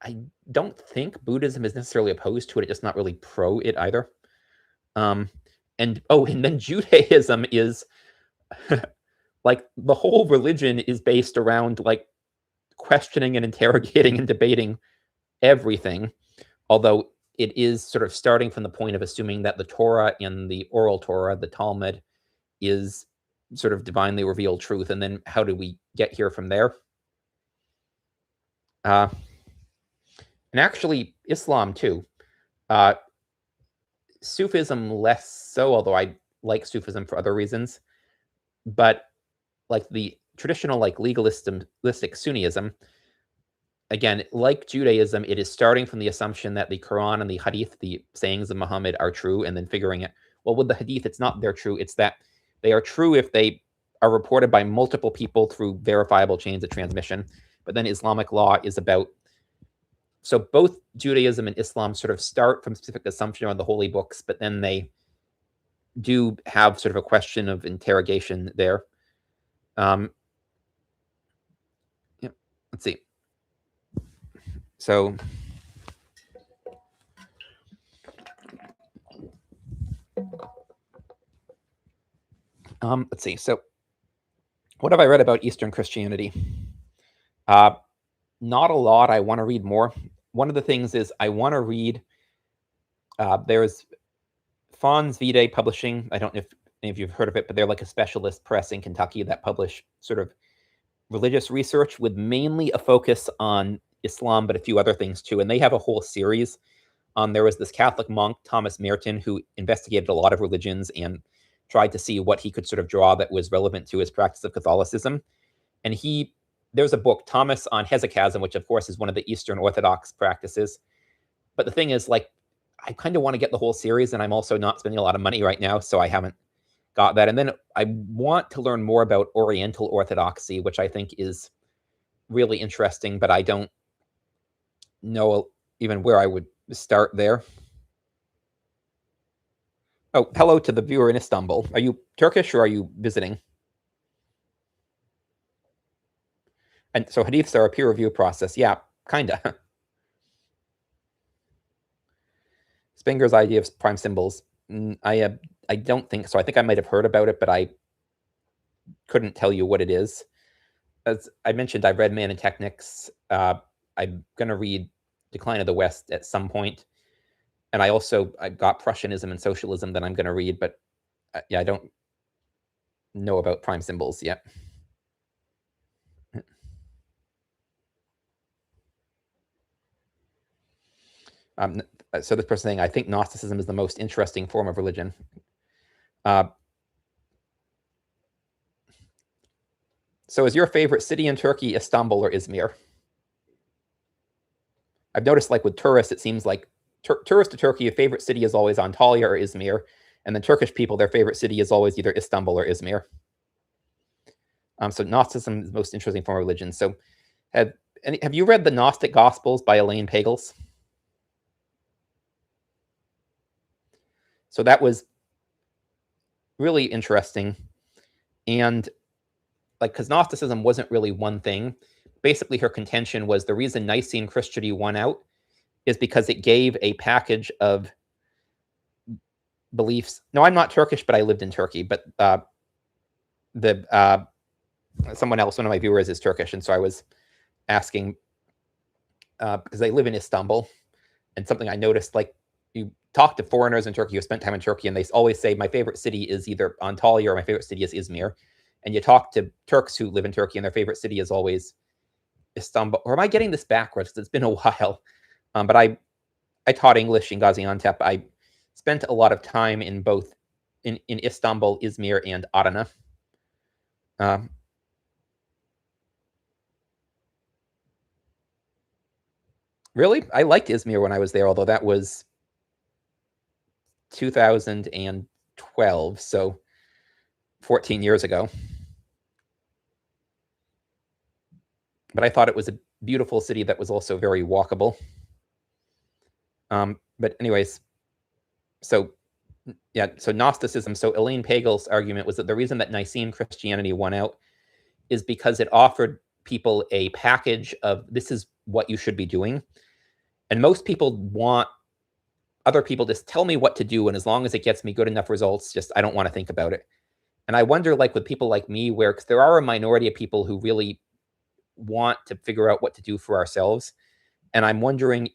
I don't think Buddhism is necessarily opposed to it, it's just not really pro it either. And then Judaism is like, the whole religion is based around like questioning and interrogating and debating everything, although it is sort of starting from the point of assuming that the Torah and the oral Torah, the Talmud, is sort of divinely revealed truth. And then how do we get here from there? And actually, Islam too. Sufism less so, although I like Sufism for other reasons. But like the traditional like legalistic Sunnism, again, like Judaism, it is starting from the assumption that the Quran and the Hadith, the sayings of Muhammad, are true, and then figuring it, well, with the Hadith, it's not they're true, it's that they are true if they are reported by multiple people through verifiable chains of transmission. But then Islamic law is about, so both Judaism and Islam sort of start from specific assumption on the holy books, but then they do have sort of a question of interrogation there. Yeah, let's see. So let's see. So what have I read about Eastern Christianity? Not a lot. I want to read more. One of the things is I want to read, there's Fons Vitae Publishing. I don't know if any of you have heard of it, but they're like a specialist press in Kentucky that publish sort of religious research with mainly a focus on Islam, but a few other things too. And they have a whole series. There was this Catholic monk, Thomas Merton, who investigated a lot of religions and tried to see what he could sort of draw that was relevant to his practice of Catholicism. And there's a book, Thomas on Hesychasm, which of course is one of the Eastern Orthodox practices. But the thing is, like, I kind of want to get the whole series, and I'm also not spending a lot of money right now, so I haven't got that. And then I want to learn more about Oriental Orthodoxy, which I think is really interesting, but I don't know even where I would start there. Oh, hello to the viewer in Istanbul. Are you Turkish or are you visiting? And so hadiths are a peer review process. Yeah, kinda. Spinger's idea of prime symbols. I don't think so. I think I might have heard about it, but I couldn't tell you what it is. As I mentioned, I've read Man and Technics. I'm going to read Decline of the West at some point. And I got Prussianism and Socialism that I'm going to read, but yeah, I don't know about prime symbols yet. So this person saying, I think Gnosticism is the most interesting form of religion. So is your favorite city in Turkey Istanbul or Izmir? I've noticed, like with tourists, it seems like tourists to Turkey, your favorite city is always Antalya or Izmir. And then Turkish people, their favorite city is always either Istanbul or Izmir. So Gnosticism is the most interesting form of religion. So have you read the Gnostic Gospels by Elaine Pagels? So that was really interesting. And like, because Gnosticism wasn't really one thing. Basically, her contention was the reason Nicene Christianity won out is because it gave a package of beliefs. No, I'm not Turkish, but I lived in Turkey. But someone else, one of my viewers, is Turkish, and so I was asking because I live in Istanbul, and something I noticed, like you talk to foreigners in Turkey who spent time in Turkey, and they always say my favorite city is either Antalya or my favorite city is Izmir. And you talk to Turks who live in Turkey, and their favorite city is always Istanbul. Or am I getting this backwards? It's been a while. But I taught English in Gaziantep. I spent a lot of time in both in Istanbul, Izmir, and Adana. Really, I liked Izmir when I was there, although that was 2012, so 14 years ago. But I thought it was a beautiful city that was also very walkable. But anyways, so yeah, so Gnosticism. So Elaine Pagel's argument was that the reason that Nicene Christianity won out is because it offered people a package of this is what you should be doing. And most people want other people just tell me what to do, and as long as it gets me good enough results, just I don't want to think about it. And I wonder, like with people like me, where because there are a minority of people who really want to figure out what to do for ourselves, and I'm wondering,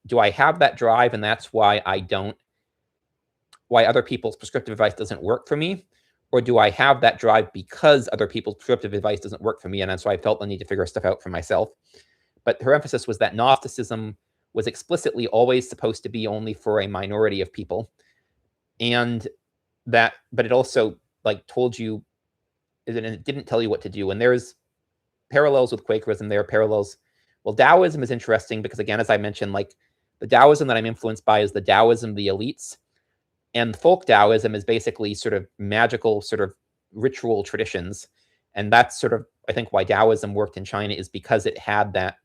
do I have that drive, and that's why why other people's prescriptive advice doesn't work for me, or do I have that drive because other people's prescriptive advice doesn't work for me, and that's why I felt the need to figure stuff out for myself. But her emphasis was that Gnosticism was explicitly always supposed to be only for a minority of people, and but it also like told you, and it didn't tell you what to do. And there's parallels with Quakerism. There are parallels. Well, Taoism is interesting because, again, as I mentioned, like the Taoism that I'm influenced by is the Taoism of the elites, and folk Taoism is basically sort of magical, sort of ritual traditions, and that's sort of I think why Taoism worked in China is because it had that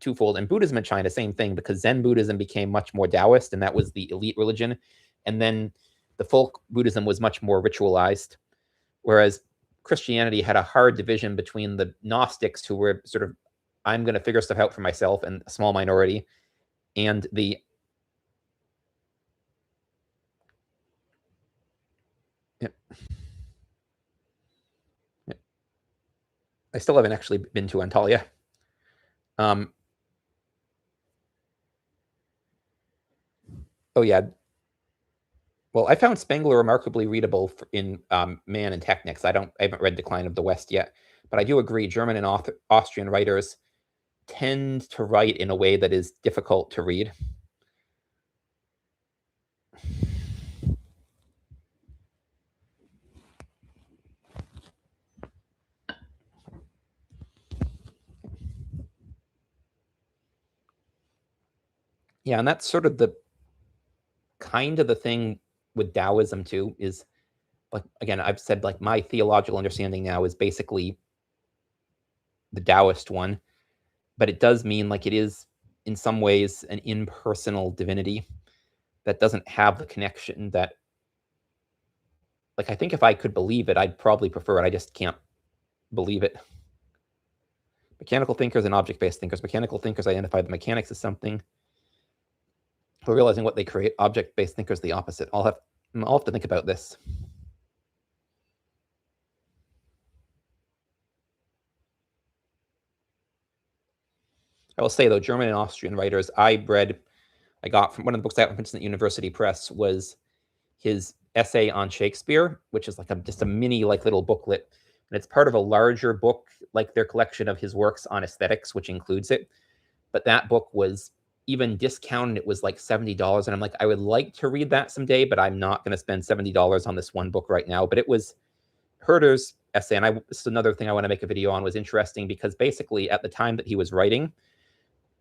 twofold. And Buddhism in China, same thing, because Zen Buddhism became much more Taoist, and that was the elite religion. And then the folk Buddhism was much more ritualized, whereas Christianity had a hard division between the Gnostics, who were sort of, I'm going to figure stuff out for myself, and a small minority, and the I still haven't actually been to Antalya. Oh yeah. Well, I found Spengler remarkably readable in Man and Technics. I haven't read Decline of the West yet, but I do agree German and Austrian writers tend to write in a way that is difficult to read. Yeah, and that's sort of the thing with Taoism too, is like, again, I've said like my theological understanding now is basically the Taoist one, but it does mean like it is in some ways an impersonal divinity that doesn't have the connection that, like, I think if I could believe it, I'd probably prefer it. I just can't believe it. Mechanical thinkers and object-based thinkers. Mechanical thinkers identify the mechanics as something, but realizing what they create, object-based thinkers the opposite. I'll have to think about this. I will say, though, German and Austrian writers, I got from one of the books I got from Princeton University Press was his essay on Shakespeare, which is like just a mini like little booklet, and it's part of a larger book, like their collection of his works on aesthetics, which includes it. But that book was even discounted. It was like $70, and I'm like, I would like to read that someday, but I'm not going to spend $70 on this one book right now. But it was Herder's essay, and this is another thing I want to make a video on, was interesting because basically at the time that he was writing,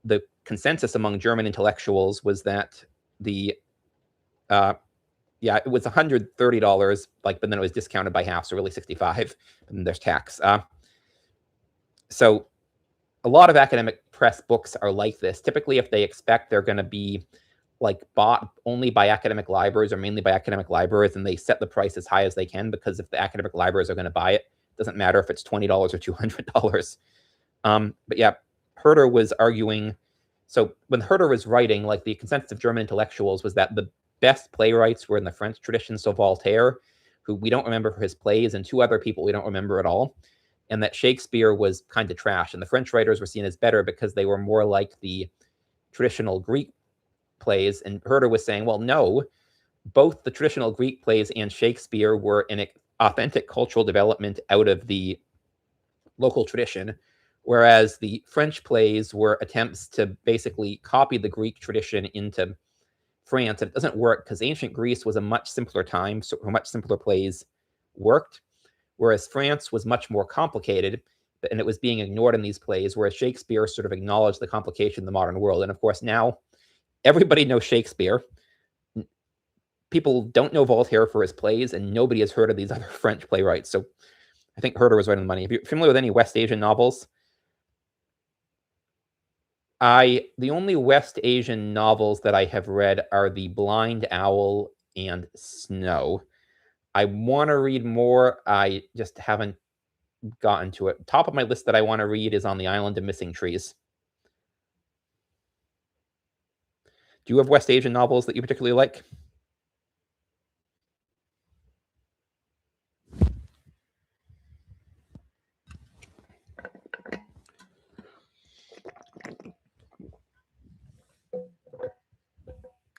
the consensus among German intellectuals was that it was $130, like, but then it was discounted by half, so really 65, and there's tax. So a lot of academic press books are like this. Typically, if they expect they're going to be like bought only by academic libraries or mainly by academic libraries, and they set the price as high as they can, because if the academic libraries are going to buy it, it doesn't matter if it's $20 or $200. But yeah, Herder was arguing. So when Herder was writing, like the consensus of German intellectuals was that the best playwrights were in the French tradition. So Voltaire, who we don't remember for his plays, and two other people we don't remember at all. And that Shakespeare was kind of trash. And the French writers were seen as better because they were more like the traditional Greek plays, and Herder was saying, well, no, both the traditional Greek plays and Shakespeare were an authentic cultural development out of the local tradition, whereas the French plays were attempts to basically copy the Greek tradition into France. And it doesn't work because ancient Greece was a much simpler time, so much simpler plays worked, whereas France was much more complicated, and it was being ignored in these plays, whereas Shakespeare sort of acknowledged the complication of the modern world. And of course, now everybody knows Shakespeare. People don't know Voltaire for his plays, and nobody has heard of these other French playwrights. So I think Herder was right on the money. If you're familiar with any West Asian novels, the only West Asian novels that I have read are The Blind Owl and Snow. I want to read more. I just haven't gotten to it. Top of my list that I want to read is On the Island of Missing Trees. Do you have West Asian novels that you particularly like?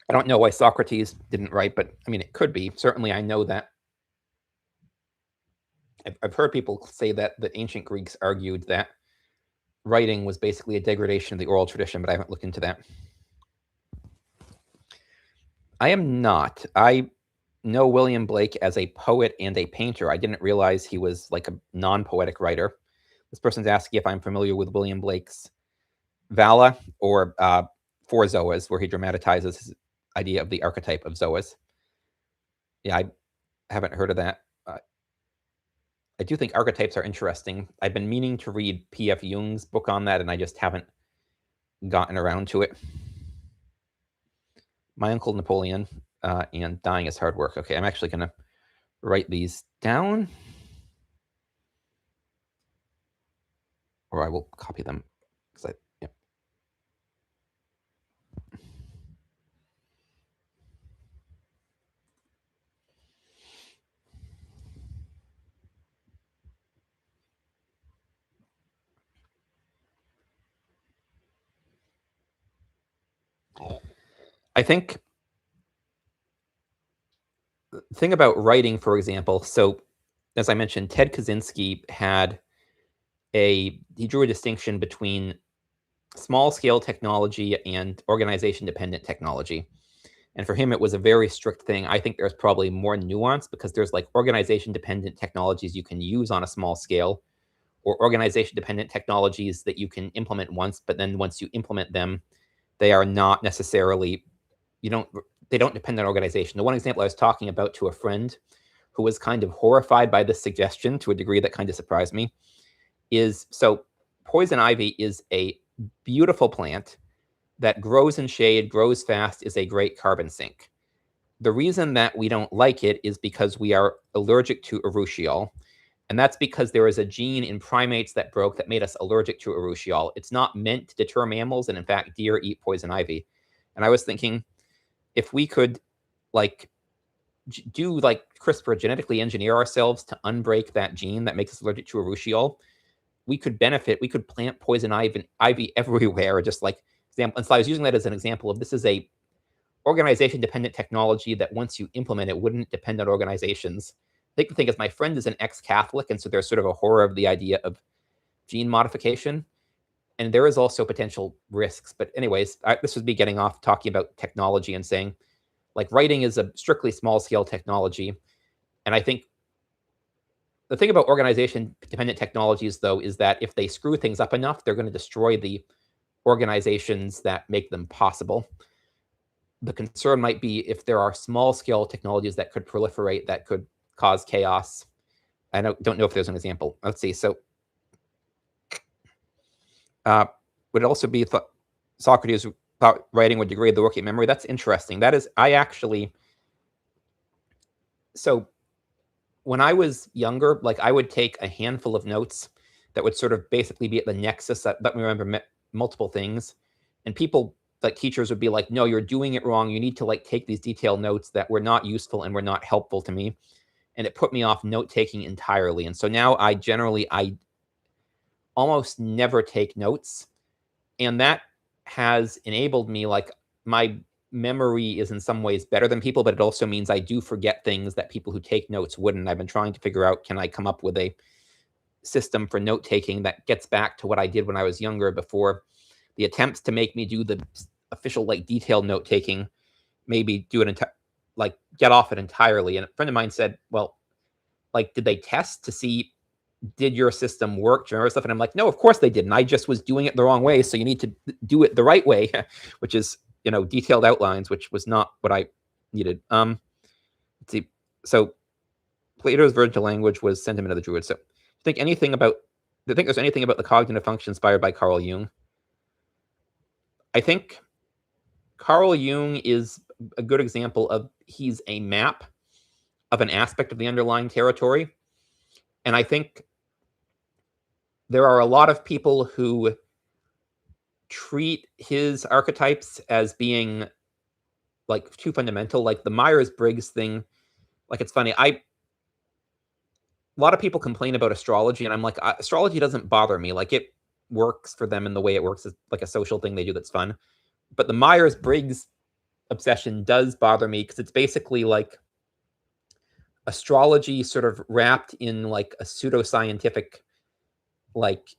I don't know why Socrates didn't write, but I mean, it could be. Certainly, I know that. I've heard people say that the ancient Greeks argued that writing was basically a degradation of the oral tradition, but I haven't looked into that. I am not. I know William Blake as a poet and a painter. I didn't realize he was like a non-poetic writer. This person's asking if I'm familiar with William Blake's Vala or Four Zoas, where he dramatizes his idea of the archetype of Zoas. Yeah, I haven't heard of that. I do think archetypes are interesting. I've been meaning to read P.F. Jung's book on that, and I just haven't gotten around to it. My Uncle Napoleon and Dying is Hard Work. Okay, I'm actually going to write these down, or I will copy them. Yeah. I think the thing about writing, for example, so as I mentioned, Ted Kaczynski he drew a distinction between small scale technology and organization dependent technology. And for him, it was a very strict thing. I think there's probably more nuance because there's like organization dependent technologies you can use on a small scale, or organization dependent technologies that you can implement once, but then once you implement them, they are not necessarily, they don't depend on organization. The one example I was talking about to a friend who was kind of horrified by this suggestion to a degree that kind of surprised me is, so poison ivy is a beautiful plant that grows in shade, grows fast, is a great carbon sink. The reason that we don't like it is because we are allergic to urushiol. And that's because there is a gene in primates that broke that made us allergic to urushiol. It's not meant to deter mammals, and in fact, deer eat poison ivy. And I was thinking, if we could do CRISPR, genetically engineer ourselves to unbreak that gene that makes us allergic to urushiol, we could benefit. We could plant poison ivy everywhere, just like example. And so I was using that as an example of this is a organization dependent technology that once you implement it wouldn't depend on organizations. I think the thing is my friend is an ex-Catholic, and so there's sort of a horror of the idea of gene modification. And there is also potential risks. But anyways, this would be getting off talking about technology and saying, like, writing is a strictly small scale technology. And I think the thing about organization dependent technologies, though, is that if they screw things up enough, they're going to destroy the organizations that make them possible. The concern might be if there are small scale technologies that could proliferate, that could cause chaos. I don't know if there's an example. Let's see. So would it also be Socrates thought writing would degrade the working memory? That's interesting. That is, so when I was younger, like I would take a handful of notes that would sort of basically be at the nexus that let me remember multiple things. And people, like teachers, would be like, no, you're doing it wrong. You need to take these detailed notes that were not useful and were not helpful to me. And it put me off note taking entirely. And so now I almost never take notes. And that has enabled me, my memory is in some ways better than people, but it also means I do forget things that people who take notes wouldn't. I've been trying to figure out, can I come up with a system for note taking that gets back to what I did when I was younger, before the attempts to make me do the official, like, detailed note taking, maybe do it like get off it entirely. And a friend of mine said, well, like, did they test to see, did your system work? Do you remember stuff? And I'm like, no, of course they didn't. I just was doing it the wrong way. So you need to do it the right way, which is, detailed outlines, which was not what I needed. Let's see. So Plato's virgin language was Sentiment of the Druids. So do you think there's anything about the cognitive function inspired by Carl Jung? I think Carl Jung is a good example of, he's a map of an aspect of the underlying territory. And I think there are a lot of people who treat his archetypes as being like too fundamental, like the Myers-Briggs thing. Like, it's funny. A lot of people complain about astrology, and I'm like, astrology doesn't bother me. Like, it works for them in the way it works as like a social thing they do that's fun. But the Myers-Briggs obsession does bother me, because it's basically like astrology sort of wrapped in like a pseudoscientific like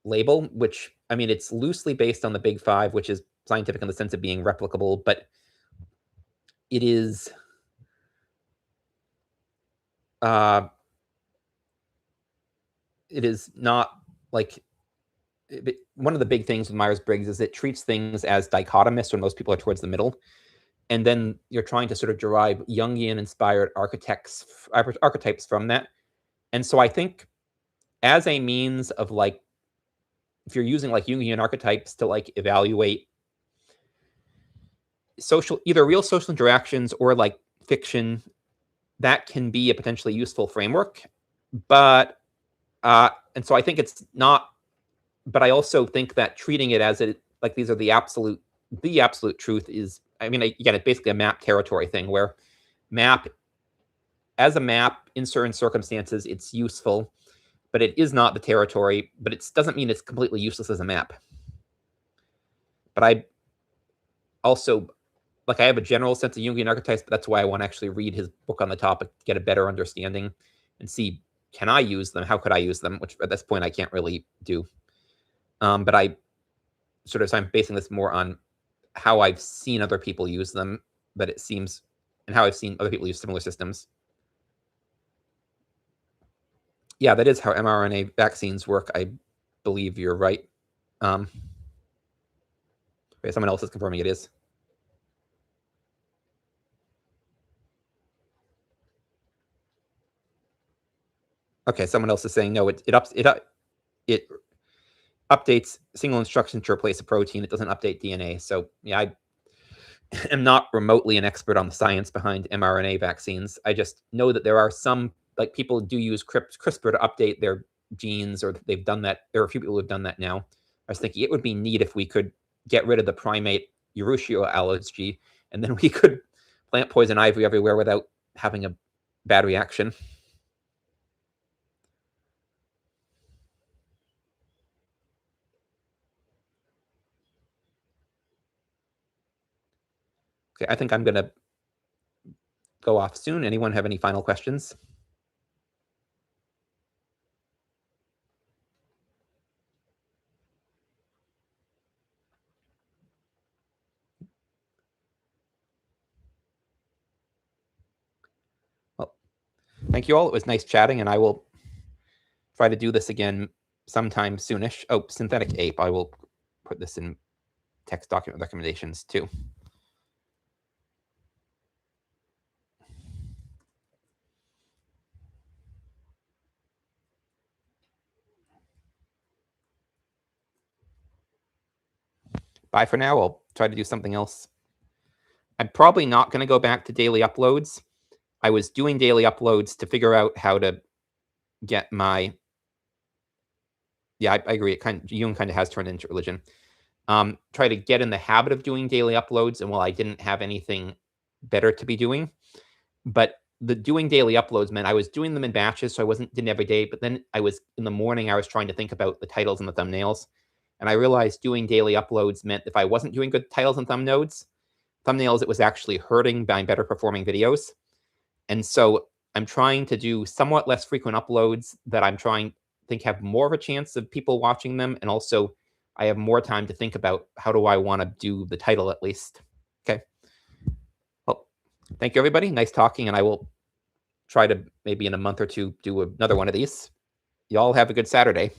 label, which, I mean, it's loosely based on the Big Five, which is scientific in the sense of being replicable, but it is not like, one of the big things with Myers-Briggs is it treats things as dichotomous when most people are towards the middle. And then you're trying to sort of derive Jungian-inspired archetypes from that. And so I think, as a means of like, if you're using like Jungian archetypes to like evaluate either real social interactions or like fiction, that can be a potentially useful framework. But and so I think it's not, but I also think that treating it as like these are the absolute truth is, I mean, again, it's basically a map territory thing, where as a map in certain circumstances, it's useful, but it is not the territory. But it doesn't mean it's completely useless as a map. But I also, like, I have a general sense of Jungian archetypes, but that's why I want to actually read his book on the topic to get a better understanding and see, can I use them? How could I use them? Which at this point I can't really do. But I'm basing this more on how I've seen other people use them, but it seems, and how I've seen other people use similar systems. Yeah, that is how mRNA vaccines work. I believe you're right. Someone else is confirming it is. Okay, someone else is saying no. It updates single instruction to replace a protein. It doesn't update DNA. So yeah, I am not remotely an expert on the science behind mRNA vaccines. I just know that there are some, like, people do use CRISPR to update their genes, or they've done that. There are a few people who have done that now. I was thinking it would be neat if we could get rid of the primate urushiol allergy, and then we could plant poison ivy everywhere without having a bad reaction. Okay, I think I'm going to go off soon. Anyone have any final questions? Well, thank you all. It was nice chatting, and I will try to do this again sometime soonish. Oh, synthetic ape. I will put this in text document recommendations too. Bye for now. I'll try to do something else. I'm probably not going to go back to daily uploads. I was doing daily uploads to figure out how to get my... Yeah, I agree. Jung kind of has turned into religion. Try to get in the habit of doing daily uploads, and I didn't have anything better to be doing. But the doing daily uploads meant I was doing them in batches, so I didn't every day. But then in the morning, I was trying to think about the titles and the thumbnails. And I realized doing daily uploads meant if I wasn't doing good titles and thumbnails, thumbnails, it was actually hurting my better performing videos. And so I'm trying to do somewhat less frequent uploads that I'm trying think have more of a chance of people watching them. And also I have more time to think about how do I want to do the title at least. Okay. Well, thank you, everybody. Nice talking. And I will try to maybe in a month or two do another one of these. Y'all have a good Saturday.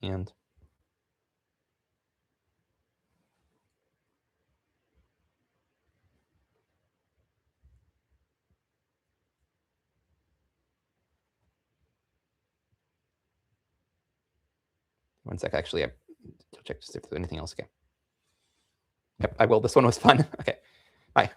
And one sec, actually, I'll check to see if there's anything else. Okay. Yep, I will. This one was fun. Okay. Bye.